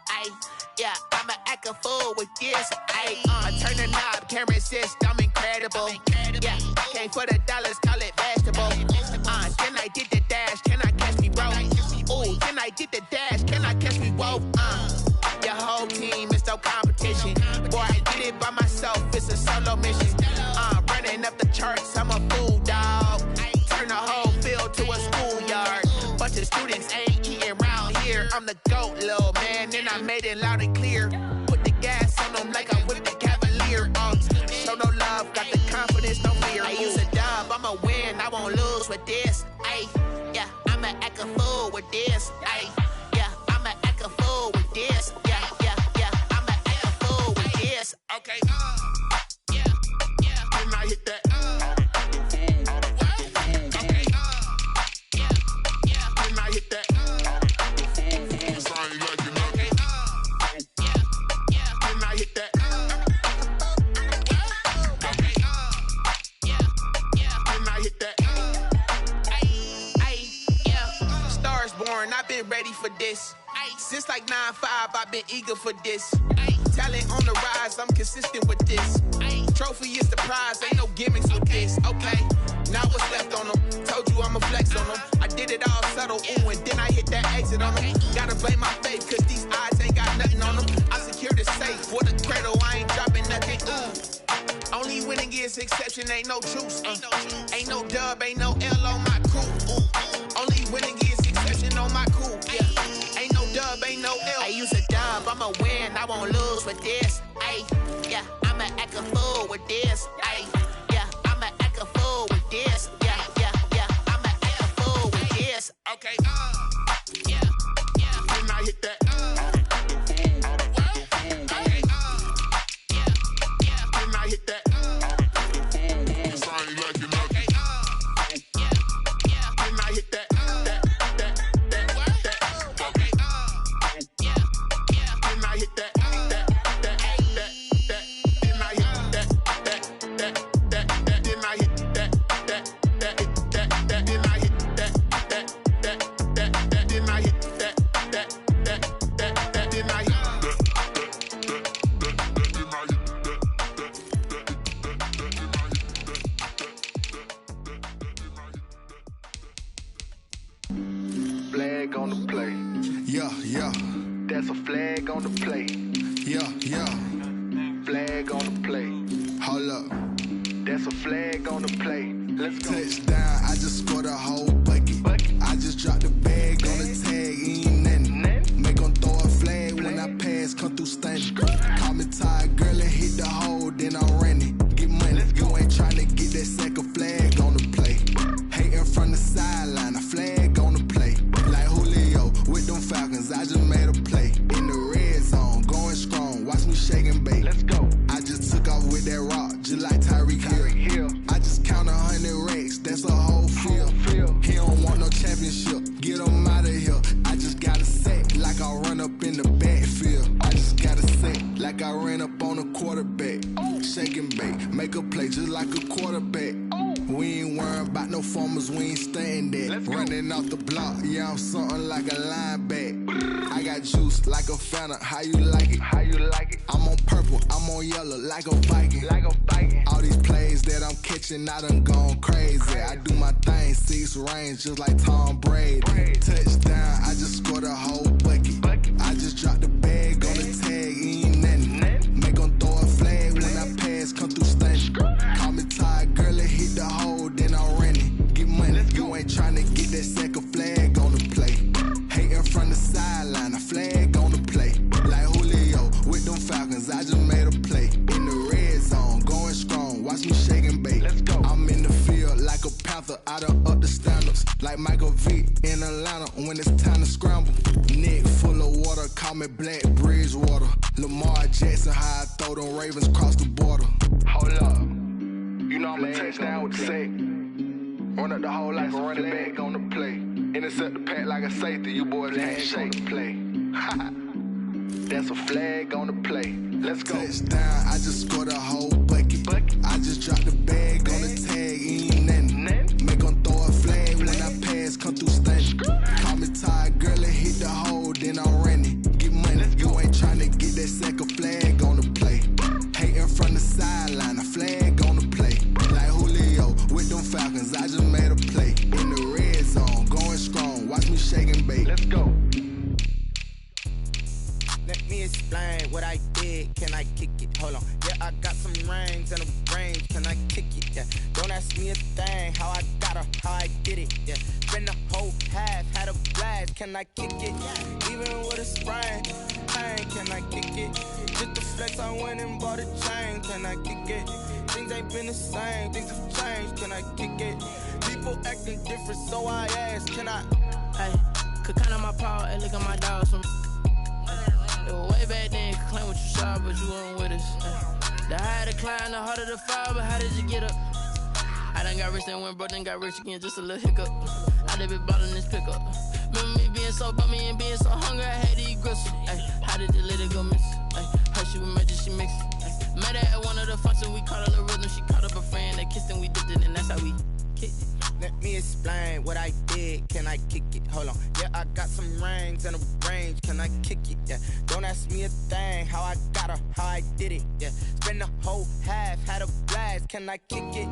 Yeah, I'ma act a fool with this. I turn the knob, can't resist, I'm incredible. Yeah, came for the dollars, call it vegetable. Then I did the dash, can I catch me, bro? Ooh, then I did the dash, can I catch me, whoa? Your whole team is no competition. Boy, I did it by myself, it's a solo mission. Running up the charts, I'm a fool, dog. Turn the whole field to a schoolyard. Bunch of students ain't eating round here. I'm the GOAT, little man, and I made it loud and clear. Put the gas on them like I'm with the Cavalier. Show no love, got the confidence, no fear. I use a dub, I'ma win, I won't lose with this. Yeah, I'ma act a fool with this. Yeah, I'ma act a fool with this. Yeah, I'ma act a fool with this. Okay. Then I hit that. Okay. Then I hit that. Sorry, like you know. Okay. Then I hit that. Okay. Then I hit that. Yeah. Stars born, I've been ready for this. Since like 9-5, I've been eager for this. Talent on the rise, I'm consistent with this. Trophy is the prize, ain't no gimmicks with this. Okay, now what's left on them? Told you I'ma flex on them. I did it all subtle, ooh, and then I hit that exit on them. Gotta blame my faith, cause these eyes ain't got nothing on them. I secured the safe for the cradle, I ain't dropping nothing, ooh. Only winning is exception, ain't no truce. Ain't no dub, ain't no L on my crew. Only winning is exception on my crew, yeah. Ain't no dub, ain't no L. I use a dub, I'ma win, I won't lose with this. Yeah, I'ma act a fool with this. Yeah, I'ma act a fool with this. Yeah, I'ma act a fool with this. Okay. Then I hit that. Okay. Then I hit that. Sorry, like you know. Okay. Then I hit that. Okay. Then I hit that. on the play. Hold up. That's a flag on the play. Let's go. Touchdown, I just scored a whole bucket. I just dropped the bag on the tag, ain't nothing. Make 'em throw a flag when I pass, come through stunning. Call me tired, girl, and hit the hole, then I'm running. Get money, you ain't tryna get that second flag on the play. Hating from the sideline, a flag on the play. Like Julio with them Falcons, I just made a play. In the red zone, going strong, watch me shake and bake. Let's go. I just took off with that rock, just like Tyreek Hill. I just count 100 racks, that's a whole field. He don't want no championship, get him out of here. I just got a sack, like I run up in the backfield. I just got a sack, like I ran up on a quarterback. Shake and bake, make a play just like a quarterback. We ain't worrying about no formers, we ain't staying there. Running off the block, yeah, I'm something like a linebacker. I got juice like a Fanta, how you like it? How you like it? I'm on purple, I'm on yellow, like a Viking. Like a Viking. All these plays that I'm catching, I done gone crazy. I do my thing, 6 range, just like Tom Brady. Touchdown, I just scored a whole bucket. I just dropped the bag on the tag, ain't nothing. Make 'em throw a flag when I pass, come through stunning. Call me tired, girl, and hit the hole, then I'm running. Get money, you ain't tryna get that second flag on the play. Hating from the sideline, a flag on the play. Like Julio with them Falcons, I just made a play. In the red zone, going strong, watch me shake and bake. Let's go. I'm in the field like a Panther, I done up the standards. Like Michael Vick in Atlanta when it's time to scramble. Neck full of water, call me Black Bridgewater. Lamar Jackson, how I throw them Ravens across the border. Hold up. You know I'm a touchdown with the sack. Run up the whole like a running back on the play. Intercept the pack like a safety, you boys can't shake the play. That's a flag on the play. Let's go. Touchdown, I just scored a whole bucket. I just dropped the bag on the tag, ain't nothing. Make 'em throw a flag when I pass, come through stunning. Call me tired, girl, and hit the hole, then I'm running. Get money, you ain't tryna get that second flag on the play. Hating from the sideline, a flag on the play. Like Julio with them Falcons, I just made a play. In the red zone, going strong, watch me shake and bake. Let's go. Let me explain what I did. Can I kick it? Hold on. Yeah, I got some rings and a range. Can I kick it? Yeah. Don't ask me a thing. How I got her, how I did it. Yeah. Spend the whole half, had a blast. Can I kick it? Even with a sprain. Hey, can I kick it? Just the flex, I went and bought a chain. Can I kick it? Things ain't been the same. Things have changed. Can I kick it? People acting different, so I asked. Can I? Hey, could count on my power and look at my dogs from. It was way back then, could claim what you saw, but you weren't with us. The higher the climb, the harder the fall, but how did you get up? I done got rich, then went broke, then got rich again, just a little hiccup. I done been ballin' this pickup. Remember me being so bummy and being so hungry, I had to eat gristle. Ay, how did the lady go miss? Ay, her she was magic, she mixed. Met her at one of the functions, we caught a little rhythm, she caught up a friend, they kissed and we dipped it, and that's how we kicked it. Let me explain what I did. Can I kick it? Hold on. Yeah, I got some rings and a range. Can I kick it? Yeah. Don't ask me a thing. How I got her, how I did it. Yeah. Spend the whole half, had a blast. Can I kick it?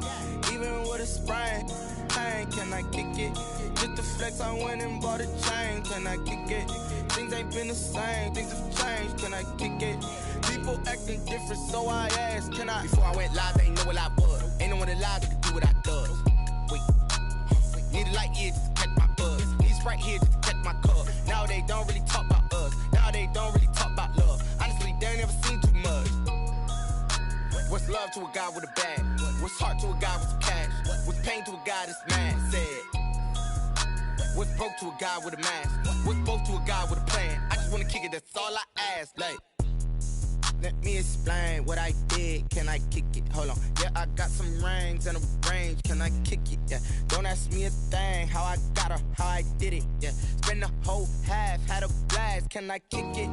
Even with a sprain. Hey, can I kick it? Just the flex, I went and bought a chain. Can I kick it? Things ain't been the same. Things have changed. Can I kick it? People acting different, so I asked. Can I? Before I went live, they ain't know what I was. Ain't no one alive that could do what I does. Wait. Need a light here just to catch my buzz. Need Sprite here just to catch my cup. Now they don't really talk about us. Now they don't really talk about love. Honestly, they ain't never seen too much. What's love to a guy with a bag? What's heart to a guy with some cash? What's pain to a guy that's mad? Said. What's broke to a guy with a mask? What's broke to a guy with a plan? I just wanna kick it, that's all I ask. Like. Let me explain what I did. Can I kick it? Hold on. Yeah, I got some rings and a range. Can I kick it? Yeah. Don't ask me a thing. How I got her, how I did it. Yeah. Spend the whole half, had a blast. Can I kick it?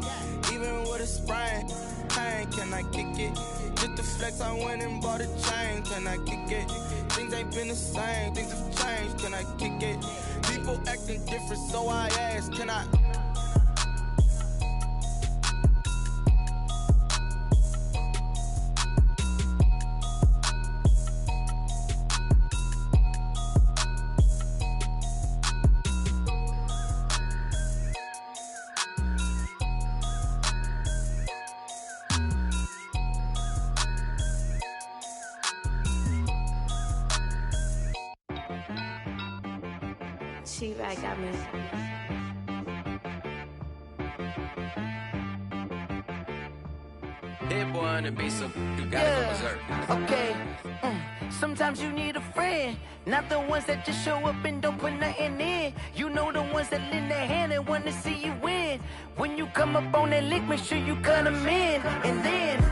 Even with a sprain. Hey, can I kick it? Just the flex, I went and bought a chain. Can I kick it? Things ain't been the same. Things have changed. Can I kick it? People acting different, so I asked. Can I? T-Rack got me. Hit boy on the beat, so you gotta go berserk. Okay. Sometimes you need a friend, not the ones that just show up and don't put nothing in. You know the ones that lend their hand and wanna see you win. When you come up on that lick, make sure you cut them in. And then,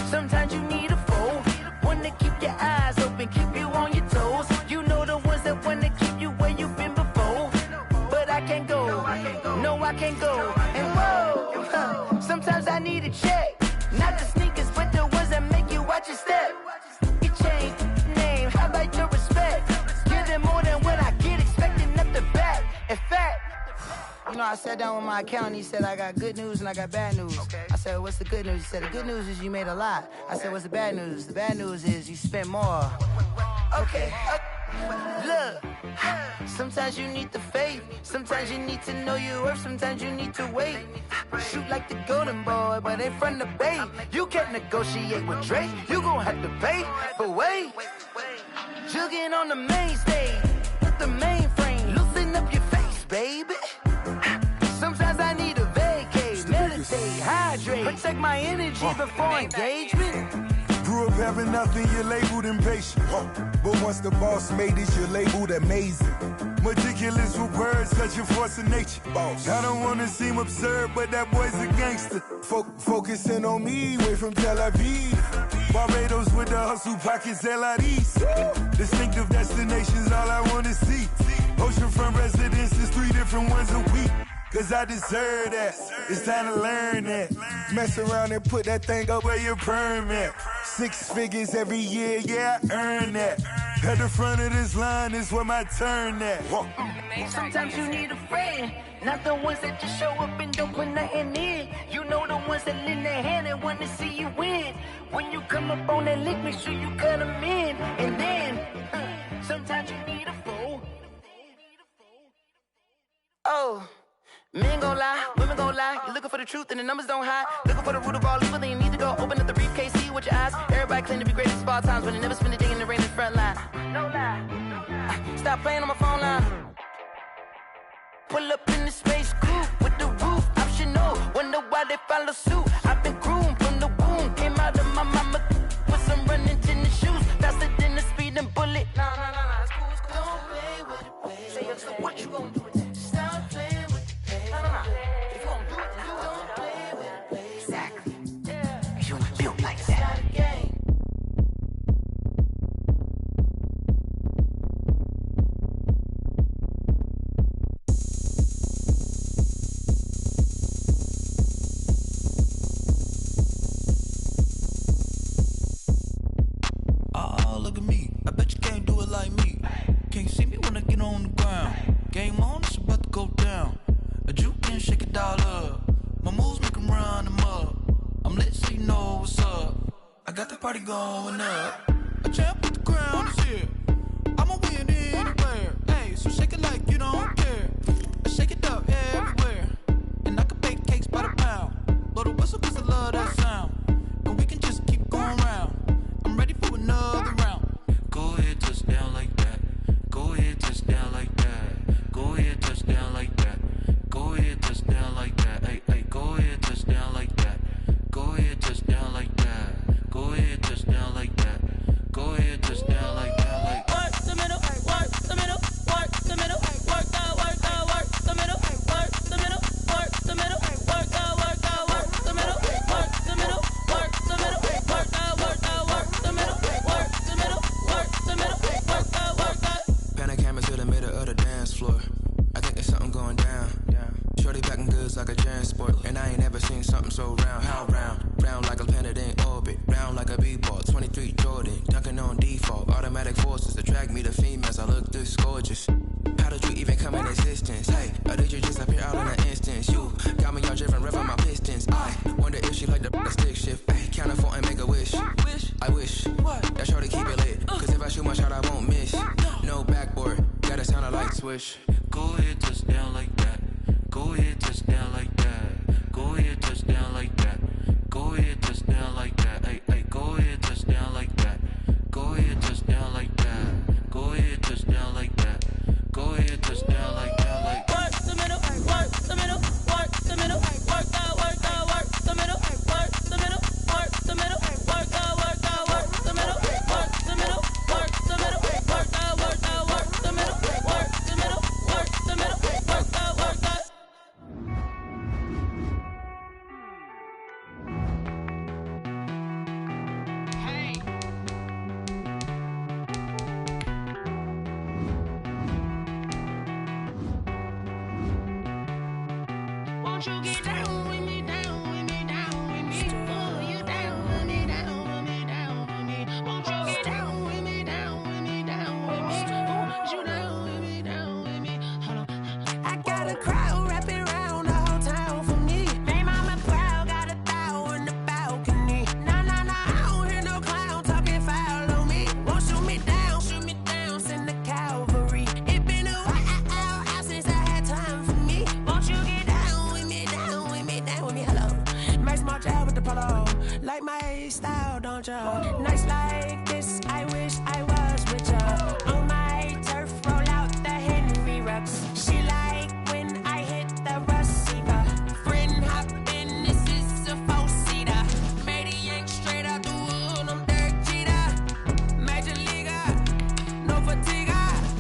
sometimes you need a foe, one to keep your eyes open, keep you on your toes. You know the ones that wanna keep you where you've been before. But I can't go, no I can't go. And whoa, sometimes I need a check. Not the sneakers, but the ones that make you watch your step. You change name, how about your respect? Give them more than what I get, expecting up the back. In fact, you know, I sat down with my accountant, he said, I got good news and I got bad news. I said, what's the good news? He said, the good news is you made a lot. I said, what's the bad news? The bad news is you spent more. Okay. Look, sometimes you need the faith, sometimes you need to know your worth, sometimes you need to wait. Shoot like the golden boy, but ain't from the bay. You can't negotiate with Drake, you gon' have to pay. But wait, jugging on the main stage, with the mainframe, loosen up your face, baby. Sometimes I need a vacate, meditate, hydrate, protect my energy before engagement. Grew up having nothing, you're labeled impatient. But once the boss made it, you're labeled amazing. Meticulous with words, such a force of nature. I don't wanna seem absurd, but that boy's a gangster. Focusing on me, way from Tel Aviv. Barbados with the hustle pockets, LIDs. Distinctive destinations, all I wanna see. Oceanfront residences, 3 different ones a week. Cause I deserve that, it's time to learn that. Mess around and put that thing up where your permit. 6 figures every year, yeah, I earn that. At the front of this line is where my turn at. Sometimes you need a friend, not the ones that just show up and don't put nothing in. You know the ones that lend their hand and wanna see you win. When you come up on that lick, make sure you cut them in. And then, sometimes you need a foe. Oh. Men gon' lie, women gon' lie. You're looking for the truth and the numbers don't hide. Looking for the root of all evil, then you need to go open up the briefcase, see with your eyes. Everybody claim to be great at small times, but they never spend a day in the rain in the front line. No lie. Stop playing on my phone line. Pull up in the space coupe with the roof optional. Wonder why they follow suit. I've been groomed from the womb. Came out of my mama with some running tennis shoes. Faster than the speeding bullet. Nah, it's cool, it's cool. Don't play with it, baby. Say so what you gon' do with it? Stop playing with it. If you gon' do it, then you don't play with it, baby. Exactly. Yeah. You ain't built like that. Oh, look at me. I bet you can't do it like me. Can't see me when I get on the ground. Game on, it's about to go down. A juke and shake it all up. My moves make them run them up. I'm lit so you know what's up. I got the party going up. A champ with the crown is here. I'ma win anywhere. Hey, so shake it like you don't care. I shake it up everywhere. And I can bake cakes by the pound. Blow the whistle cause I love that sound. And we can just keep going round. I'm ready for another round. Go ahead, touch down like that. Go ahead, touch down like that. Go ahead, touch down like that. Go ahead, touch down like that. Hey, go ahead, touch down like that. Go ahead, touch down like that. Go ahead, touch down like that. Go ahead, touch down like that. Like work the middle, work the middle, work the middle, work the middle, work the middle, work the middle, work the middle, work the middle, work the middle, work the middle, work the middle, work the middle, work the. Pan a camera to the middle of the dance floor. I think there's something going down. Shorty packing goods like a transport. And I ain't never seen something so round. How round? Round like a planet in orbit. Round like a b-ball. 23 Jordan. Dunking on default. Automatic forces attract me to females. I look this gorgeous. How did you even come in existence? Hey, or did you just appear out in an instance? You got me all driven, revving my pistons. I wonder if she like the stick shift. Hey, count a 4 and make a wish. I wish. What? That shorty keep it lit. Cause if I shoot my shot, I won't miss. No backboard. Gotta sound a light swish. Go ahead, touch down like that. Go ahead, touch down like that. Go ahead, touch down like that. Go ahead, touch down like that. Hey, go ahead, touch down like that. Go ahead, touch down like that. Go ahead, touch down like that. Go ahead, touch down ya, don't ya? Nights like this, I wish I was with ya. On my turf, roll out the Henry Rux. She like when I hit the receiver. Friend hop in, this is a four-seater. Made a yank straight out the wood, I'm Derek Jeter. Major leaguer, no fatigue.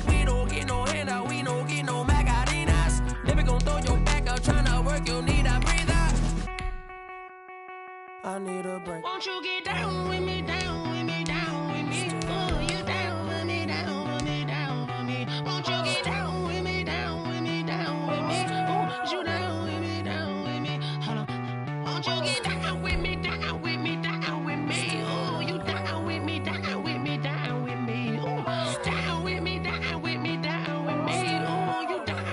We don't get no handout, we don't get no Macarinas. Never gon' throw your back out, tryna work, you need a breather. I need a break. Won't you get down with me, down with me, down with me? Ooh, you down with me, down with me, down with me. Won't you get down with me, down with me, down with me? Ooh, you down with me, down with me. Hold on. Won't you get down with me, down with me, down with me? Ooh, you down with me, down with me, down with me. Ooh, down with me, down with me, down with me. Ooh, you down.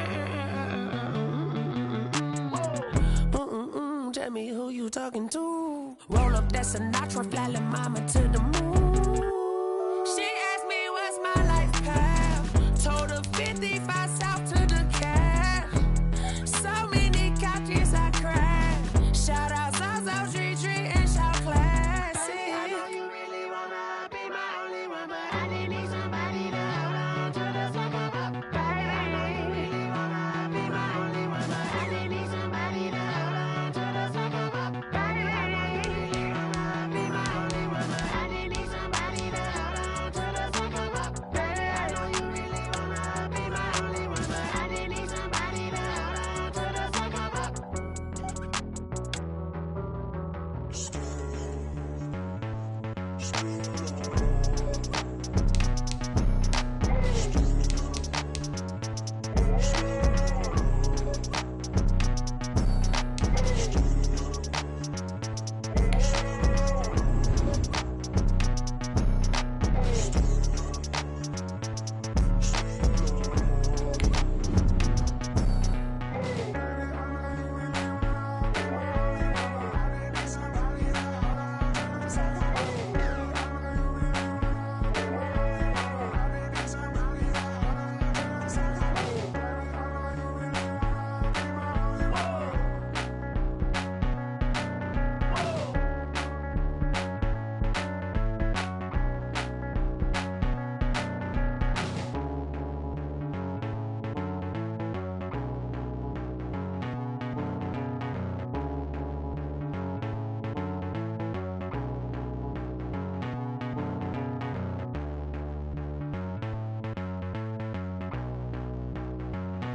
Tell me who you talking to. Roll up that Sinatra, fly la mama to the moon. She asked me what's my life path. Told her 55 south to the cat. So many couches I cracked. Shout out South Street and shout classy. I know you really wanna be my only one, but I didn't need somebody to hold on to the fuck up, baby. I know you really wanna be my only one, but I didn't need somebody to hold on to the fuck up, baby. I know you really wanna be my only one, but I didn't need somebody to hold on to the fuck up, baby. I know you really wanna be my only one, but I didn't need somebody to hold on to the fuck up.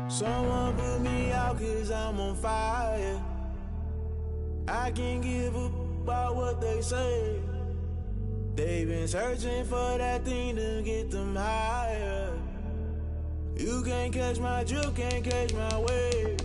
Someone put me out 'cause I'm on fire. I can't give up about what they say. They've been searching for that thing to get them higher. You can't catch my drift, can't catch my wave.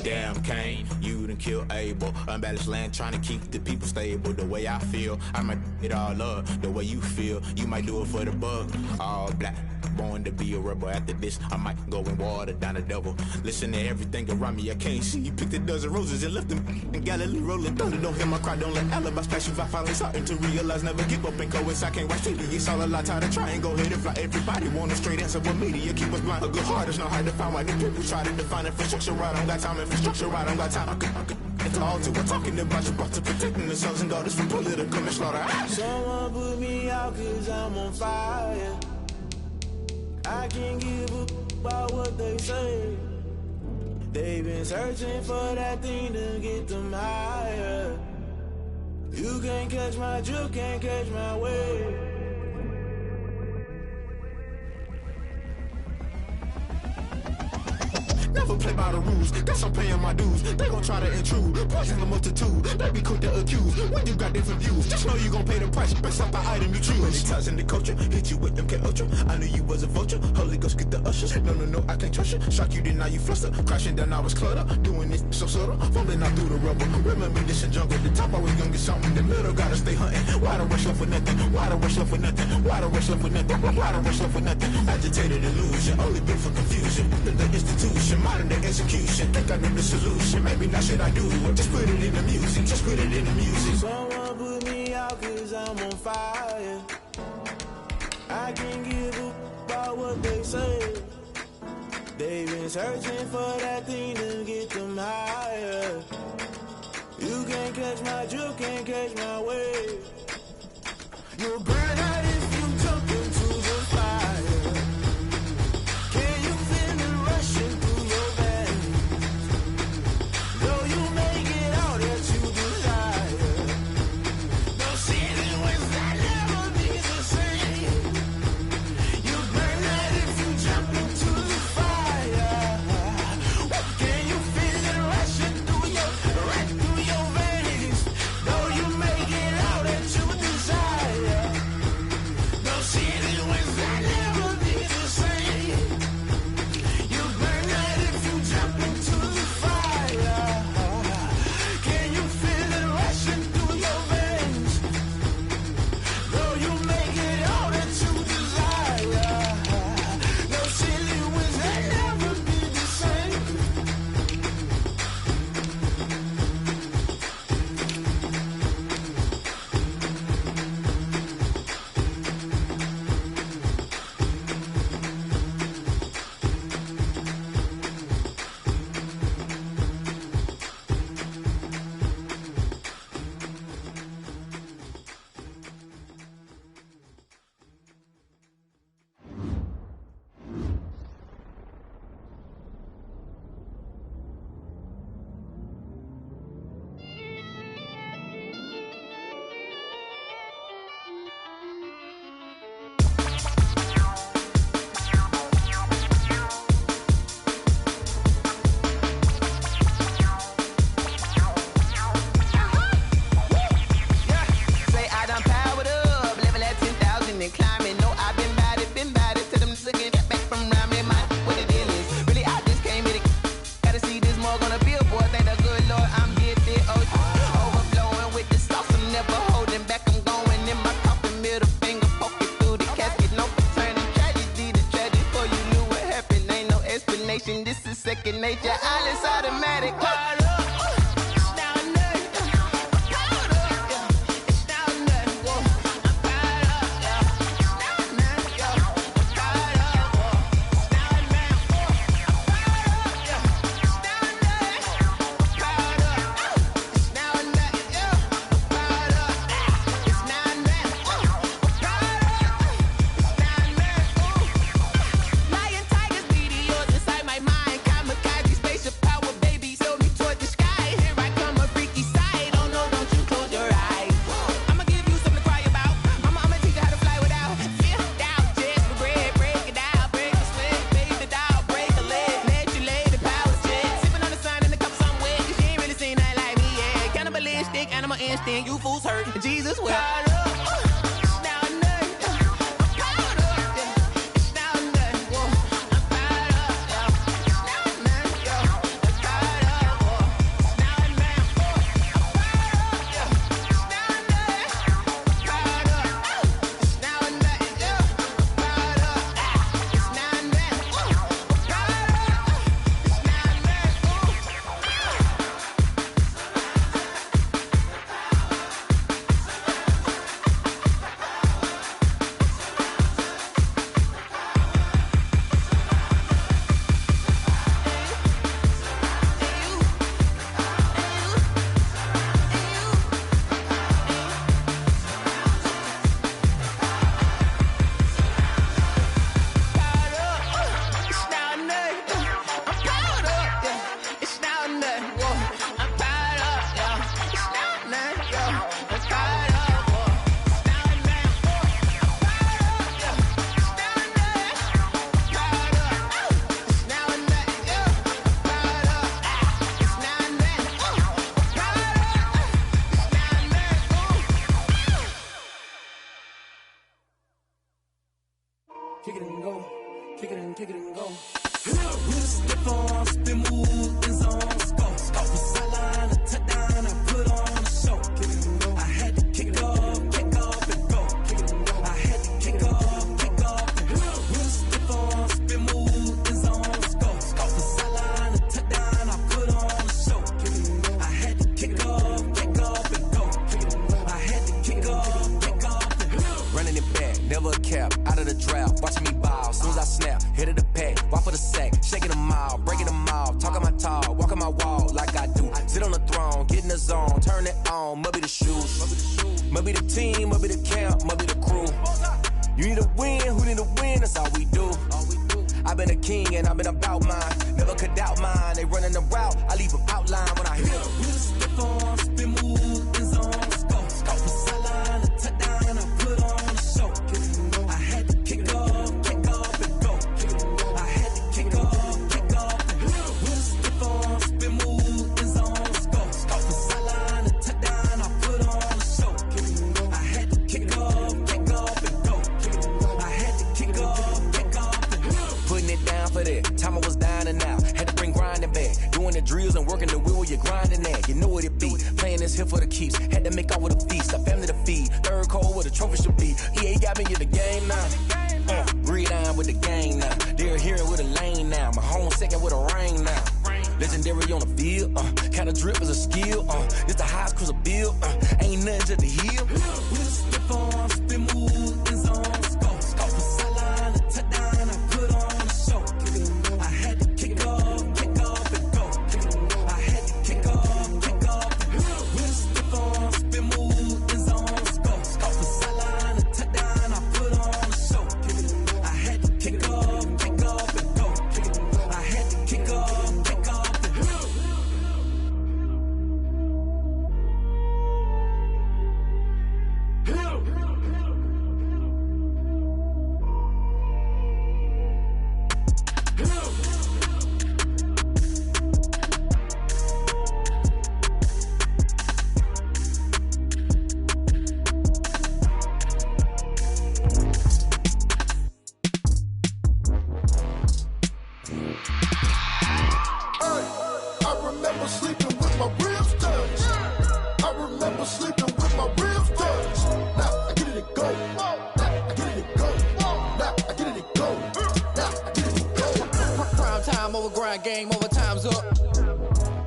Damn Kane, you done killed Abel. Unbalanced land trying to keep the people stable. The way I feel, I might it all up. The way you feel, you might do it for the buck. All black, born to be a rebel. After this, I might go and water down the devil. Listen to everything around me, I can't see. Picked a dozen roses and left them in Galilee rolling thunder. Don't hear my cry, don't let alibis pass you. I finally starting to realize, never give up and coincide. I can't watch TV, it's all a lot. Time to try and go ahead and fly. Everybody want a straight answer, but media keep us blind. A good heart is not hard to find. Why the people try to define infrastructure right? I don't got time, infrastructure right, I don't got time. I could it's all to we're talking about you, about to protecting the sons and daughters from political and slaughter. Someone put me out 'cause I'm on fire. I can't give up about what they say. They've been searching for that thing to get them higher. You can't catch my drift, can't catch my wave. Never play by the rules, guess I'm paying my dues. They gon' try to intrude, poison the multitude. They be quick to accuse when you got different views. Just know you gon' pay the price based off the item you choose. Many times in the culture, hit you with MK Ultra. I knew you was a vulture, Holy Ghost get the ushers. No, I can't trust you. Shock you, then now you fluster. Crashing down, I was cluttered. Doing this so subtle, falling out through the rubble. Remember this in jungle, the top always gonna get something. The middle gotta stay hunting. Why the rush left for nothing? Why the rush left for nothing? Why the rush left for nothing? Why the rush left for nothing? Agitated illusion, only built for confusion. The institution, modern day execution. Think I know the solution. Maybe not shit I do. Just put it in the music. Just put it in the music. Someone put me out 'cause I'm on fire. I can't give up about what they say. They've been searching for that thing to get them higher. You can't catch my drift, can't catch my wave. You'll burn out if you jump into the fire. Can you feel it rushing through your veins? Though you make it all that you desire. No ceiling wins that never be the same. You burn out if you jump into the fire. Can you feel it rushing through your veins? Though you make it all that you desire. No ceiling wins that never be the same. You burn out if you jump into the fire. Can you feel it rushing through your veins? Though you make it all that you desire. No ceiling wins that never be the same. Say I done powered up, level at 10,000 and climbing. No, I've been bad it to them looking back from around me. Man, what the deal is? Really, I just came here to gotta see this more gonna be a boy. Thank the good Lord, I'm gifted. Overflowing with the sauce, I'm never holding back. I'm going in my coffin, middle finger poking through the casket. No turning tragedy to tragedy. Before you knew what happened, ain't no explanation. This is second nature. All is automatic. Caught up. Lion, tigers, meteors inside my mind. Kamikaze, spaceship power, baby, sail me toward the sky. Here I come, a freaky side. Oh no, don't you close your eyes. I'ma give you something to cry about. I'ma teach you how to fly without fear, doubt. Just for bread, break it out, break the sweat, baby, the doll, break a leg, let you lay the power jet. Sipping on the sun in the cup, some wet. 'Cause you ain't really seen nothing like me yet. Cannibalistic, animal instinct, you fools hurt. Jesus will. Kick it and go. Kick it and go. With a step on, spin move, in zone, go. Off the sideline, a touchdown, I put on a show. Kick it and go. I had to kick off and go. Kick it and go. I had to kick off and go. With a step on, spin move, in zone, go. Off the sideline, a touchdown, I put on a show. Kick it and go. I had to kick off and go. Kick it and go. I had to kick off and go. Running it back, never a cap, out of the draft. Watching me ball, soon as I snap, hit of the pack, walk for the sack, shaking them all, breaking them all, talking my talk, walking my wall like I do. Sit on the throne, get in the zone, turn Might be the team, might be the camp, might be the crew. You need a win, who need a win, that's all we do. I've been a king and I've been about mine. Never could doubt mine, they running the route, I leave them outline when I hit them. We step on, spin move, in zone, scope. From sideline to touchdown, I put on a show. I had to kick off and go. I had to kick off and go. We step on, spin move, in zone, scope. From sideline to touchdown, I put on a show. I had to kick off and go. I had to kick off and go. Putting it down for that, time I was down and out. Had to bring grinding back, doing the drills and working the wheel where you're grinding at. You know what it be, playing this here for the keeps. Had to make out with a feast, a family to feed. Third cold where the trophy should be. EA got me in the game now. Breathe down with the game now. They're hearing with a lane now. My home second with a rain now. Legendary on the field, kinda drip is a skill. It's the highest cruiser bill, ain't nothing just to heal. We step on, spin move, in zone, scope. From sideline to touchdown, I put on a show. I had to kick off and go. I had to kick off and go. We step on, spin move, in zone, scope. From sideline to touchdown, I put on a show. I had to kick off and go. I had to kick off and go. I remember sleeping with my ribs touched. I remember sleeping with my ribs touched. Now I get it to go. Now I get it to go. Now I get it to go. Now I get it to go. Prime time over grind, game over, time's up.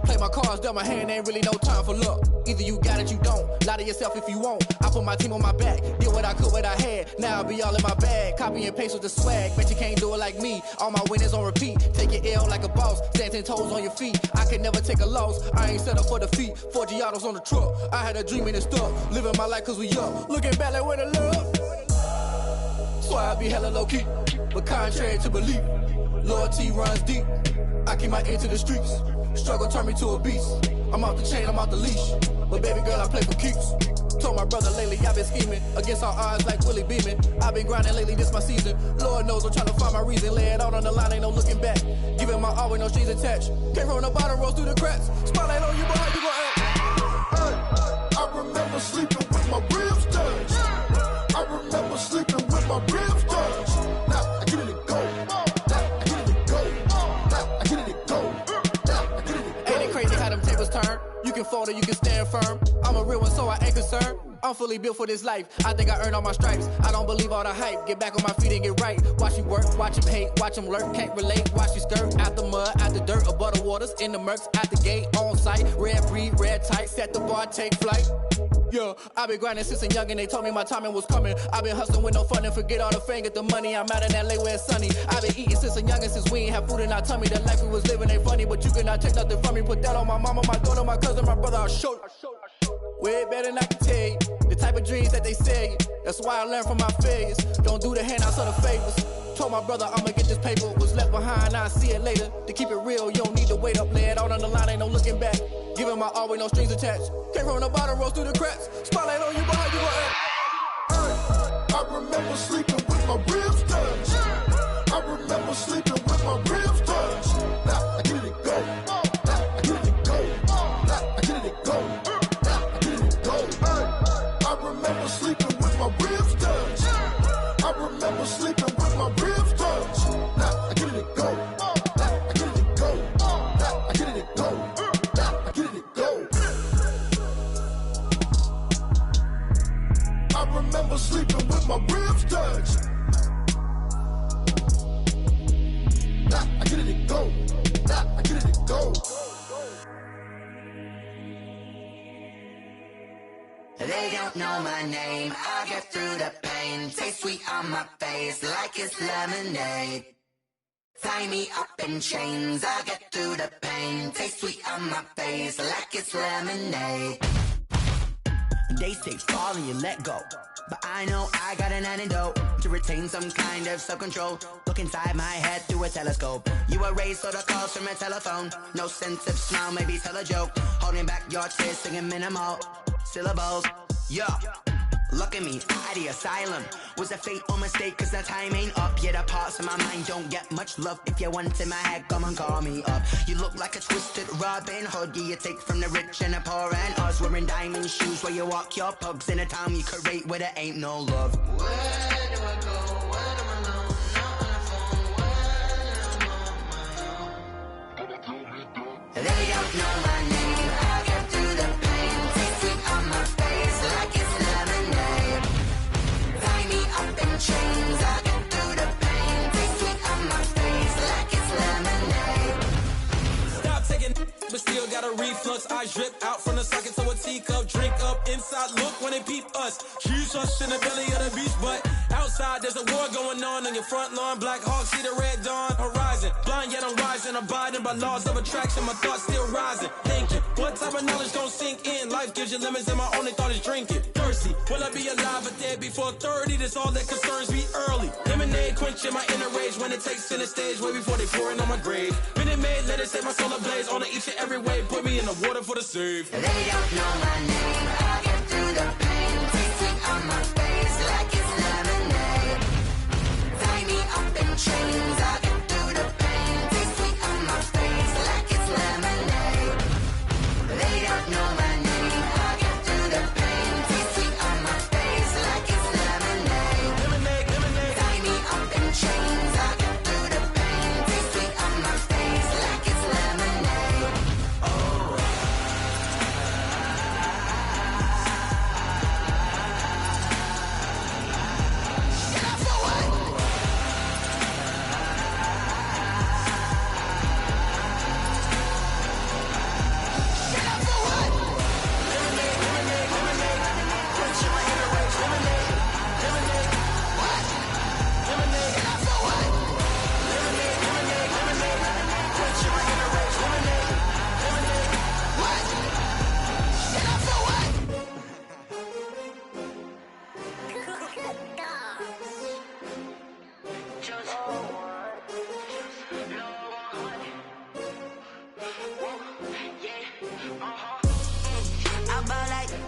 Play my cards, dealt my hand, ain't really no time for luck. Either you got it, you don't. Lie to yourself if you won't. I put my team on my back, did what I could, what I had. Now I be all in my bag, copy and paste with the swag. Bet you can't do it like me. All my winners on repeat. Take your L like a boss, stand 10 toes on your feet. I could never take a loss. I ain't set up for defeat. 4 Giottos on the truck. I had a dream and it stuck. Living my life cause we up. Looking back like where the love. So I be hella low key, but contrary to belief, loyalty runs deep. I keep my ear to the streets. Struggle turned me to a beast. I'm off the chain, I'm off the leash. But baby girl, I play for keeps. Told my brother lately, I've been scheming against all odds like Willie Beeman. I've been grinding lately, this my season. Lord knows I'm trying to find my reason. Lay it out on the line, ain't no looking back. Giving my all with no strings attached. Came from the bottom, rose through the cracks. Spotlight on you, boy, how you gon' act? I remember sleeping with my ribs touched. I remember sleeping with my ribs touched. Now I get it to go. Now I get it to go. Now I get it to go. Now I get it to go. Ain't it crazy how them tables turn? You can fold or you can stand firm. I'm a real one, so I ain't concerned. I'm fully built for this life. I think I earned all my stripes. I don't believe all the hype. Get back on my feet and get right. Watch you work, watch him hate, watch him lurk. Can't relate, watch you skirt. Out the mud, out the dirt, above the waters, in the murks, out the gate, on site. Red breed, red tight, set the bar, take flight. Yeah, I been grinding since a young and they told me my timing was coming. I been hustling with no fun and forget all the fame, get the money. I'm out in LA where it's sunny. I been eating since a young and since we ain't have food in our tummy. The life we was living ain't funny, but you cannot take nothing from me. Put that on my mama, my daughter, my cousin, my brother, I'll show you. Way better than I can tell you. The type of dreams that they sell you. That's why I learned from my failures. Don't do the handouts or the favors. Told my brother I'ma get this paper. Was left behind, I'll see it later. To keep it real, you don't need to wait up. Lay it out on the line, ain't no looking back. Giving my all with no strings attached. Came from the bottom, rose through the cracks. Spotlight on you, boy, how you gon' act? I remember sleeping with my ribs touched. I remember sleeping with my ribs touched. Now I get it to go. Now I get it to go. Now I get it to go. Now I get it to go. I remember sleeping with my ribs touched. I remember sleeping with my ribs touched. Now I get it to go. Now I get it to go. Now I get it to go. Now I get it to go. I remember sleeping with my ribs touched. Now I get it to go. Now I get it to go. They don't know my name, I get through the pain. Taste sweet on my face like it's lemonade. Tie me up in chains, I get through the pain. Taste sweet on my face like it's lemonade. They say fall and you let go, but I know I got an antidote to retain some kind of self-control. Look inside my head through a telescope. You erase all the calls from a telephone. No sense of smile, maybe tell a joke. Holding back your tears, singing minimal syllables. Yeah. Look at me, at the asylum. Was a fate or mistake, cause the time ain't up. Yet the parts of my mind don't get much love. If you want in my head, come and call me up. You look like a twisted Robin Hood. You take from the rich and the poor and us. Wearing diamond shoes where you walk your pugs in a town you create where there ain't no love. Where do I go? When am I alone? Not on the phone. When I'm on my own. They don't know my name. I get through the pain. Taste it on my face like it's lemonade. Tie me up in chains. I get through the pain. Taste it on my face like it's lemonade. Stop taking, but still got a reflux. I drip out from the socket to a teacup. Drink up inside, look when they peep us. She's us in the belly of the beach, but outside there's a war going on your front lawn. Black Hawk see the red dawn horizon. Blind yet I'm rising, abiding by laws of attraction. My thoughts still rising. Thinking, what type of knowledge gon' sink in? Life gives you lemons and my only thought is drinking. Thirsty, will I be alive or dead before 30? That's all that concerns me early. Lemonade quenching my inner rage when it takes center stage way before they pour it on my grave. Minute Maid, let it set my soul ablaze. On each and every way, put me in the water for the save. They don't know my name. I get through the pain. Taste it on my face like it's lemonade. Tie me up in chains. I get through the pain. Taste it on my face like it's lemonade. They don't know my name. I get through the pain. Taste it on my face like it's lemonade. Lemonade. Tie me up in chains. I get through the pain. Taste it on my face like it's lemonade. Oh.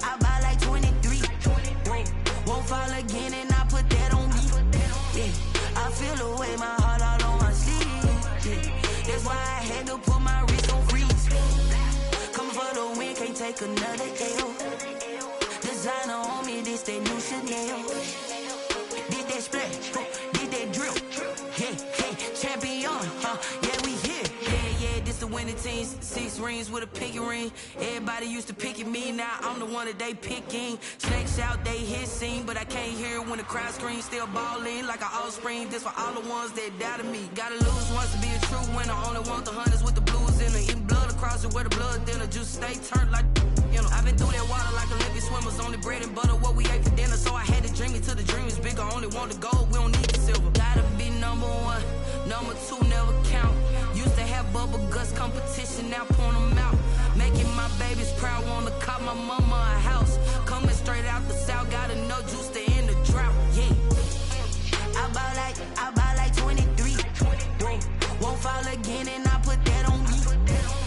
I buy like 23. Won't fall again and I put that on me. Yeah, I feel away my heart all on my sleeve. Yeah, that's why I had to put my wrist on freeze. Coming for the win, can't take another L. Designer on me, this that new Chanel. Did that splash, did that drill. Yeah, champion, yeah, we here. Yeah, this the winning team. 6 rings with a pinky ring. Everybody used to pick at me, now I'm the one that they picking. Snakes out, they hit scene, but I can't hear it when the crowd screams. Still ballin' like an offspring. This for all the ones that doubted me. Gotta lose once to be a true winner. Only want the hunters with the blues in it. Eating blood across it where the blood thinner. Juice stay turned like, you know. I've been through that water like Olympic swimmers. Only bread and butter, what we ate for dinner. So I had to dream it till the dream is bigger. Only want the gold, we don't need the silver. Gotta be number 1, number 2 never count. Used to have bubble guts competition, now point them out. Making my babies proud, wanna cop my mama a house. Coming straight out the south, gotta know juice to end the drought. Yeah, I buy like 23. Won't fall again and I put that on me.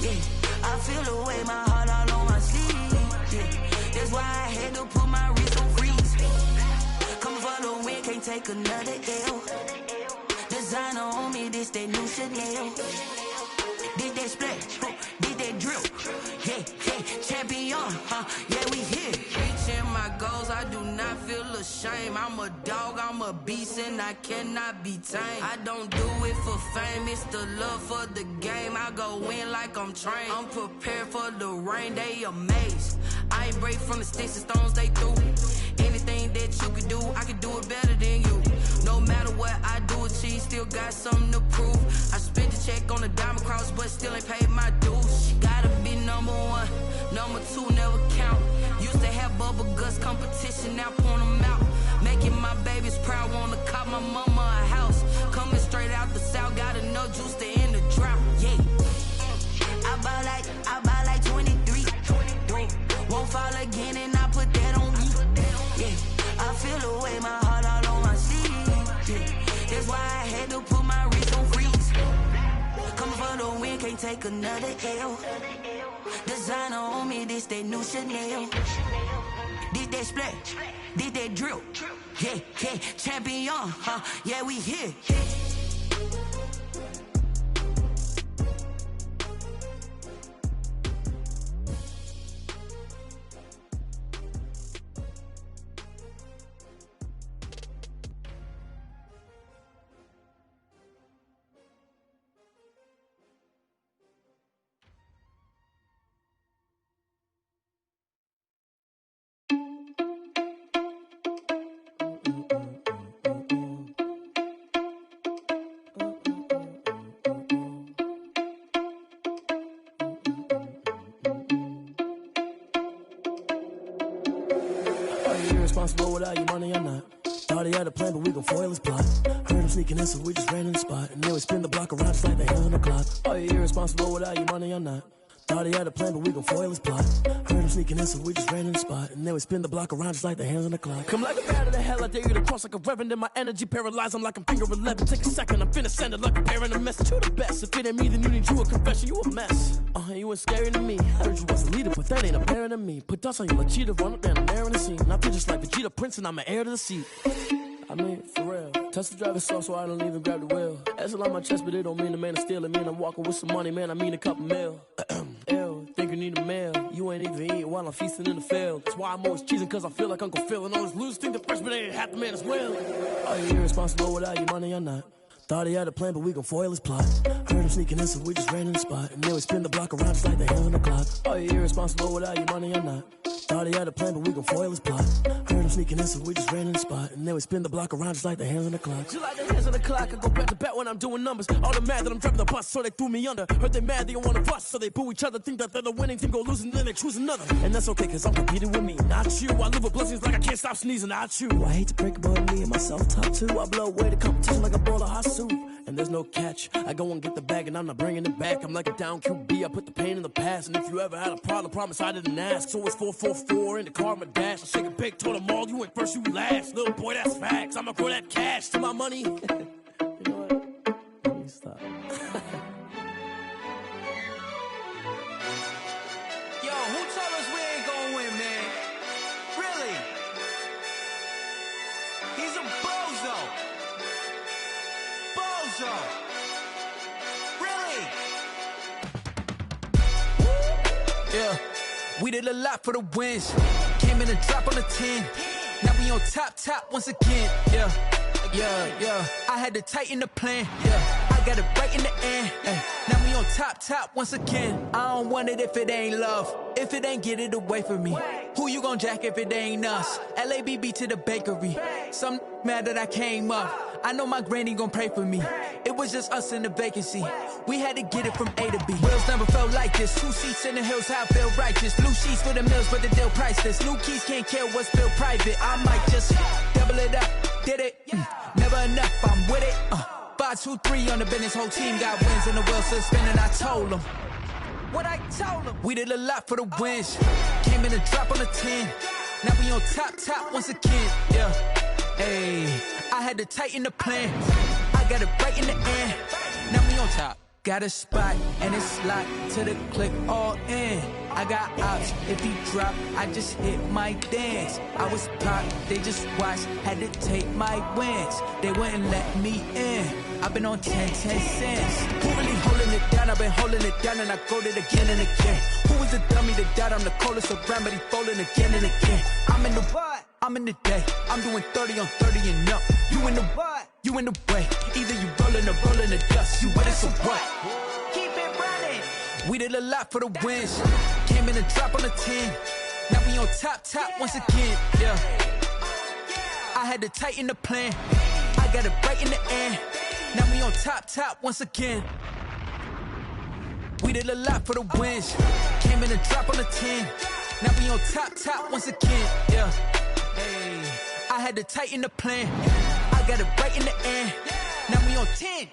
Yeah, I feel away my heart all on my sleeve. Yeah, that's why I had to put my wrist on freeze. Coming for the win, can't take another L. Designer on me, this that new Chanel. Did that splash, did that drill. Yeah, champion, yeah, we here. Reaching my goals, I do not feel ashamed. I'm a dog, I'm a beast, and I cannot be tamed. I don't do it for fame, it's the love for the game. I go in like I'm trained. I'm prepared for the rain, they amazed. I ain't break from the sticks and stones they threw. Anything that you could do, I could do it better than you. No matter what I do, achieve, still got something to prove. I spent the check on the diamond cross, but still ain't paid my dues. Gotta be number 1, number 2 never count. Used to have bubble guts competition, now point them out. Making my babies proud, wanna cop my mama a house. Coming straight out the south, gotta know juice to end the drought. Yeah, I buy like 23. Won't fall again and I put that on feel the way, my heart all on my sleeve. Yeah. That's why I had to put my wrist on freeze. Coming for the win, can't take another L. Designer on me, this that new Chanel. This that splash, this that drill. Yeah, yeah, champion, huh? Yeah, we here. Irresponsible without your money or not. Thought he had a plan, but we gon' foil his plot. Heard him sneaking in, so we just ran in the spot. And then we spin the block around just like the hands on the clock. Are you irresponsible without your money or not? Thought he had a plan, but we gon' foil his plot. Heard him sneaking in, so we just ran in the spot. And then we spin the block around just like the hands on the clock. Come like a bat of the hell, I dare you to cross like a reverend. In my energy paralyzed, I'm like I'm finger 11. Take a second, I'm finna send it like a bearing a message to the best. If it ain't me, then you need you a confession, you a mess. You ain't scary to me. I heard you was a leader, but that ain't apparent to me. Put dust on you like cheetah, run up down the air in the scene. I feel just like Vegeta Prince, and I'm an heir to the seat. I mean, for real. Touch the driver's soft, so I don't even grab the wheel. That's on my chest, but it don't mean the man is stealing. Man, I'm walking with some money, man, I mean a couple mil. Ew, think you need a meal. You ain't even eating while I'm feasting in the field. That's why I'm always cheesing, cause I feel like Uncle Phil. And all those losers think the freshman ain't half the man as well. Are you irresponsible without your money or not? Thought he had a plan, but we gon' foil his plot. Heard him sneaking in, so we just ran in the spot. And then we spin the block around just like the hands on the clock. Are you irresponsible without your money or not? Thought he had a plan, but we gon' foil his plot. Heard him sneaking in, so we just ran in the spot. And then we spin the block around just like the hands on the clock. Just like the hands on the clock, I go back to back when I'm doing numbers. All the mad that I'm driving the bus, so they threw me under. Heard they mad, they don't wanna bust, so they boo each other. Think that they're the winning team, go losing, then they choose another. And that's okay, cause I'm competing with me, not you. I live with blessings like I can't stop sneezing, not you. I hate to break it, but me and myself top two. I blow away the competition like a bowl of hot soup. And there's no catch. I go and get the bag and I'm not bringing it back. I'm like a down QB, I put the pain in the past. And if you ever had a problem, promise I didn't ask. So it's 444 in the car, my dash. I shake a big, told them all, you ain't first, you last. Little boy, that's facts. I'ma grow that cash to my money. You know what? Let me stop. Yo, who told us we ain't gonna win, man? Really? He's a bozo. Bozo. Really? Yeah, we did a lot for the wins. Came in and drop on the 10. Now we on top once again. Yeah. I had to tighten the plan. Yeah, I got it right in the end. Now we on top once again. I don't want it if it ain't love. If it ain't, get it away from me. Who you gon' jack if it ain't us? LABB to the bakery. Some mad that I came up. I know my granny gon' pray for me. It was just us in the vacancy. We had to get it from A to B. Wheels never felt like this. 2 seats in the hills, how I feel righteous. Blue sheets for the mills, but the deal priceless. New keys can't care what's built private. I might just double it up. Did it? Never enough, I'm with it. 5, 2, 3 on the business. Whole team got wins and the wheels still spinning. I told them what I told them. We did a lot for the wins. Came in and drop on the 10. Now we on top once again. Yeah. Hey, I had to tighten the plan. I got it right in the end. Now we on top. Got a spot and it's locked to the click all in. I got ops, if he drop, I just hit my dance. I was popped, they just watched, had to take my wins. They wouldn't let me in. I've been on 10 cents. Who really holding it down? I've been holding it down and I go it again and again. Who was the dummy that died? I'm the coldest around, but he folding again and again. I'm in the what? I'm in the day. I'm doing 30 on 30 and up. You in the what? You in the way. Either you rolling or rolling the dust. You with it, so what? Keep it running. We did a lot for the wins. Came in and drop on the 10. Now we on top once again. Yeah. I had to tighten the plan. I got it right in the end. Now we on top once again. We did a lot for the wins. Came in and drop on the 10. Now we on top once again. Yeah. Hey, I had to tighten the plan. I got it right in the end. Now we on 10.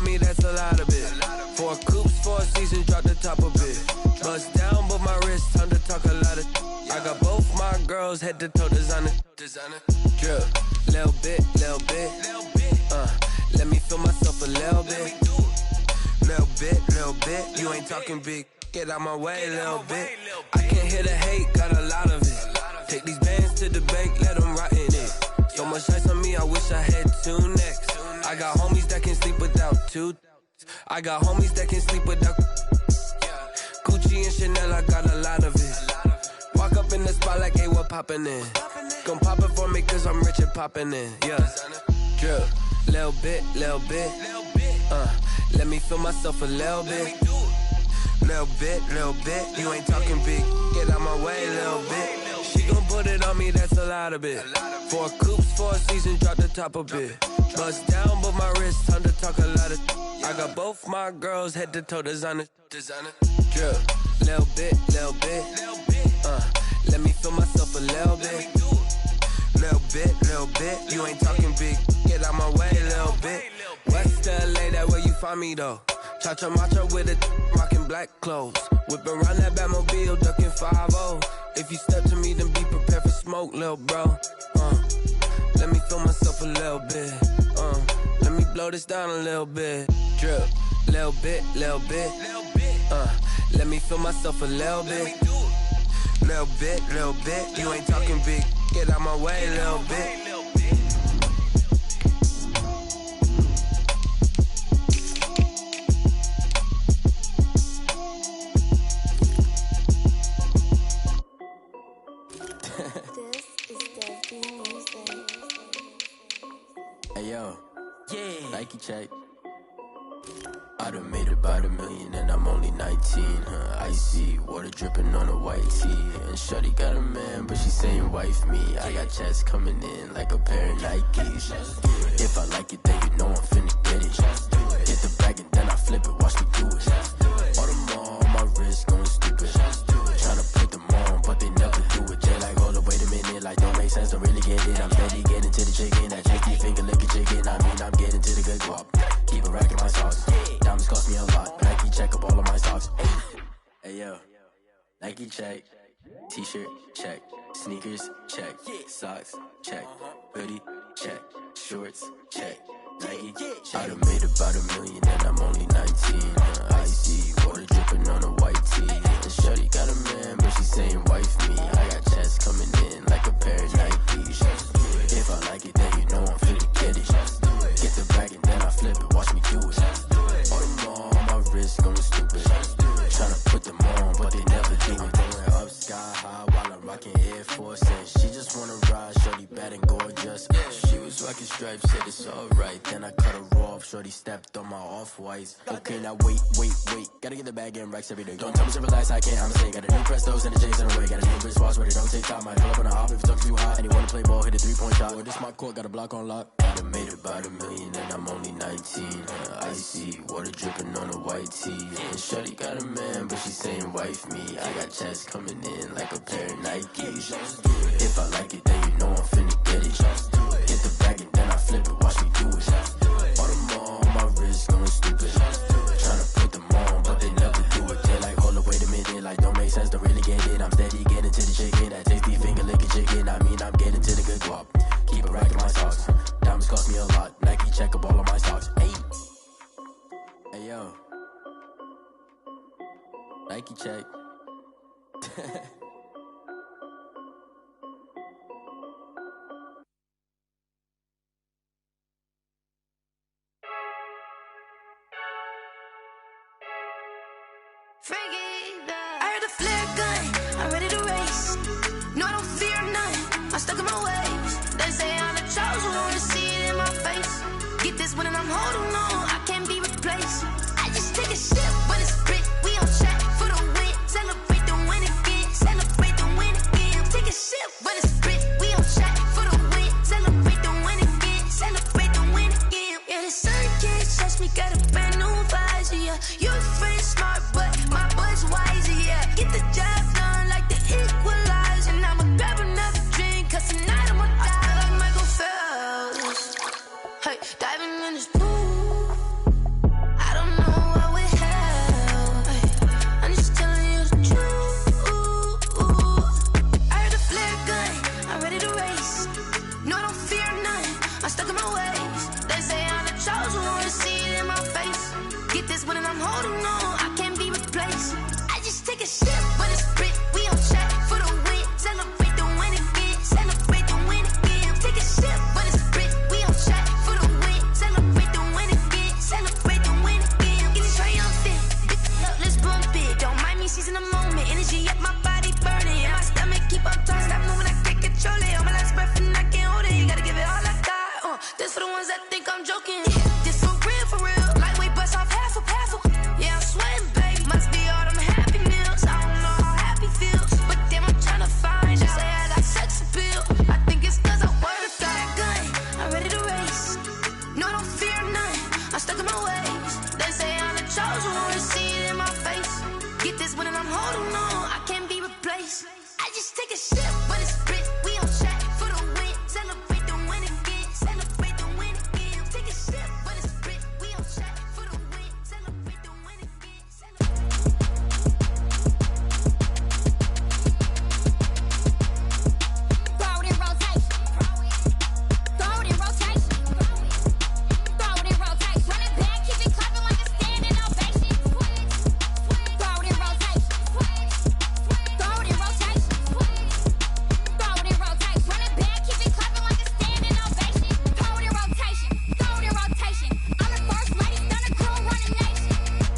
me, that's a lot of it. 4 coops, 4 seasons, drop the top a bit. Bust down, but my wrist, time to talk a lot of. I got both my girls, head to toe designer. Drip, little bit. Let me feel myself a little bit. Little bit. You ain't talking big. Get out my way a little bit. I can't hear the hate, got a lot of it. Take these bands to the bank, let them rot in it. So much ice on me, I wish I had 2 necks. I got homies that can sleep without 2. I got homies that can sleep without Gucci and Chanel, I got a lot of it. Walk up in the spot like, hey, what poppin' in? Gon' pop it for me cause I'm rich and poppin' in, yeah. Drip, little bit. Let me feel myself a little bit. Little bit. You ain't talking big, get out my way a little bit. She gon' put it on me, that's a lot of it. 4 coops, 4 seasons, drop the top a bit. Bust down, but my wrist, time to talk a lot of. I got both my girls, head to toe designer. Drip, little bit. Let me feel myself a little bit. Little bit. You ain't talking big, get out my way a little bit. West LA, that where you find me though. Cha-cha macha with it, rockin' black clothes. Whippin' around that Batmobile, duckin' 5-0. If you step to me, then be prepared for smoke, lil' bro. Let me feel myself a little bit. Let me blow this down a little bit. Drip, little bit. Let me feel myself a little bit. Little bit. You ain't talking big, get out my way a little bit. Hey yo, yeah. Nike check. I done made about $1 million and I'm only 19. Icy water dripping on a white tee. And shorty got a man, but she saying wife me. I got checks coming in like a pair of Nikes. If I like it, then you know I'm finna get it. Hit the bag and then I flip it, watch me do it. All on my wrist going stupid. Tryna put them on, but they never do it. They like, hold up, wait a minute, like don't make sense, don't really get it. I'm steady getting to the chicken, that cheeky finger licking chicken. I mean, I'm getting to the good guap. Keep a rack in my socks. Diamonds cost me a lot. Nike check up all of my socks. Hey yo, Nike check. T-shirt check. Sneakers check. Socks check. Hoodie check. Shorts check. Nike check. I done made about $1 million and I'm only 19. Icy water dripping on a white tee. And shorty got a man, but she saying wife me. I got checks coming in like a pair of Nikes. If I like it, then you know I'm finna get it. Get the bag and then I flip it, watch me do it. All on my wrist going stupid. Tryna put them on, but they never do it. Going up sky high while I'm rocking Air Force. And she just wanna ride, shorty bad and gorgeous. She was rocking stripes, said it's alright. Then I cut her off, shorty stepped on my off-whites. Okay, now wait. Gotta get the bag and racks every day. Don't tell me to relax, I can't, I'm saying. Got a new Prestos and a J's in a way. Got a new wristwatch where they don't take time. I pull up on a hop if it's too hot. And they wanna play ball, hit a 3-point shot. Well, this my court, got a block on lock. I done made about $1 million and I'm only 19. Icy water dripping on a white tee. And shorty got a man, but she saying wife me. I got checks coming in like a pair of Nikes. If I like it, then you know I'm finna get it. Hit the bag and then I flip it, watch me do it. All on my wrist going stupid. Tryna put them on, but they never do it. They like, hold up, wait a minute, like don't make sense, don't really get it. I'm steady getting to the chicken, that tasty finger licking chicken. I mean, I'm getting to the good guap. Keep a rack in my socks. Diamonds cost me a lot. Nike check up all of my socks. Hey yo, Nike check. I heard the flare gun, I'm ready to race. No, I don't fear none, I'm stuck in my ways. They say I'm the chosen one, to see it in my face. Get this one and I'm holding on, I can't be replaced. I just take a sip when it's split, we on track for the win. Celebrate the win again, celebrate the win again. Take a sip when it's split, we on track for the win. Celebrate the win again, celebrate the win again. Yeah, the sun can't touch me, got a brand new visor, yeah. You're friend smart, but my boy's wiser, yeah. Get the job done like the equalizer. And I'ma grab another drink, cause tonight I'ma die like Michael Phelps. Hey, diving in this pool. that think I'm joking. Yeah, this for real. Like we bust off half a. Yeah, I'm sweating, baby. Must be all them happy meals. I don't know how happy feels, but damn, I'm trying to find out. Say I got sex appeal. I think it's cause I work a fat gun. I'm ready to race. No, I don't fear none. I'm stuck in my ways. They say I'm the chosen one. To see it in my face. Get this when I'm holding on. I can't be replaced. I just take a sip, but it's split. We on track for the win. Celebrate the win again. Celebrate the win again. Take a sip, but it's split. We on track for the win. Celebrate the win again. Throw it in rotation. Throw it in rotation. Throw it in rotation. Run it back, keep it clapping like a standing ovation. Throw it in rotation. Throw it in rotation. Throw it in rotation. Run it back, keep it clapping like a standing ovation. Throw it in rotation. Throw it in rotation. I'm the first lady, stunner crew, running nation.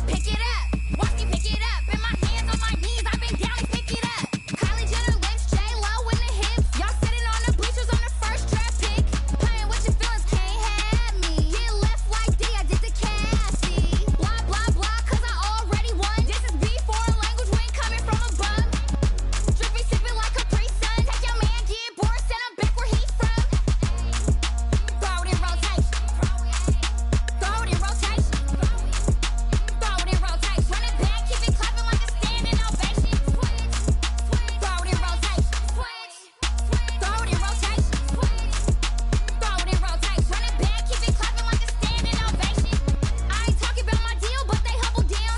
Pick it up, watch me pick it up. In my hands, on my knees, I've been down and pick it up. Kylie Jenner lips, J-Lo in the hips. Y'all sitting on the bleachers on the first draft pick. Playing with your feelings, can't have me. Get left like D, I did the Cassie. Blah, blah, blah, cause I already won. This is B4 language, we ain't coming from above. Drippy, sipping like a pre-sun. Take your man, get bored, send him back where he from. Throw it in rotation. Throw it in rotation. Throw it in rotation. Run it back, keep it clapping like a standing ovation. Throw it in rotation. Throw it in rotation. Throw it in rotation. Run it back, keep it clapping like a standing ovation. I ain't talking about my deal, but they humble down.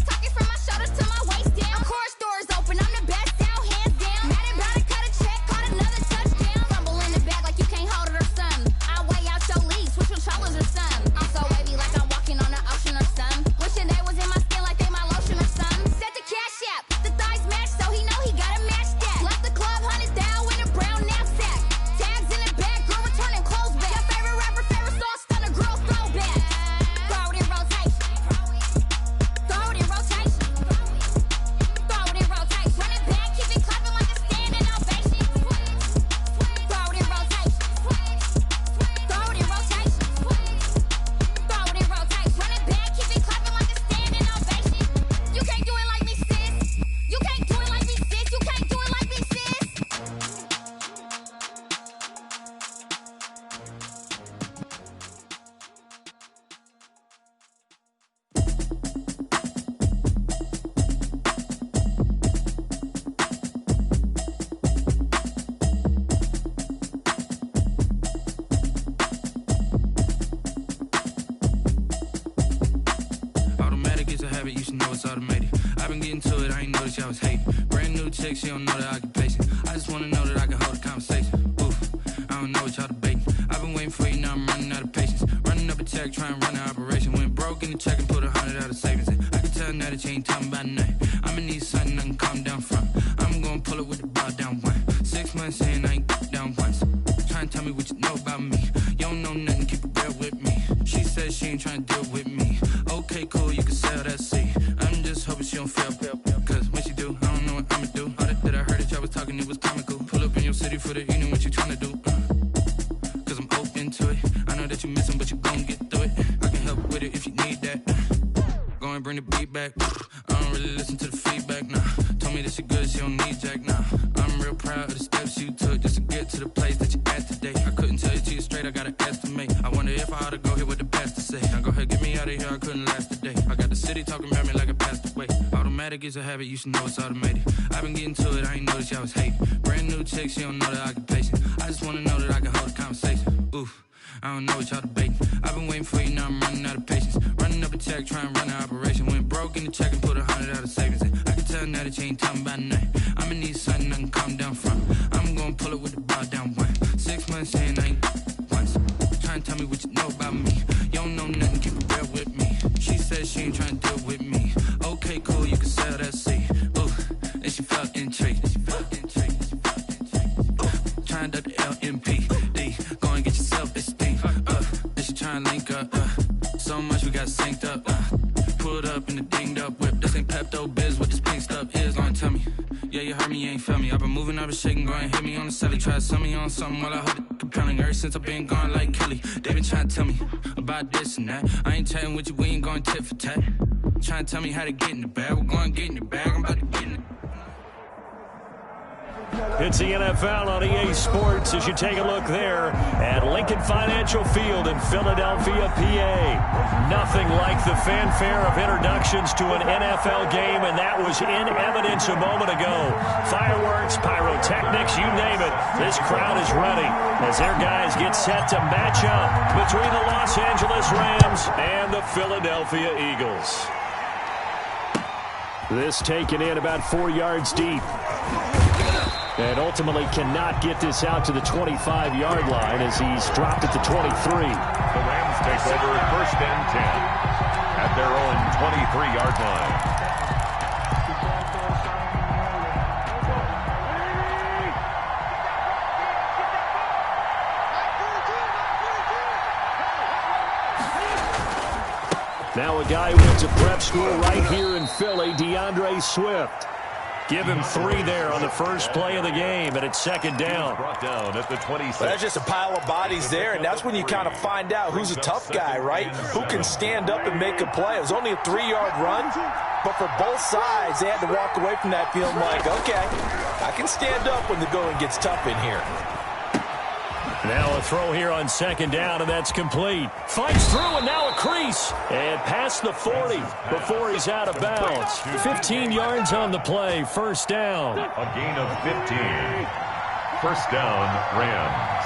Talking from my shoulders to my waist down. Chorus doors open, I'm the best out, hands down. Mad about it, cut a check, caught another touchdown. Rumble in the bag like you can't hold it or something. I weigh out your league, switch controllers or something. I'm so wavy like I'm walking on the ocean or something. Wishing they was in my skin like they my lotion or something. Set the cash app, the thighs match, so he know he gotta match that. Left the club, 100 down with a brown knapsack. Tags in the bag, girl returning clothes back. Your favorite rapper, favorite song, stunner, girl throwback. Throw it in rotation. Throw it in rotation. Throw it in rotation. Run it back, keep it clapping like a standing ovation. Throw it in rotation. Throw it in rotation. Throw it in rotation. Run it back, keep it clapping like a standing ovation. You can't do it like me, sis. You can't do it like me, sis. You can't do it like me, sis. Automatic is a habit, you should know it's automated. I've been getting to it, I ain't noticed y'all was hating. Brand new chick, she don't know the occupation. I just wanna know that I can hold a conversation. Oof, I don't know what y'all debating. I've been waiting for you, now I'm running out of patience. Running up a check, trying to run an operation. Went broke in the check and put 100 out of savings in. I can tell now that you ain't talking about nothing. I'ma need something I can calm down from. I'm gonna pull it with the bow down one. 6 months in, I ain't down once. Trying to tell me what you know about me. You don't know nothing, keep it real with me. She said she ain't trying to deal with me. Okay, cool, you can sell that seat. I'm just hoping she don't fail. Cause when she do, I don't know what I'ma do. All that I heard that y'all was talking, it was comical. Pull up in your city for the evening, what you tryna do? Cause I'm open to it. I know that you missing, but you gon' get through it. I can help with it if you need that. Go and bring the beat back. I don't really listen to the feedback, nah. Told me that she good, she don't need jack, nah. I'm real proud of the steps you took just to get to the place that you at today. I couldn't tell you to you straight, I gotta estimate. I wonder if I ought to go here with the pastor say. Now go ahead, get me out of here, I couldn't last today. I got the city talking about me like I passed away. Automatic is a habit, you should know it's automated. I've been getting to it, I ain't noticed y'all was hating. Brand new chick, she don't know the occupation. I just wanna know that I can hold a conversation. Oof, I don't know what y'all debating. I've been waiting for you, now I'm running out of patience. Running up a check, trying to run an operation. Went broke in the check and put 100 out of savings in. I can tell now that you ain't talking about nothing. I'ma need something I can calm down from. I'm gonna pull it with the bow down one. 6 months in, I ain't once. Trying to tell me what you know about me. You don't know nothing, keep it real with me. She said she ain't trying to deal with me. Okay, cool, you can sell that seat. Ooh, and she felt intrigued. Trying to the LMP. Go and get your self-esteem. And she trying to link up. So much we got synced up. Pulled up in the dinged up whip. This ain't Pepto-Biz, what this pink stuff is. Long tell me. Yeah, you heard me, you ain't felt me. I've been moving, I've been shaking, go and hit me on the celly. Try to sell me on something while I hold it. compelling ever since I've been gone like Kelly. They been trying to tell me about this and that. I ain't chatting with you, we ain't going tit for tat. Trying to tell me how to get in the bag. We're going to get in the bag, I'm about to get in it. It's the NFL on EA Sports as you take a look there at Lincoln Financial Field in Philadelphia, PA. Nothing like the fanfare of introductions to an NFL game, and that was in evidence a moment ago. Fireworks, pyrotechnics, you name it. This crowd is ready as their guys get set to match up between the Los Angeles Rams and the Philadelphia Eagles. This taken in about 4 yards deep. And ultimately cannot get this out to the 25-yard line as he's dropped it to 23. The Rams take over 1st and 10 at their own 23-yard line. Now a guy who went to prep school right here in Philly, DeAndre Swift. Give him 3 there on the first play of the game, and it's 2nd down. Brought down at the 26. Well, that's just a pile of bodies there, and that's when you kind of find out who's a tough guy, right? Who can stand up and make a play. It was only a 3-yard run, but for both sides, they had to walk away from that feeling like, okay, I can stand up when the going gets tough in here. Now a throw here on 2nd down, and that's complete. Fights through, and now a crease. And past the 40 before he's out of bounds. 15 yards on the play, 1st down. A gain of 15. 1st down, Rams.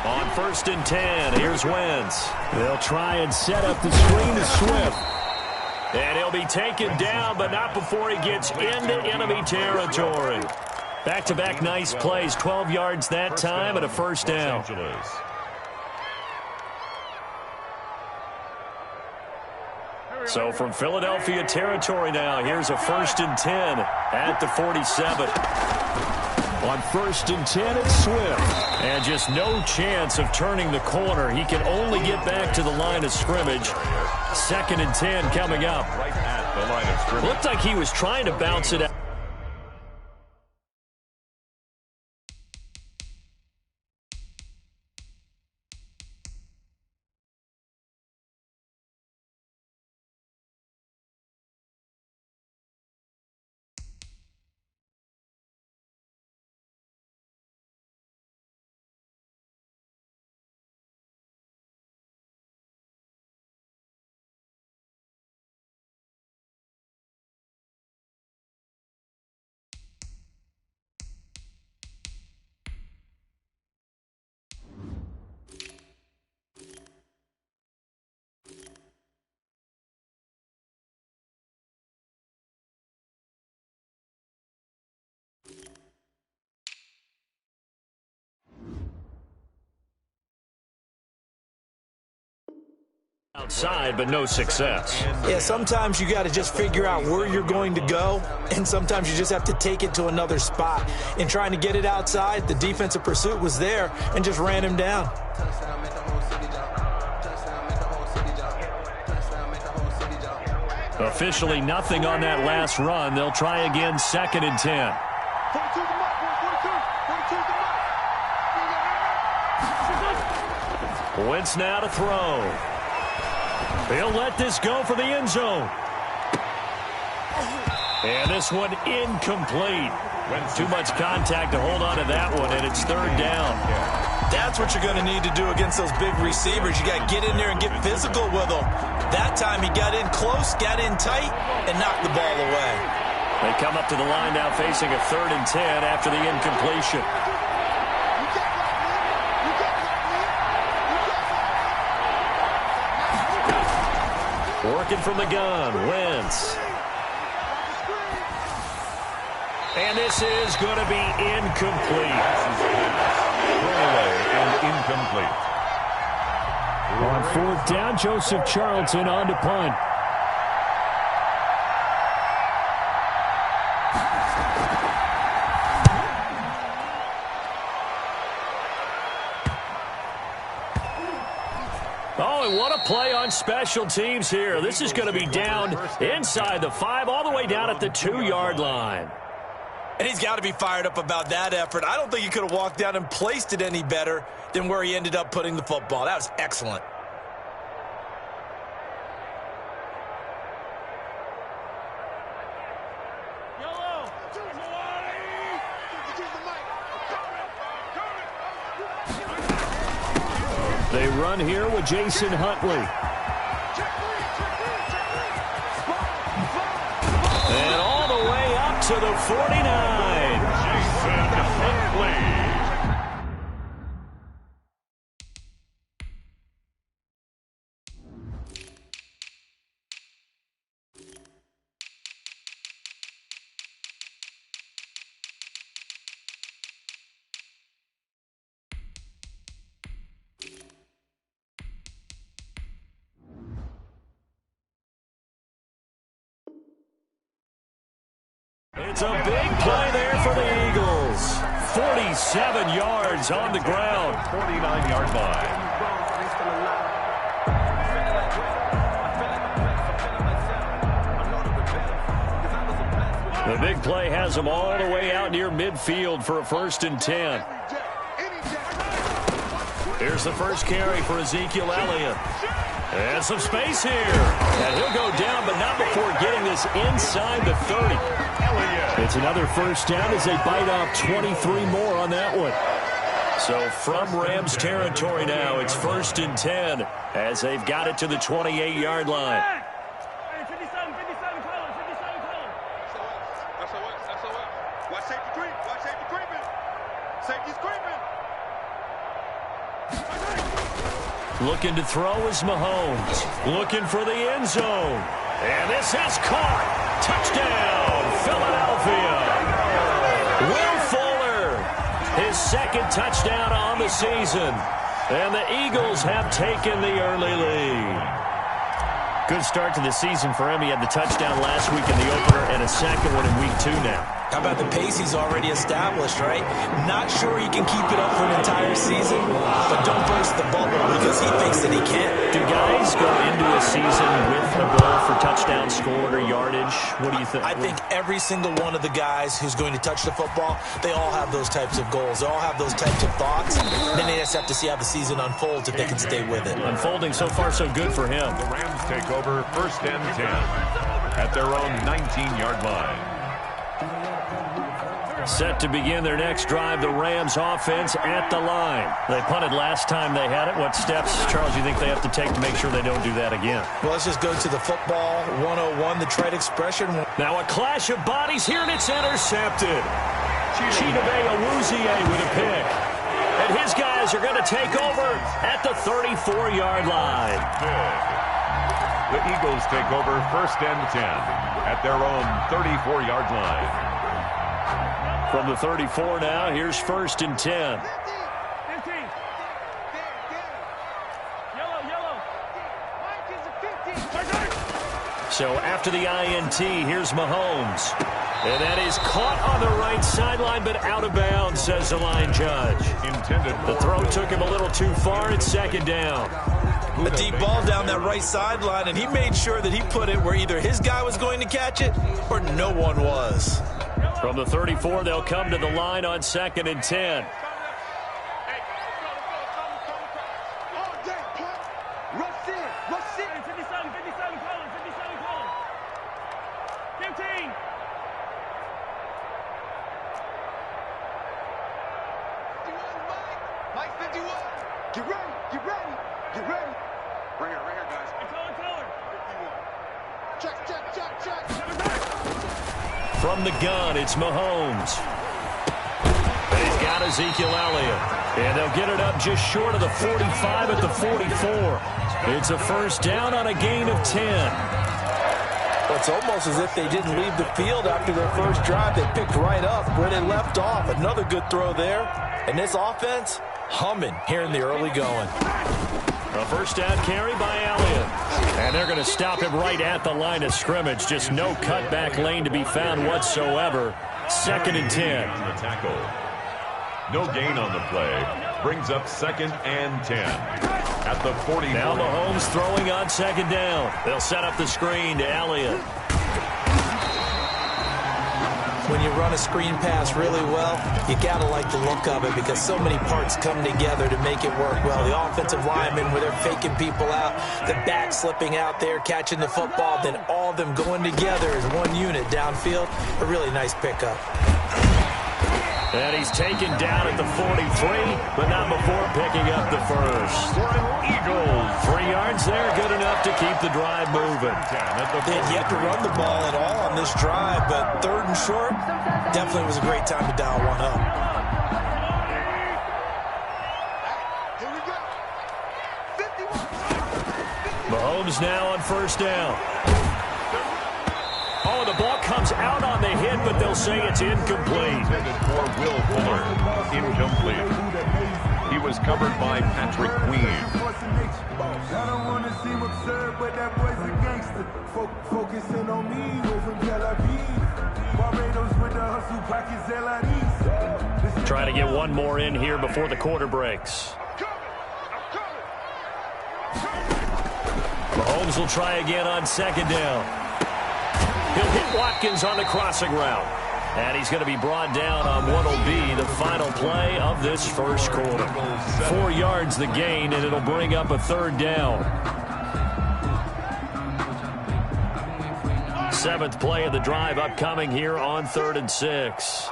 On 1st and 10, here's Wentz. They'll try and set up the screen to Swift. And he'll be taken down, but not before he gets into enemy territory. Back-to-back nice plays, 12 yards that time and a 1st down. So from Philadelphia territory now, here's a 1st and 10 at the 47. On 1st and 10, it's Swift. And just no chance of turning the corner. He can only get back to the line of scrimmage. 2nd and 10 coming up. Right at the line of scrimmage. Looked like he was trying to bounce it out. Outside, but no success. Yeah, sometimes you got to just figure out where you're going to go, and sometimes you just have to take it to another spot. In trying to get it outside, the defensive pursuit was there and just ran him down. Officially nothing on that last run. They'll try again, 2nd and 10. Wentz now to throw. He'll let this go for the end zone. And this one incomplete. Too much contact to hold on to that one, and it's 3rd down. That's what you're going to need to do against those big receivers. You got to get in there and get physical with them. That time he got in close, got in tight, and knocked the ball away. They come up to the line now facing a 3rd and 10 after the incompletion. Working from the gun, Wentz. And this is going to be incomplete. Throwaway and incomplete. On 4th down, Joseph Charlton on to punt. Oh, and what a play on special teams here. This is going to be down inside the 5, all the way down at the 2-yard line. And he's got to be fired up about that effort. I don't think he could have walked down and placed it any better than where he ended up putting the football. That was excellent. They run here with Jason Huntley. And all the way up to the 49. Jason Huntley. It's a big play there for the Eagles. 47 yards on the ground. 49-yard line. The big play has them all the way out near midfield for a 1st and 10. Here's the first carry for Ezekiel Elliott. And some space here. And he'll go down, but not before getting this inside the 30. It's another first down as they bite off 23 more on that one. So from Rams territory now, it's 1st and 10 as they've got it to the 28-yard line. Looking to throw is Mahomes. Looking for the end zone. And this is caught. Touchdown, Philadelphia. Will Fuller, his 2nd touchdown on the season. And the Eagles have taken the early lead. Good start to the season for him. He had the touchdown last week in the opener and a 2nd one in week 2 now. How about the pace he's already established, right? Not sure he can keep it up for an entire season, but don't burst the bubble because he thinks that he can. Do guys go into a season with a goal for touchdown scored or yardage? What do you think? I think every single one of the guys who's going to touch the football, they all have those types of goals. They all have those types of thoughts. Then they just have to see how the season unfolds if they can stay with it. Unfolding so far so good for him. The Rams take over 1st and 10 at their own 19-yard line. Set to begin their next drive, the Rams offense at the line. They punted last time they had it. What steps, Charles, do you think they have to take to make sure they don't do that again? Well, let's just go to the football 101, the trade expression. Now a clash of bodies here, and it's intercepted. Chidobe Awuzie with a pick. And his guys are going to take over at the 34-yard line. The Eagles take over 1st and 10 at their own 34-yard line. From the 34 now, here's 1st and 10. So after the INT, here's Mahomes. And that is caught on the right sideline, but out of bounds, says the line judge. The throw took him a little too far. It's 2nd down. A deep ball down that right sideline, and he made sure that he put it where either his guy was going to catch it or no one was. From the 34, they'll come to the line on 2nd and 10. From the gun, it's Mahomes. He's got Ezekiel Elliott. And they'll get it up just short of the 45 at the 44. It's a 1st down on a gain of 10. Well, it's almost as if they didn't leave the field after their first drive. They picked right up where they left off. Another good throw there. And this offense, humming here in the early going. A 1st down carry by Elliott. And they're going to stop him right at the line of scrimmage. Just no cutback lane to be found whatsoever. 2nd and 10. On the tackle. No gain on the play. Brings up 2nd and 10. At the 40. Now Mahomes throwing on 2nd down. They'll set up the screen to Elliott. when you run a screen pass really well, you got to like the look of it because so many parts come together to make it work well. The offensive linemen, where they're faking people out, the back slipping out there, catching the football, then all of them going together as one unit downfield. A really nice pickup. And he's taken down at the 43, but not before picking up the first. For an Eagles. 3 yards there, good enough to keep the drive moving. They had yet to run the ball at all on this drive, but 3rd and short, definitely was a great time to dial one up. Mahomes now on 1st down. Oh, the ball comes out on the hit, but they'll say it's incomplete. For Will Fuller, incomplete. He was covered by Patrick Queen. I don't want to seem absurd, but that boy's a gangster. Focusing on me, way from Tel Aviv. Barbados with the hustle, pockets LIDs. Trying to get one more in here before the quarter breaks. Mahomes will try again on 2nd down. He'll hit Watkins on the crossing route. And he's going to be brought down on what will be the final play of this first quarter. 4 yards the gain, and it'll bring up a 3rd down. 7th play of the drive upcoming here on 3rd and 6.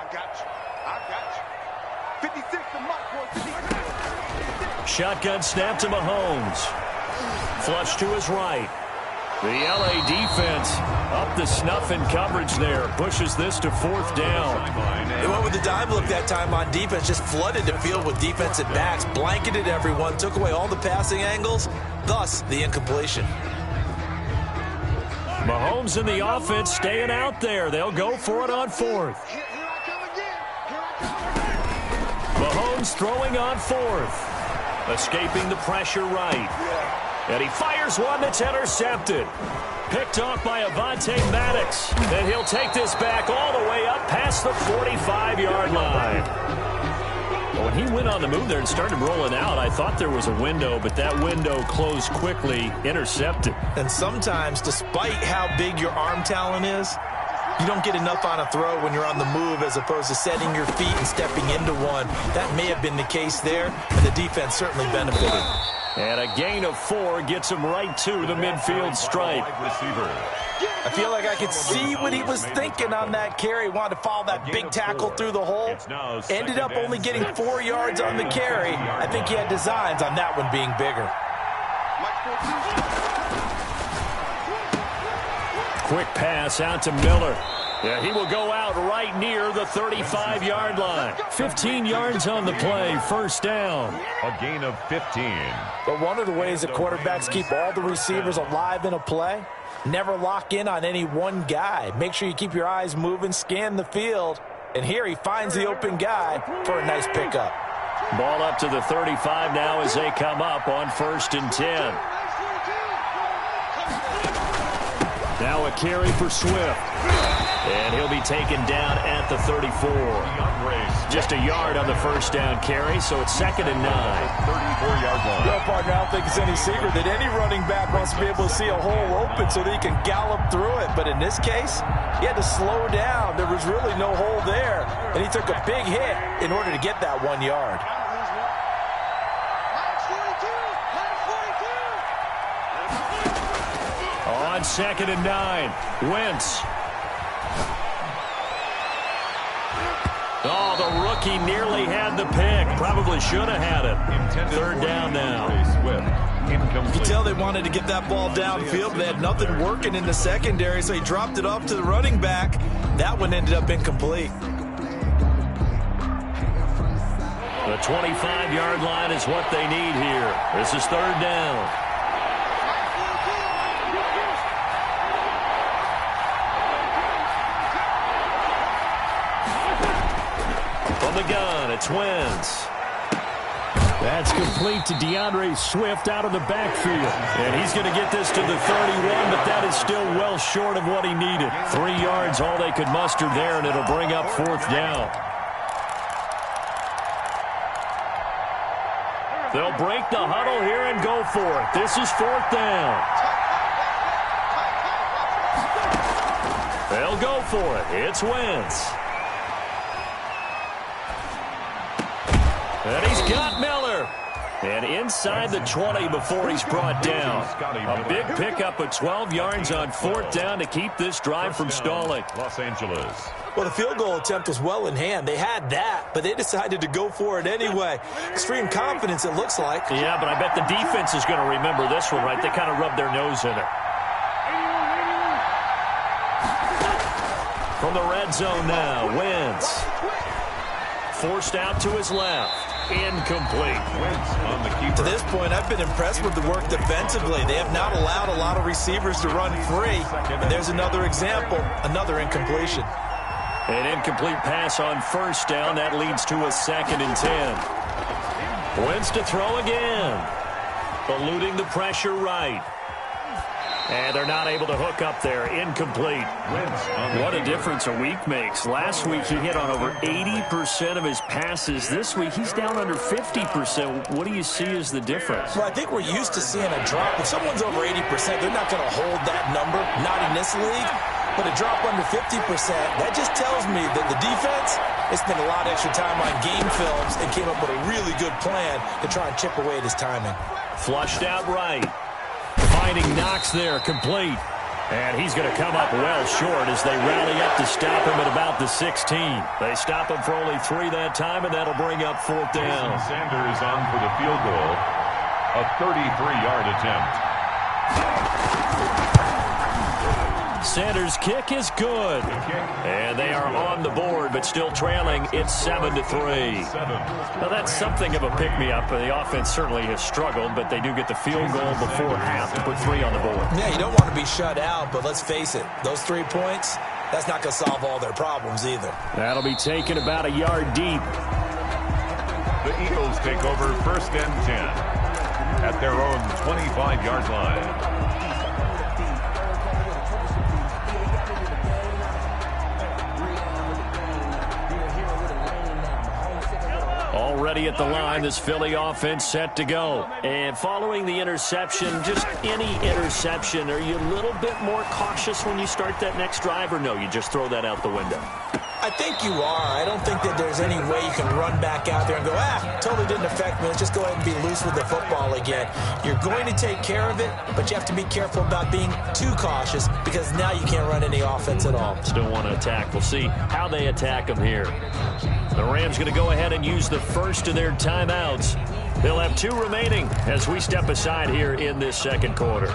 Shotgun snap to Mahomes. Flush to his right. The LA defense up the snuff in coverage there. Pushes this to 4th down. They went with the dive look that time on defense. Just flooded the field with defensive backs. Blanketed everyone. Took away all the passing angles. Thus, the incompletion. Mahomes and the offense staying out there. They'll go for it on 4th. Mahomes throwing on 4th. Escaping the pressure right. And he fires one that's intercepted. Picked off by Avonte Maddox. And he'll take this back all the way up past the 45-yard line. Well, when he went on the move there and started rolling out, I thought there was a window, but that window closed quickly, intercepted. And sometimes, despite how big your arm talent is, you don't get enough on a throw when you're on the move as opposed to setting your feet and stepping into one. That may have been the case there, and the defense certainly benefited. And a gain of 4 gets him right to the midfield stripe. I feel like I could see what he was thinking on that carry. Wanted to follow that big tackle through the hole. Ended up only getting 4 yards on the carry. I think he had designs on that one being bigger. Quick pass out to Miller. Yeah, he will go out right near the 35-yard line. 15 yards on the play, 1st down. A gain of 15. But one of the ways that quarterbacks keep all the receivers alive in a play, never lock in on any one guy. Make sure you keep your eyes moving, scan the field. And here he finds the open guy for a nice pickup. Ball up to the 35 now as they come up on 1st and 10. Now a carry for Swift. And he'll be taken down at the 34. Just a yard on the 1st down carry, so it's 2nd and 9. 34-yard line. Well, partner, I don't think it's any secret that any running back wants to be able to see a hole open so that he can gallop through it. But in this case, he had to slow down. There was really no hole there, and he took a big hit in order to get that 1 yard. On 2nd and 9, Wentz. Oh, the rookie nearly had the pick. Probably should have had it. 3rd down now. You can tell they wanted to get that ball downfield, but they had nothing working in the secondary, so he dropped it off to the running back. That one ended up incomplete. The 25-yard line is what they need here. This is 3rd down. From the gun, it's Wentz. That's complete to DeAndre Swift out of the backfield. And he's going to get this to the 31, but that is still well short of what he needed. 3 yards, all they could muster there, and it'll bring up 4th down. They'll break the huddle here and go for it. This is 4th down. They'll go for it. It's Wentz. And he's got Miller. And inside the 20 before he's brought down. A big pickup of 12 yards on 4th down to keep this drive from stalling. Los Angeles. Well, the field goal attempt was well in hand. They had that, but they decided to go for it anyway. Extreme confidence, it looks like. Yeah, but I bet the defense is going to remember this one, right? They kind of rubbed their nose in it. From the red zone now, Wentz. Forced out to his left. Incomplete. On the keeper. To this point, I've been impressed with the work defensively. They have not allowed a lot of receivers to run free. And there's another example, another incompletion. An incomplete pass on 1st down. That leads to a 2nd and 10. Wentz to throw again. Eluding the pressure right. And they're not able to hook up there. Incomplete. What a difference a week makes. Last week he hit on over 80% of his passes. This week he's down under 50%. What do you see as the difference? Well, I think we're used to seeing a drop. If someone's over 80%, they're not going to hold that number. Not in this league. But a drop under 50%, that just tells me that the defense, they spent a lot of extra time on game films and came up with a really good plan to try and chip away at his timing. Flushed out right. Finding Knox there, complete. And he's going to come up well short as they rally up to stop him at about the 16. They stop him for only 3 that time, and that'll bring up 4th down. Sanders on for the field goal. A 33-yard attempt. Sanders' kick is good. And they are on the board, but still trailing. It's 7-3. Now, that's something of a pick-me-up. The offense certainly has struggled, but they do get the field goal before half to put 3 on the board. Yeah, you don't want to be shut out, but let's face it, those 3 points, that's not going to solve all their problems either. That'll be taken about a yard deep. The Eagles take over 1st and 10 at their own 25-yard line. Already at the line, this Philly offense set to go. And following the interception, just any interception, are you a little bit more cautious when you start that next drive, or no, you just throw that out the window? I think you are. I don't think that there's any way you can run back out there and go, totally didn't affect me. Let's just go ahead and be loose with the football again. You're going to take care of it, but you have to be careful about being too cautious because now you can't run any offense at all. Still want to attack. We'll see how they attack them here. The Rams going to go ahead and use the first of their timeouts. They'll have 2 remaining as we step aside here in this 2nd quarter.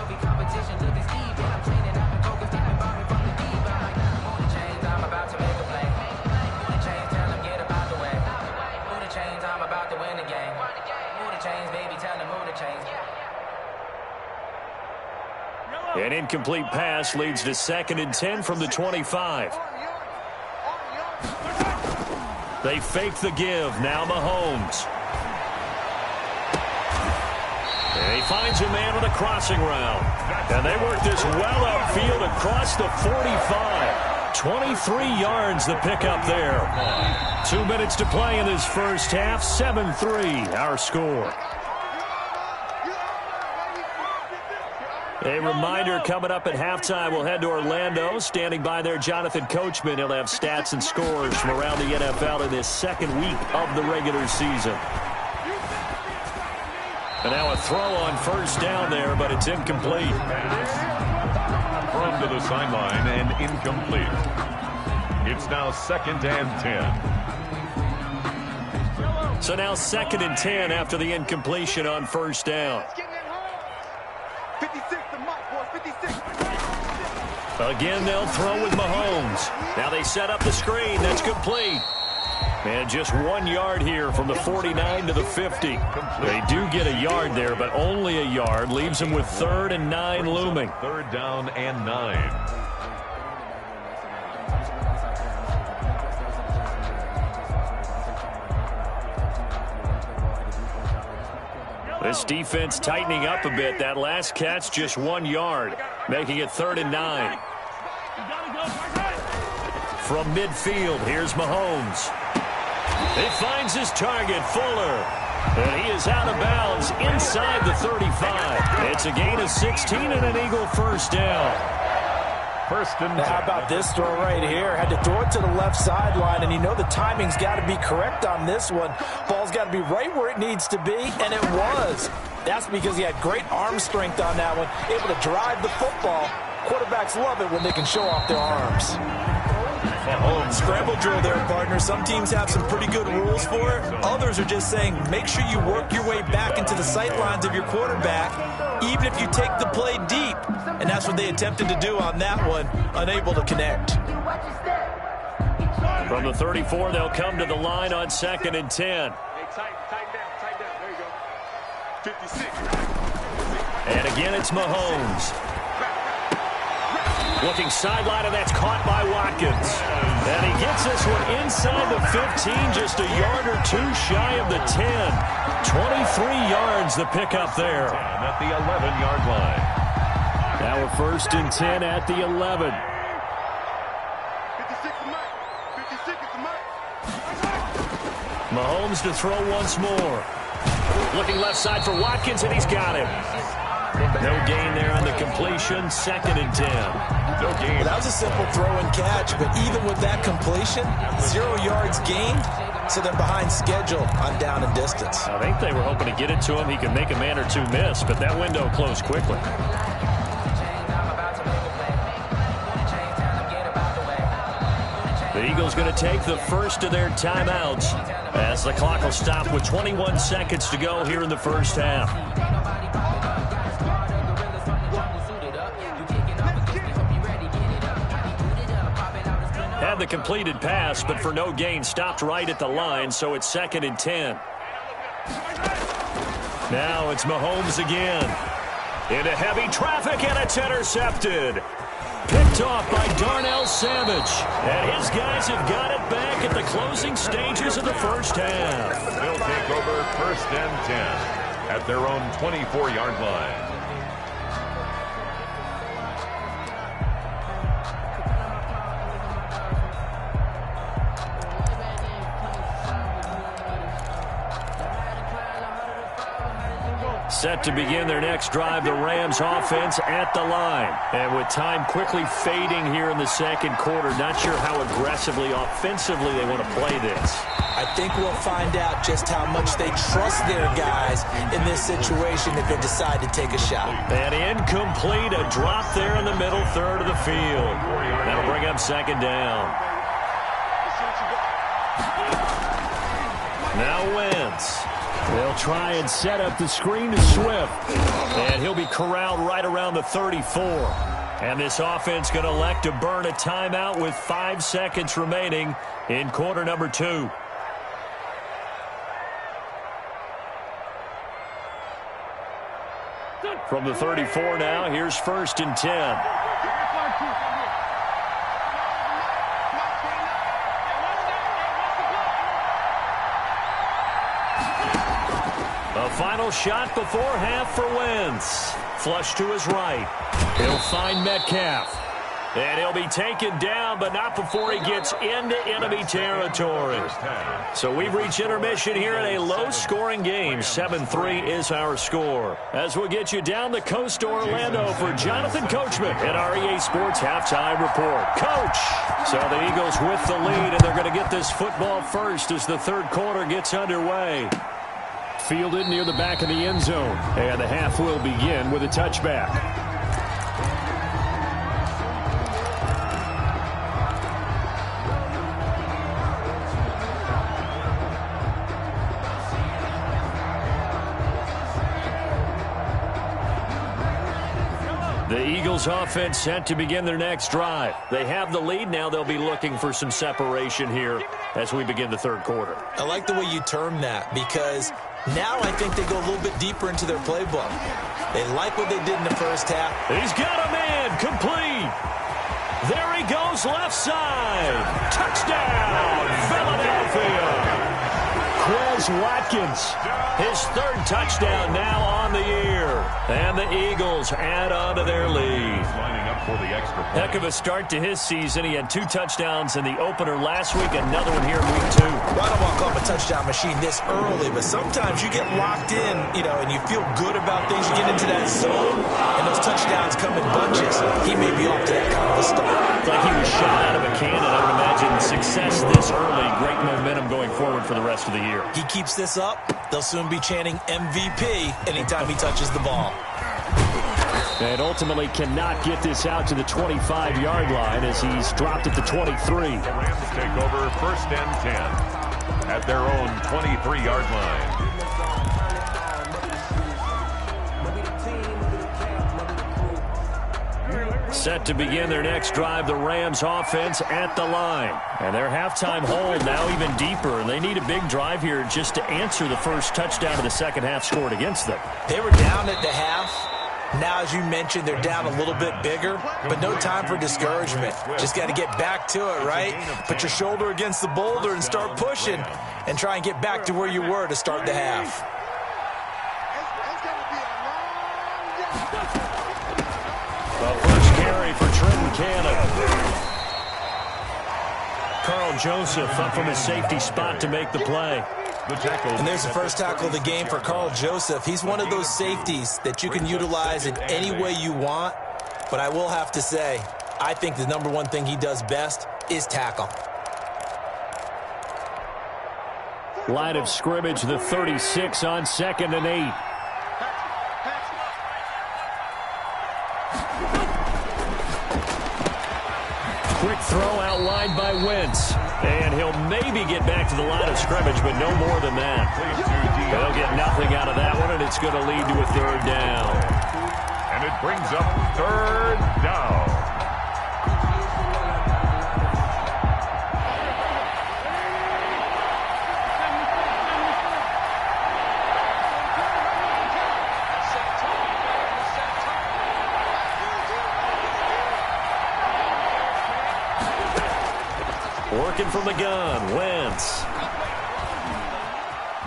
An incomplete pass leads to 2nd and 10 from the 25. They fake the give. Now Mahomes. And he finds a man with a crossing route. And they work this well upfield across the 45. 23 yards the pickup there. 2 minutes to play in this first half. 7-3 our score. A reminder coming up at halftime, we'll head to Orlando. Standing by there, Jonathan Coachman. He'll have stats and scores from around the NFL in this 2nd week of the regular season. And now a throw on 1st down there, but it's incomplete. Thrown to the sideline and incomplete. It's now 2nd and 10. So now 2nd and 10 after the incompletion on 1st down. Again, they'll throw with Mahomes. Now they set up the screen. That's complete. And just 1 yard here from the 49 to the 50. They do get a yard there, but only a yard. Leaves them with 3rd and 9 looming. 3rd down and 9. This defense tightening up a bit. That last catch, just 1 yard, making it 3rd and 9. From midfield, here's Mahomes. He finds his target, Fuller. And he is out of bounds inside the 35. It's a gain of 16 and an Eagle 1st down. First and 10. How about this throw right here? Had to throw it to the left sideline, and you know the timing's got to be correct on this one. Ball's got to be right where it needs to be, and it was. That's because he had great arm strength on that one, able to drive the football. Quarterbacks love it when they can show off their arms. Scramble drill there, partner. Some teams have some pretty good rules for it. Others are just saying make sure you work your way back into the sight lines of your quarterback, even if you take the play deep. And that's what they attempted to do on that one, unable to connect. From the 34, they'll come to the line on 2nd and 10. Tight down. There you go. 56. And again, it's Mahomes. Looking sideline, and that's caught by Watkins. And he gets this one inside the 15, just a yard or two shy of the 10. 23 yards the pickup there. At the 11-yard line. Now we're 1st and 10 at the 11. 56 is Mike. 56 is Mike. Mahomes to throw once more. Looking left side for Watkins, and he's got him. No gain there on the completion. 2nd and 10. No gain. Well, that was a simple throw and catch, but even with that completion, 0 yards gained, so they're behind schedule on down and distance. I think they were hoping to get it to him. He could make a man or two miss, but that window closed quickly. The Eagles going to take the first of their timeouts as the clock will stop with 21 seconds to go here in the first half. Had the completed pass, but for no gain, stopped right at the line, so it's 2nd and 10. Now it's Mahomes again. Into heavy traffic, and it's intercepted. Picked off by Darnell Savage. And his guys have got it back at the closing stages of the first half. They'll take over 1st and 10 at their own 24-yard line. Set to begin their next drive, the Rams offense at the line. And with time quickly fading here in the second quarter, not sure how aggressively, offensively they want to play this. I think we'll find out just how much they trust their guys in this situation if they decide to take a shot. And incomplete, a drop there in the middle third of the field. That'll bring up 2nd down. Now Wentz. They'll try and set up the screen to Swift. And he'll be corralled right around the 34. And this offense going to elect to burn a timeout with 5 seconds remaining in quarter number 2. From the 34 now, here's 1st and 10. A final shot before half for Wentz. Flush to his right. He'll find Metcalf. And he'll be taken down, but not before he gets into enemy territory. So we've reached intermission here in a low-scoring game. 7-3 is our score. As we'll get you down the coast to Orlando for Jonathan Coachman at our EA Sports Halftime Report. Coach! So the Eagles with the lead, and they're going to get this football first as the third quarter gets underway. Fielded near the back of the end zone. And the half will begin with a touchback. The Eagles offense set to begin their next drive. They have the lead now. They'll be looking for some separation here as we begin the third quarter. I like the way you term that because now I think they go a little bit deeper into their playbook. They like what they did in the first half. He's got a man complete. There he goes left side. Touchdown, Philadelphia. Quez Watkins, his third touchdown now on the year. And the Eagles add on to their lead. Lining up for the extra point. Heck of a start to his season. He had 2 touchdowns in the opener last week, another one here in week 2. Well, I don't want to call him a touchdown machine this early, but sometimes you get locked in, and you feel good about things. You get into that zone, and those touchdowns come in bunches. He may be off to that kind of a start. It's like he was shot out of a cannon. I would imagine success this early, great momentum going forward for the rest of the year. He keeps this up, they'll soon be chanting MVP anytime he touches the ball. And ultimately cannot get this out to the 25-yard line as he's dropped at the 23. The Rams take over 1st and 10 at their own 23-yard line. Set to begin their next drive, the Rams offense at the line. And their halftime hold now even deeper. And they need a big drive here just to answer the first touchdown of the second half scored against them. They were down at the half. Now, as you mentioned, they're down a little bit bigger, but no time for discouragement. Just got to get back to it, right? Put your shoulder against the boulder and start pushing and try and get back to where you were to start the half. The first carry for Trenton Cannon. Carl Joseph up from his safety spot to make the play. And there's the first tackle of the game for Carl Joseph. He's one of those safeties that you can utilize in any way you want. But I will have to say, I think the number one thing he does best is tackle. Line of scrimmage, the 36 on 2nd and 8. Quick throw out wide by Wentz. And he'll maybe get back to the line of scrimmage, but no more than that. They'll get nothing out of that one, and it's going to lead to a 3rd down. And it brings up 3rd down. Working from the gun, Wentz.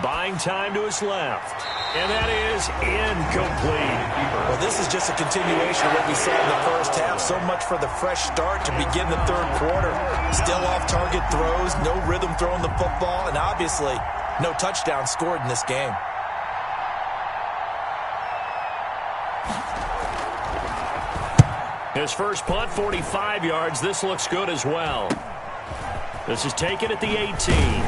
Buying time to his left. And that is incomplete. Well, this is just a continuation of what we saw in the first half. So much for the fresh start to begin the 3rd quarter. Still off-target throws, no rhythm throwing the football, and obviously no touchdown scored in this game. His first punt, 45 yards. This looks good as well. This is taken at the 18.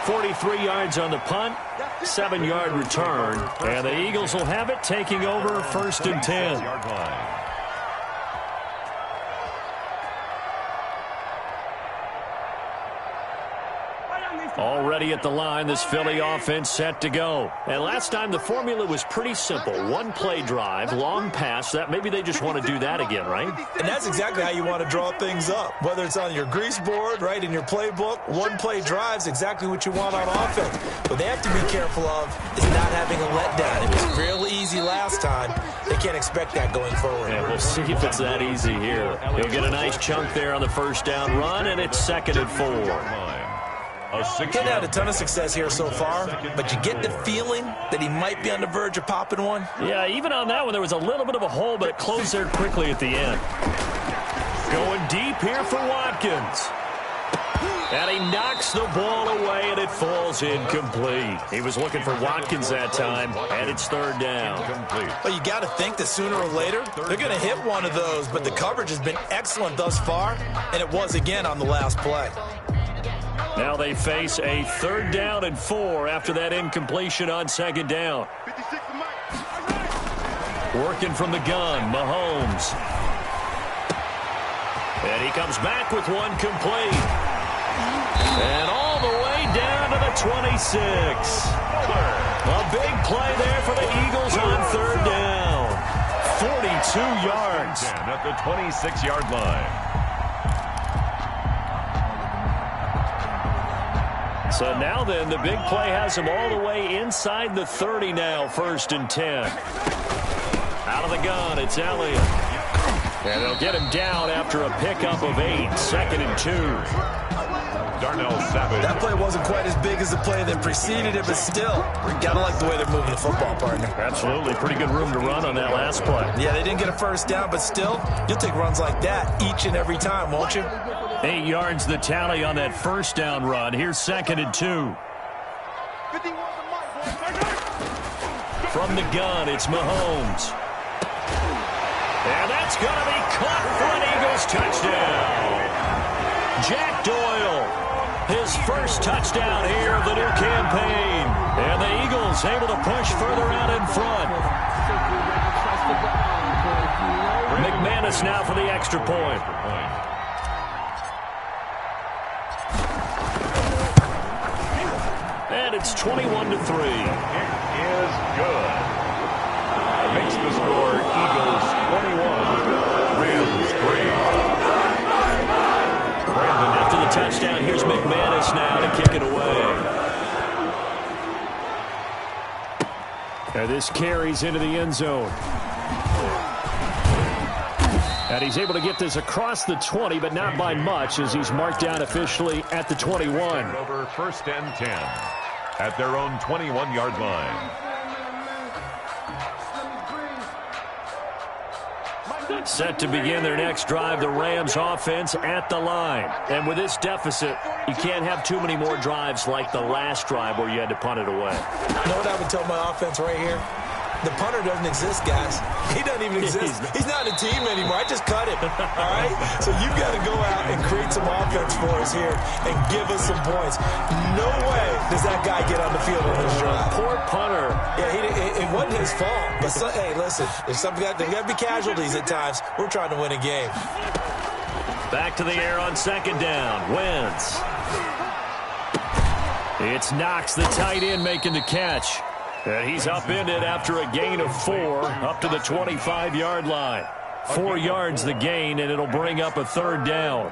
43 yards on the punt, 7-yard return. And the Eagles will have it, taking over 1st and 10. Already at the line, this Philly offense set to go. And last time the formula was pretty simple. 1-play drive, long pass. That maybe they just want to do that again, right? And that's exactly how you want to draw things up. Whether it's on your grease board, right, in your playbook, 1-play drive's exactly what you want on offense. What they have to be careful of is not having a letdown. It was real easy last time. They can't expect that going forward. Yeah, we'll see if it's that easy here. He'll get a nice chunk there on the first down run, and it's 2nd and 4. He's had a ton of success here so far, but you get the feeling that he might be on the verge of popping one. Yeah, even on that one, there was a little bit of a hole, but it closed there quickly at the end. Going deep here for Watkins. And he knocks the ball away, and it falls incomplete. He was looking for Watkins that time, and it's 3rd down. Well, you got to think that sooner or later, they're going to hit one of those, but the coverage has been excellent thus far, and it was again on the last play. Now they face a 3rd down and 4 after that incompletion on 2nd down. Working from the gun, Mahomes. And he comes back with one complete. And all the way down to the 26. A big play there for the Eagles on 3rd down. 42 yards. At the 26-yard line. So now then, the big play has him all the way inside the 30 now, 1st and 10. Out of the gun, it's Elliott. And they'll get him down after a pickup of 8, 2nd and 2. Darnell Savage. That play wasn't quite as big as the play that preceded it, but still, you gotta like the way they're moving the football, partner. Absolutely. Pretty good room to run on that last play. Yeah, they didn't get a first down, but still, you'll take runs like that each and every time, won't you? 8 yards the tally on that first down run. Here's 2nd and 2. From the gun, it's Mahomes. And that's going to be caught for an Eagles touchdown. Jack Doyle, his first touchdown here of the new campaign. And the Eagles able to push further out in front. McManus now for the extra point. And it's 21-3. It is good. Makes the score Eagles 21, Rams 3. After the touchdown, here's McManus now to kick it away. And this carries into the end zone. And he's able to get this across the 20, but not by much, as he's marked down officially at the 21. Over 1st and 10 at their own 21-yard line. Set to begin their next drive, the Rams offense at the line. And with this deficit, you can't have too many more drives like the last drive where you had to punt it away. You know what I would tell my offense right here? The punter doesn't exist, guys. He doesn't even exist. He's not a team anymore. I just cut him, all right? So you've got to go out and create some offense for us here and give us some points. No way does that guy get on the field on this drive. Poor punter. Yeah, it wasn't his fault. But, hey, listen, there's got to be casualties at times. We're trying to win a game. Back to the air on 2nd down. Wentz. It's Knox, the tight end, making the catch. And he's upended after a gain of 4 up to the 25-yard line. 4 yards the gain, and it'll bring up a 3rd down.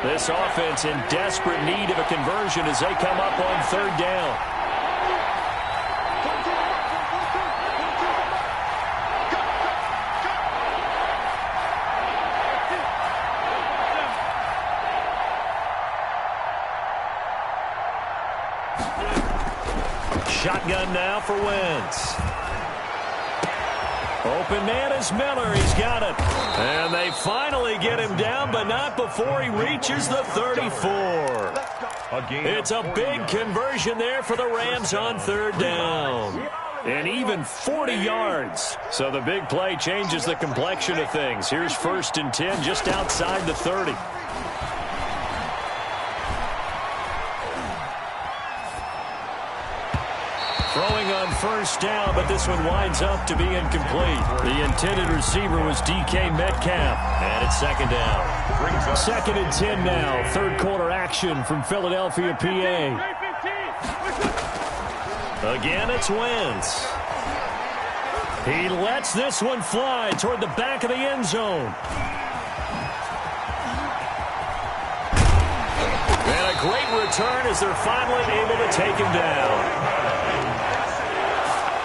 This offense in desperate need of a conversion as they come up on 3rd down. Shotgun now for Wentz. Open man is Miller. He's got it. And they finally get him down, but not before he reaches the 34. It's a big conversion there for the Rams on 3rd down. And even 40 yards. So the big play changes the complexion of things. Here's 1st and 10 just outside the 30. Throwing on 1st down, but this one winds up to be incomplete. The intended receiver was DK Metcalf, and it's 2nd down. 2nd and 10 now. 3rd quarter action from Philadelphia, PA. Again, it's Wentz. He lets this one fly toward the back of the end zone. And a great return as they're finally able to take him down.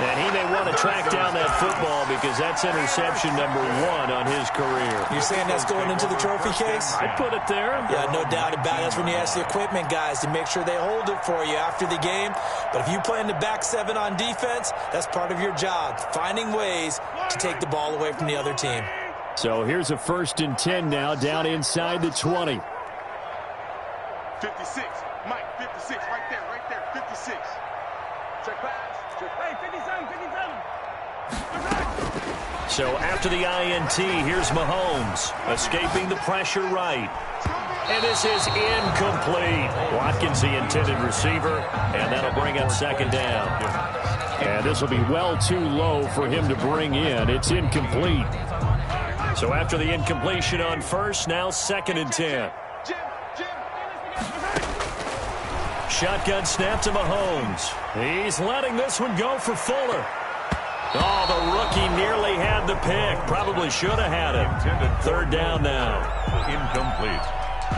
And he may want to track down that football because that's interception number 1 on his career. You're saying that's going into the trophy case? I'd put it there. Yeah, no doubt about it. That's when you ask the equipment guys to make sure they hold it for you after the game. But if you play in the back 7 on defense, that's part of your job, finding ways to take the ball away from the other team. So here's a 1st and 10 now, down inside the 20. 56. Mike, 56. Right there. 56. Check pass. Hey, 57. So after the INT, here's Mahomes, escaping the pressure right. And this is incomplete. Watkins, the intended receiver, and that'll bring up 2nd down. And this will be well too low for him to bring in. It's incomplete. So after the incompletion on 1st, now 2nd and 10. Shotgun snap to Mahomes. He's letting this one go for Fuller. Oh, the rookie nearly had the pick. Probably should have had it. 3rd down now. Incomplete.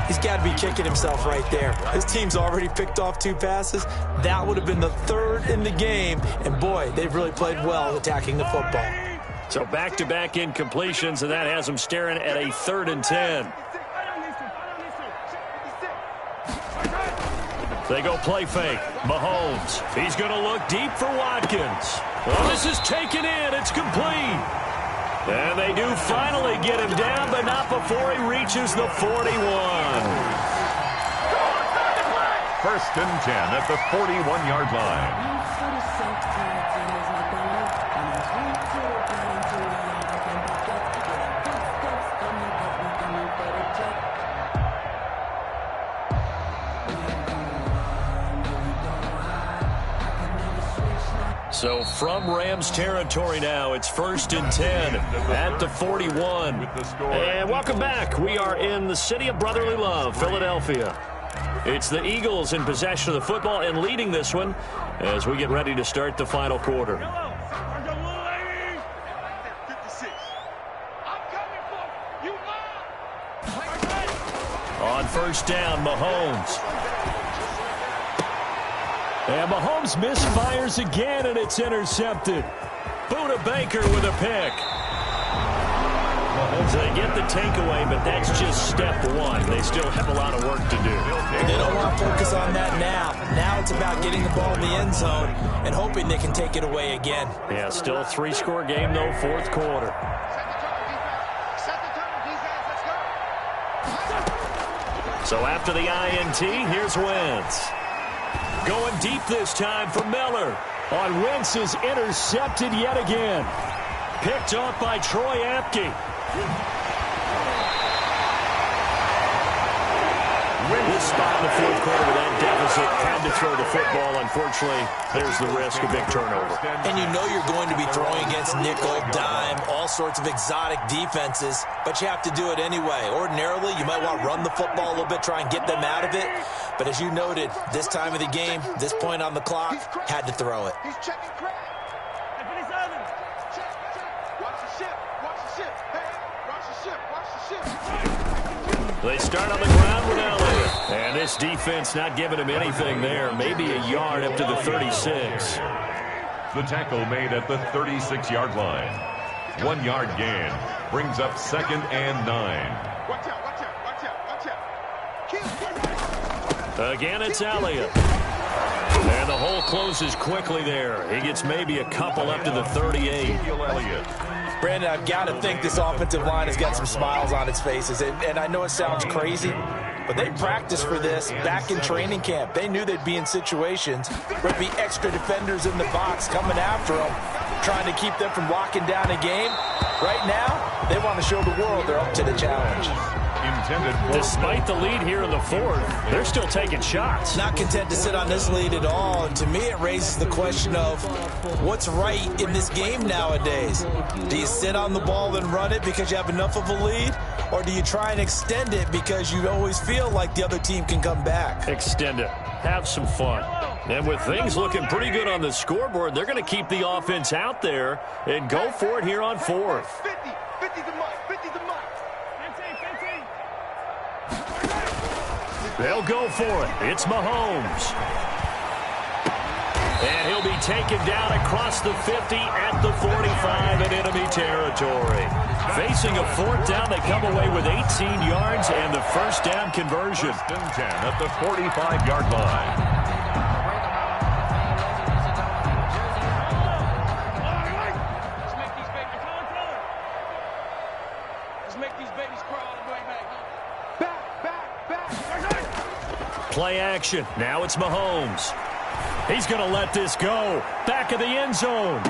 He's got to be kicking himself right there. His team's already picked off 2 passes. That would have been the 3rd in the game. And, boy, they've really played well attacking the football. So back-to-back incompletions, and that has them staring at a 3rd and 10. They go play fake. Mahomes. He's going to look deep for Watkins. Well, this is taken in. It's complete. And they do finally get him down, but not before he reaches the 41. 1st and 10 at the 41-yard line. So from Rams territory now, it's 1st and 10 at the 41. And welcome back. We are in the city of brotherly love, Philadelphia. It's the Eagles in possession of the football and leading this one as we get ready to start the final quarter. On 1st down, Mahomes. And Mahomes misfires again, and it's intercepted. Buda Baker with a pick. So they get the takeaway, but that's just step one. They still have a lot of work to do. They don't want to focus on that now. Now it's about getting the ball in the end zone and hoping they can take it away again. Yeah, still a 3-score game, though, 4th quarter. So after the INT, here's Wentz. Going deep this time for Miller. On Wentz is intercepted yet again. Picked off by Troy Apke. This spot in the 4th quarter with that deficit, had to throw the football. Unfortunately, there's the risk of big turnover. And you know you're going to be throwing against nickel, dime, all sorts of exotic defenses, but you have to do it anyway. Ordinarily, you might want to run the football a little bit, try and get them out of it. But as you noted, this time of the game, this point on the clock, had to throw it. He's checking crack. Watch the ship. Watch the ship. Hey, watch the ship. Watch the ship. They start on the ground with Elliott. And this defense not giving him anything there. Maybe a yard up to the 36. The tackle made at the 36-yard line. 1-yard gain brings up 2nd and 9. Watch out, watch out, watch out, watch out. Again, it's Elliott. And the hole closes quickly there. He gets maybe a couple up to the 38. Brandon, I've got to think this offensive line has got some smiles on its faces. And I know it sounds crazy, but they practiced for this back in training camp. They knew they'd be in situations where there'd be extra defenders in the box coming after them, trying to keep them from locking down a game. Right now, they want to show the world they're up to the challenge. Despite the lead here in the 4th, they're still taking shots. Not content to sit on this lead at all. And to me, it raises the question of what's right in this game nowadays. Do you sit on the ball and run it because you have enough of a lead? Or do you try and extend it because you always feel like the other team can come back? Extend it. Have some fun. And with things looking pretty good on the scoreboard, they're going to keep the offense out there and go for it here on 4th. 50's the mark. 50's the mark. 15. They'll go for it. It's Mahomes. And he'll be taken down across the 50 at the 45 in enemy territory. Facing a 4th down, they come away with 18 yards and the 1st down conversion. 1st and 10 at the 45-yard line. Play action. Now it's Mahomes. He's going to let this go. Back of the end zone.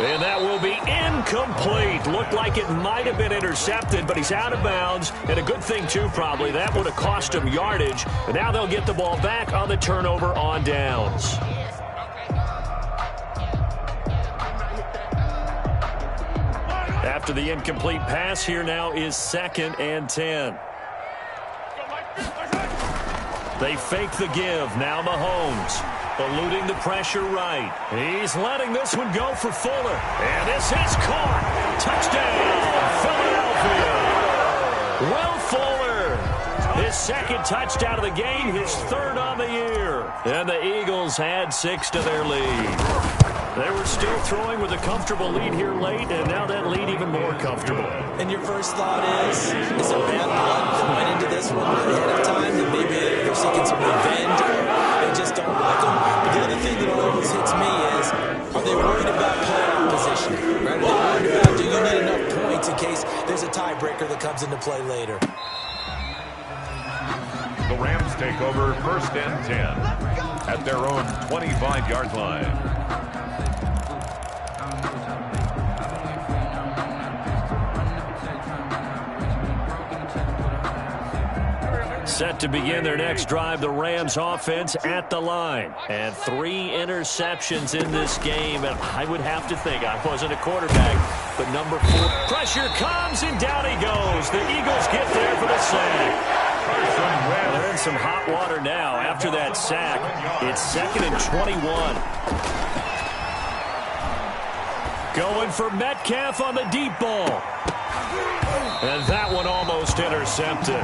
And that will be incomplete. Looked like it might have been intercepted, but he's out of bounds. And a good thing, too, probably. That would have cost him yardage. And now they'll get the ball back on the turnover on downs. After the incomplete pass, here now is 2nd and 10. They fake the give. Now Mahomes eluding the pressure right. He's letting this one go for Fuller. And this is caught. Touchdown, Philadelphia. Will Fuller His second touchdown of the game, his third on the year. And the Eagles add 6 to their lead. They were still throwing with a comfortable lead here late, and now that lead even more comfortable. And your first thought is there bad blood that went into this one ahead of time? That maybe they're seeking some revenge, or they just don't like them? But the other thing that always hits me is, are they worried about player position? Right? Are they worried about, do you need enough points in case there's a tiebreaker that comes into play later? The Rams take over 1st and 10 at their own 25-yard line. Set to begin their next drive, the Rams offense at the line. And 3 interceptions in this game. And I would have to think, I wasn't a quarterback, but number 4, pressure comes and down he goes. The Eagles get there for the sack. They're in some hot water now. After that sack, it's 2nd and 21. Going for Metcalf on the deep ball. And that one almost intercepted.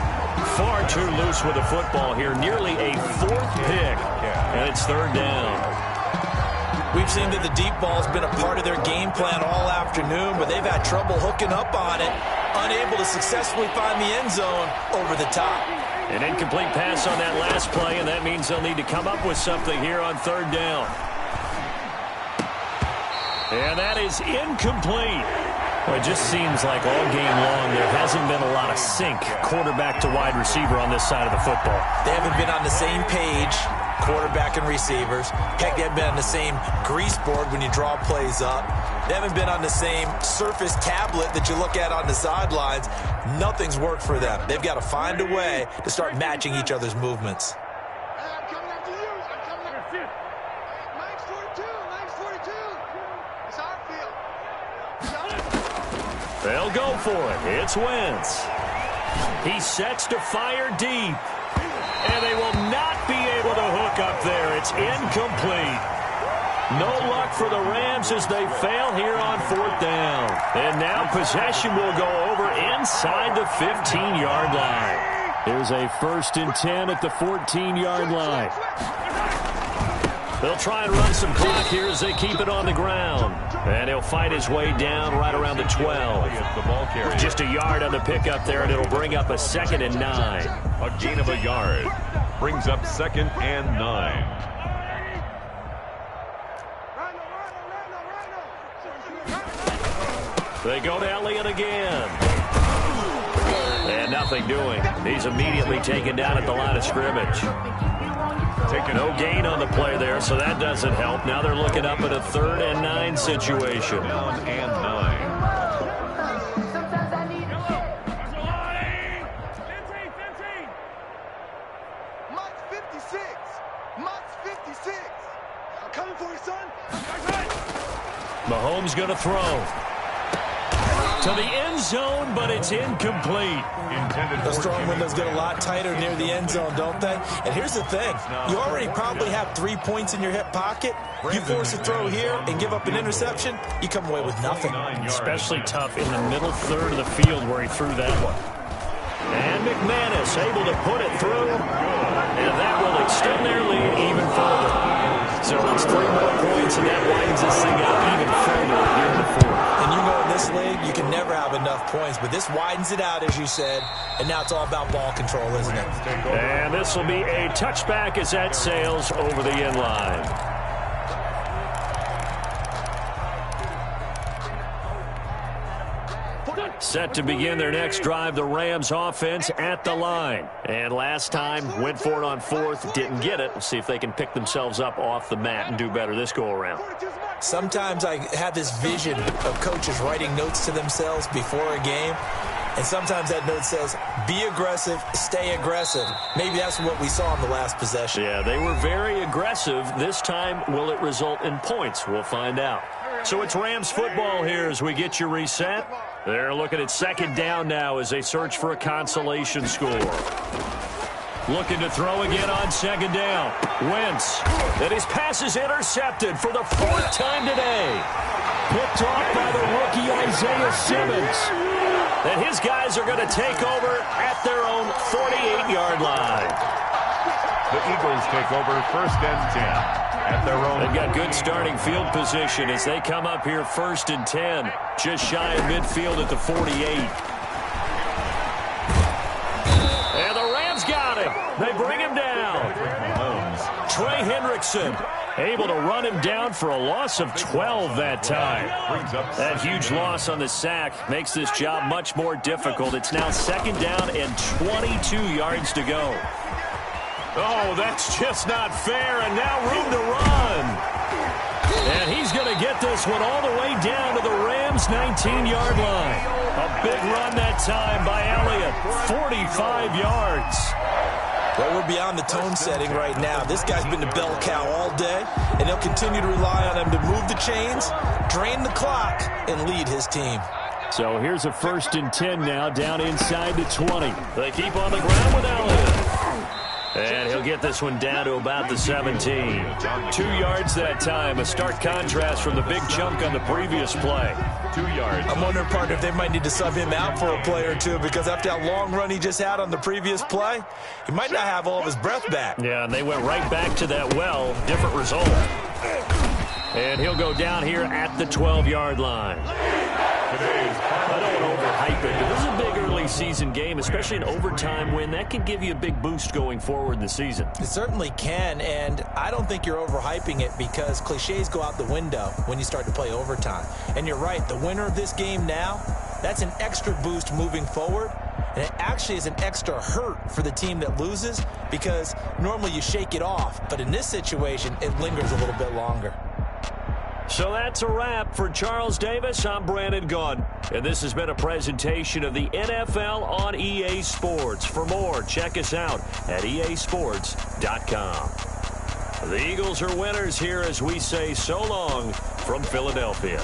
Far too loose with the football here. Nearly a 4th pick. And it's 3rd down. We've seen that the deep ball's been a part of their game plan all afternoon, but they've had trouble hooking up on it. Unable to successfully find the end zone over the top. An incomplete pass on that last play, and that means they'll need to come up with something here on 3rd down. And that is incomplete. Well, it just seems like all game long there hasn't been a lot of sync quarterback to wide receiver on this side of the football. They haven't been on the same page, quarterback and receivers. Heck, they haven't been on the same grease board when you draw plays up. They haven't been on the same surface tablet that you look at on the sidelines. Nothing's worked for them. They've got to find a way to start matching each other's movements. They'll go for it. It's Wentz. He sets to fire deep. And they will not be able to hook up there. It's incomplete. No luck for the Rams as they fail here on 4th down. And now possession will go over inside the 15-yard line. Here's a 1st and 10 at the 14-yard line. They'll try and run some clock here as they keep it on the ground. And he'll fight his way down right around the 12. Just a yard on the pickup there, and it'll bring up a 2nd and 9. A gain of a yard brings up 2nd and 9. They go to Elliott again. And nothing doing. He's immediately taken down at the line of scrimmage. No gain on the play there, so that doesn't help. Now they're looking up at a 3rd and 9 situation. 3rd and 9. Mahomes going to throw. To the end zone, but it's incomplete. Those throwing windows get a lot tighter near the end zone, don't they? And here's the thing. You already probably have 3 points in your hip pocket. You force a throw here and give up an interception, you come away with nothing. Especially tough in the middle 3rd of the field where he threw that one. And McManus able to put it through. And that will extend their lead even further. So it's 3 more points, and that widens this thing out even further here in the 4th. And you know in this league, you can never have enough points, but this widens it out, as you said, and now it's all about ball control, isn't it? And this will be a touchback as that sails over the end line. Set to begin their next drive, the Rams offense at the line. And last time, went for it on 4th, didn't get it. We'll see if they can pick themselves up off the mat and do better this go-around. Sometimes I have this vision of coaches writing notes to themselves before a game, and sometimes that note says, be aggressive, stay aggressive. Maybe that's what we saw in the last possession. Yeah, they were very aggressive. This time, will it result in points? We'll find out. So it's Rams football here as we get you reset. They're looking at 2nd down now as they search for a consolation score. Looking to throw again on 2nd down. Wentz. And his pass is intercepted for the 4th time today. Picked off by the rookie Isaiah Simmons. that his guys are going to take over at their own 48-yard line. The Eagles take over 1st and 10 at their own. They've got good starting field position as they come up here 1st and 10, just shy of midfield at the 48. And the Rams got him. They bring him down. Trey Hendrickson able to run him down for a loss of 12 that time. That huge loss on the sack makes this job much more difficult. It's now 2nd down and 22 yards to go. Oh, that's just not fair, and now room to run. And he's going to get this one all the way down to the Rams' 19-yard line. A big run that time by Elliott, 45 yards. Well, we're beyond the tone setting right now. This guy's been the bell cow all day, and he'll continue to rely on him to move the chains, drain the clock, and lead his team. So here's a 1st and 10 now, down inside the 20. They keep on the ground with Elliott. And he'll get this one down to about the 17. 2 yards that time, a stark contrast from the big chunk on the previous play. 2 yards. I'm wondering, partner, if they might need to sub him out for a play or two, because after that long run he just had on the previous play, he might not have all of his breath back. Yeah, and they went right back to that well. Different result. And he'll go down here at the 12-yard line. I don't want to overhype it, but this is a big early season game, especially an overtime win. That can give you a big boost going forward in the season. It certainly can, and I don't think you're overhyping it because cliches go out the window when you start to play overtime. And you're right, the winner of this game now, that's an extra boost moving forward, and it actually is an extra hurt for the team that loses because normally you shake it off, but in this situation, it lingers a little bit longer. So that's a wrap for Charles Davis. I'm Brandon Gaudin, and this has been a presentation of the NFL on EA Sports. For more, check us out at easports.com. The Eagles are winners here as we say so long from Philadelphia.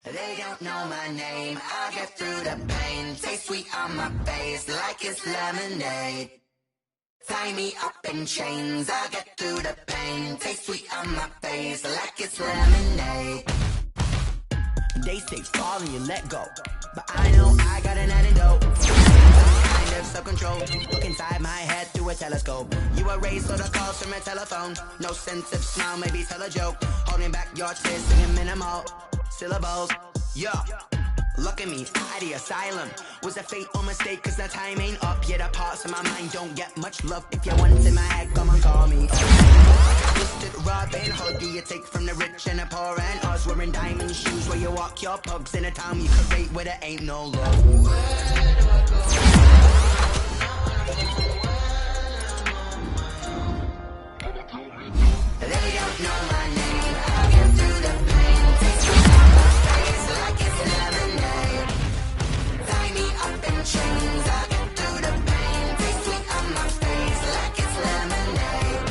They don't know my name, I'll get through the pain. Taste sweet on my face like it's lemonade. Tie me up in chains, I'll get through the pain. Taste sweet on my face like it's lemonade. They say fall and you let go, but I know I got an antidote. Kind of self-control, look inside my head through a telescope. You erase all the calls from a telephone. No sense of smile, maybe tell a joke. Holding back your tears, singing minimal syllables. Yeah, look at me, at the asylum. Was a fate or mistake, cause the time ain't up. Yet the parts of my mind don't get much love. If you want in my head, come and call me. Twisted Robin Hood, do you take from the rich and the poor and us? Wearing diamond shoes where you walk your pugs in a town you create where there ain't no love. They don't know my name, I'll get through the pain. Taste sweet on my face like it's lemonade. Tie me up in chains, I'll get through the pain. Taste sweet on my face like it's lemonade.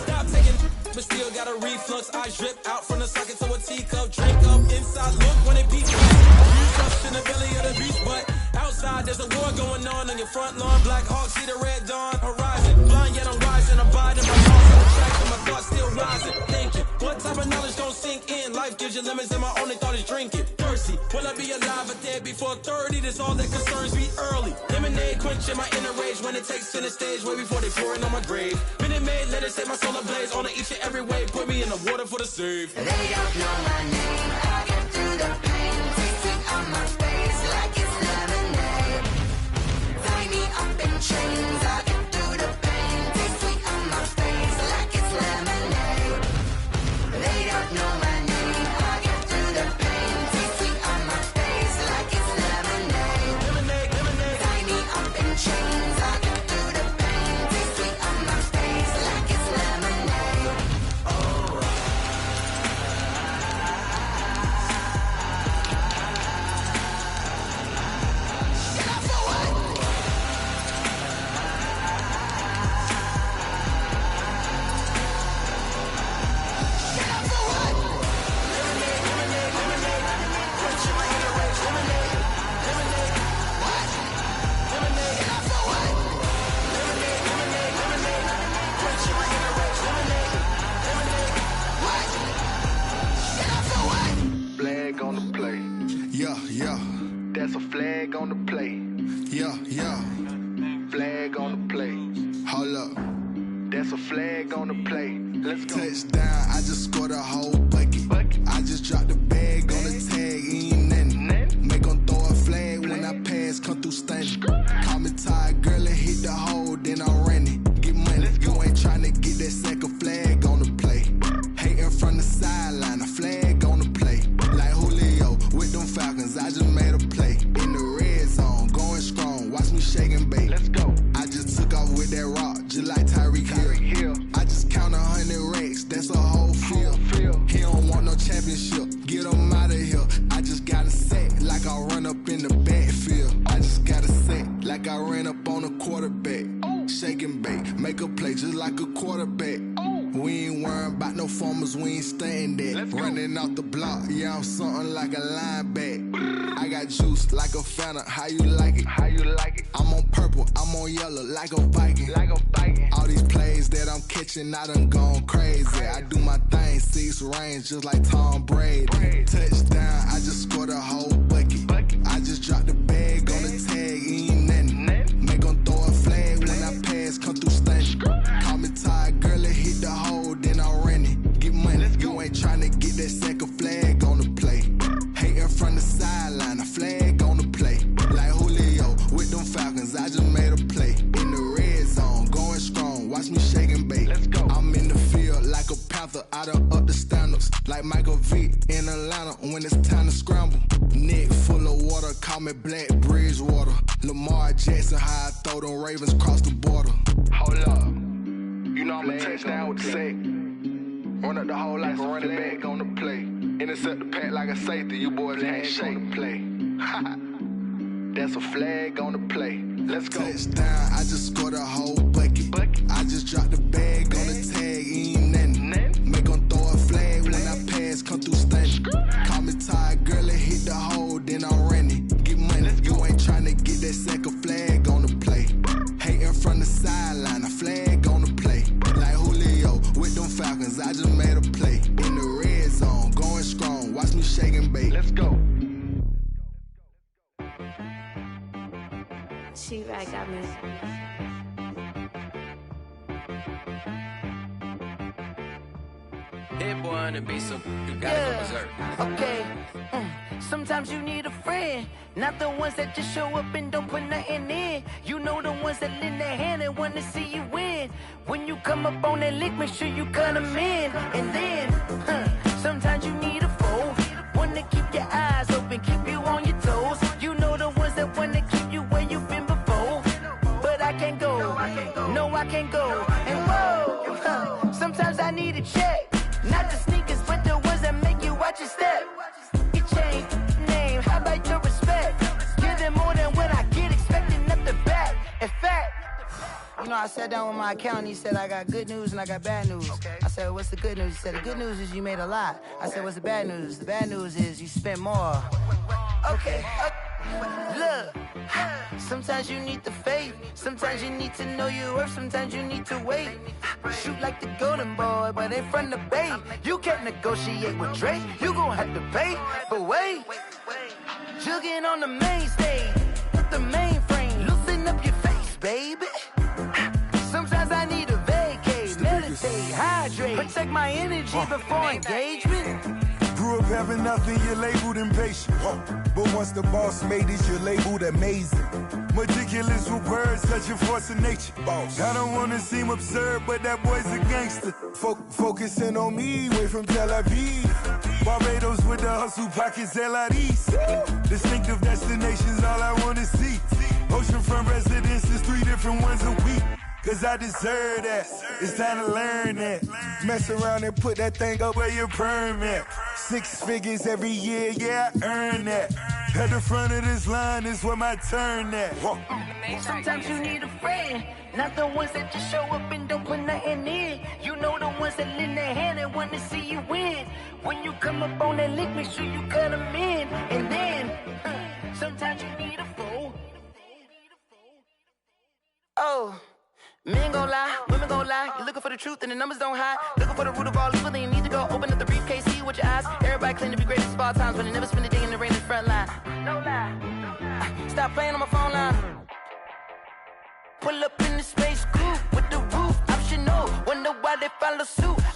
Stop taking, but still got a reflux. I drip out from the socket to a teacup. Drink up inside, look when it beats up. You trust in the belly of the beach, but outside there's a war going on your front lawn. Black Hawk, see the red dawn horizon. Blind yet I'm rising, abiding my laws on the track, and my thoughts still rising. Thinking, what type of knowledge don't sink in? Life gives you limits, and my only thought is drinking. Thirsty, will I be alive or dead before 30? That's all that concerns me early. Lemonade quenching my inner rage when it takes center stage, way before they pour it on my grave. Minute Maid, let it set my soul ablaze on each and every way. Put me in the water for the save. They don't know my name, I'll get through the pain. Taste sweet on my face like it's lemonade. Tie me up in chains, I'll get through the pain. Taste sweet on my face like it's lemonade. They don't know my name, I'll get through the pain. Taste sweet on my face like it's lemonade. Lemonade, lemonade. Tie me up in chains, I'll get through the pain. Taste sweet on my face like it's lemonade. Oh, That's a flag on the play. Yeah, yeah. Flag on the play. Hold up. That's a flag on the play. Let's go. Touchdown, I just scored a whole bucket. I just dropped the bag on the tag, ain't nothing. Make them throw a flag when I pass, come through stunning. Call me tired, girl, and hit the hole, then I'm running. Get money, you ain't tryna get that second flag on the play. Hating from the sideline, a flag on the play. Like Julio with them Falcons, I just made a play. In the red zone, going strong, watch me shake and bake. Let's go. I just took off with that rock, just like Tyreek Hill. I just count 100 racks, that's a whole field. He don't want no championship, get him out of here. I just got a set, like I run up in the backfield. I just got a set, like I ran up on a quarterback. Shake and bake, make a play just like a quarterback. We ain't worrying about no formers, we ain't staying there. Running out the block, yeah, I'm something like a linebacker. I got juice like a Fanta, how you like it? How you like it? I'm on purple, I'm on yellow, like a Viking. Like a Viking. All these plays that I'm catching, I done gone crazy. I do my thing, 6 range, just like Tom Brady. Touchdown, I just scored a whole bucket. I just dropped the bag on the tag, ain't nothing. Make them throw a flag when I pass, come through stunning. Call me tired, girl, and hit the hole, then I'm running. Get money, you ain't tryna get that second flag on the play. Hating from the sideline, a flag on the play. Like Julio with them Falcons, I just made a play. In the red zone, going strong, watch me shake and bake. Let's go. I'm in the field like a Panther, I done up the standards. Like Michael Vick in Atlanta when it's time to scramble. Neck full of water, call me Black Bridgewater. Lamar Jackson, how I throw them Ravens cross the border. Hold up. You know I'm a touchdown with the sack. Run up the hole like a running back on the play. Intercept the pack like a safety, you boys ain't shake the play. That's a flag on the play. Let's go. Touchdown, I just scored a whole bucket. I just dropped the bag on the tag, ain't nothing. Make them throw a flag when I pass, come through stunning. Call me tired, girl, and hit the hole, then I'm running. Get money, you ain't tryna get that second flag on the play. Hating from the sideline, a flag on the play. Like Julio with them Falcons, I just made a play. In the red zone, going strong, watch me shake and bake. Let's go. She right, got me. Hit boy on the beat, so you gotta go berserk. Okay. Sometimes you need a friend, not the ones that just show up and don't put nothing in. You know the ones that lend their hand and want to see you win. When you come up on that lick, make sure you cut them in. And then, sometimes you need a foe, one to keep your eyes open, keep you on your toes. You know the ones that want to keep you where you've been before. But I can't go, no I can't go. And whoa, sometimes I need a check. Not the sneakers, but the ones that make you watch your step. You change name, how about your respect? Give them more than what I get, expecting up the back. In fact, you know, I sat down with my accountant, he said I got good news and I got bad news. I said, what's the good news? He said, the good news is you made a lot. I said, what's the bad news? The bad news is you spent more. Okay, look, sometimes you need the faith, sometimes you need to know your worth, sometimes you need to wait. Shoot like the golden boy, but ain't from the bay. You can't negotiate with Drake, you gon' have to pay. But wait, jugging on the main stage, the mainframe, loosen up your face, baby. Sometimes I need a vacate, meditate, hydrate, protect my energy before engagement. Grew up having nothing, you're labeled impatient. But once the boss made it, you're labeled amazing. Meticulous with words, such a force of nature. I don't wanna seem absurd, but that boy's a gangster. Focusing on me, way from Tel Aviv. Barbados with the hustle pockets, LIDs. Distinctive destinations, all I wanna see. Oceanfront residences, 3 different ones a week. Cause I deserve that, it's time to learn that. Mess around and put that thing up where your permit. 6 figures every year, yeah, I earn that. At the front of this line is where my turn at. Sometimes you need a friend, not the ones that just show up and don't put nothing in. You know the ones that lend their hand and want to see you win. When you come up on that lick, make sure you cut them in. And then, sometimes you need a foe. Oh. Men gon' lie, women gon' lie. You're looking for the truth and the numbers don't hide. Looking for the root of all evil, then you need to go open up the briefcase, see with your eyes. Everybody claim to be greatest of all times, but they never spend a day in the rain in the front line. No lie. Stop playing on my phone line. Pull up in the space coupe with the roof optional. Wonder why they follow suit.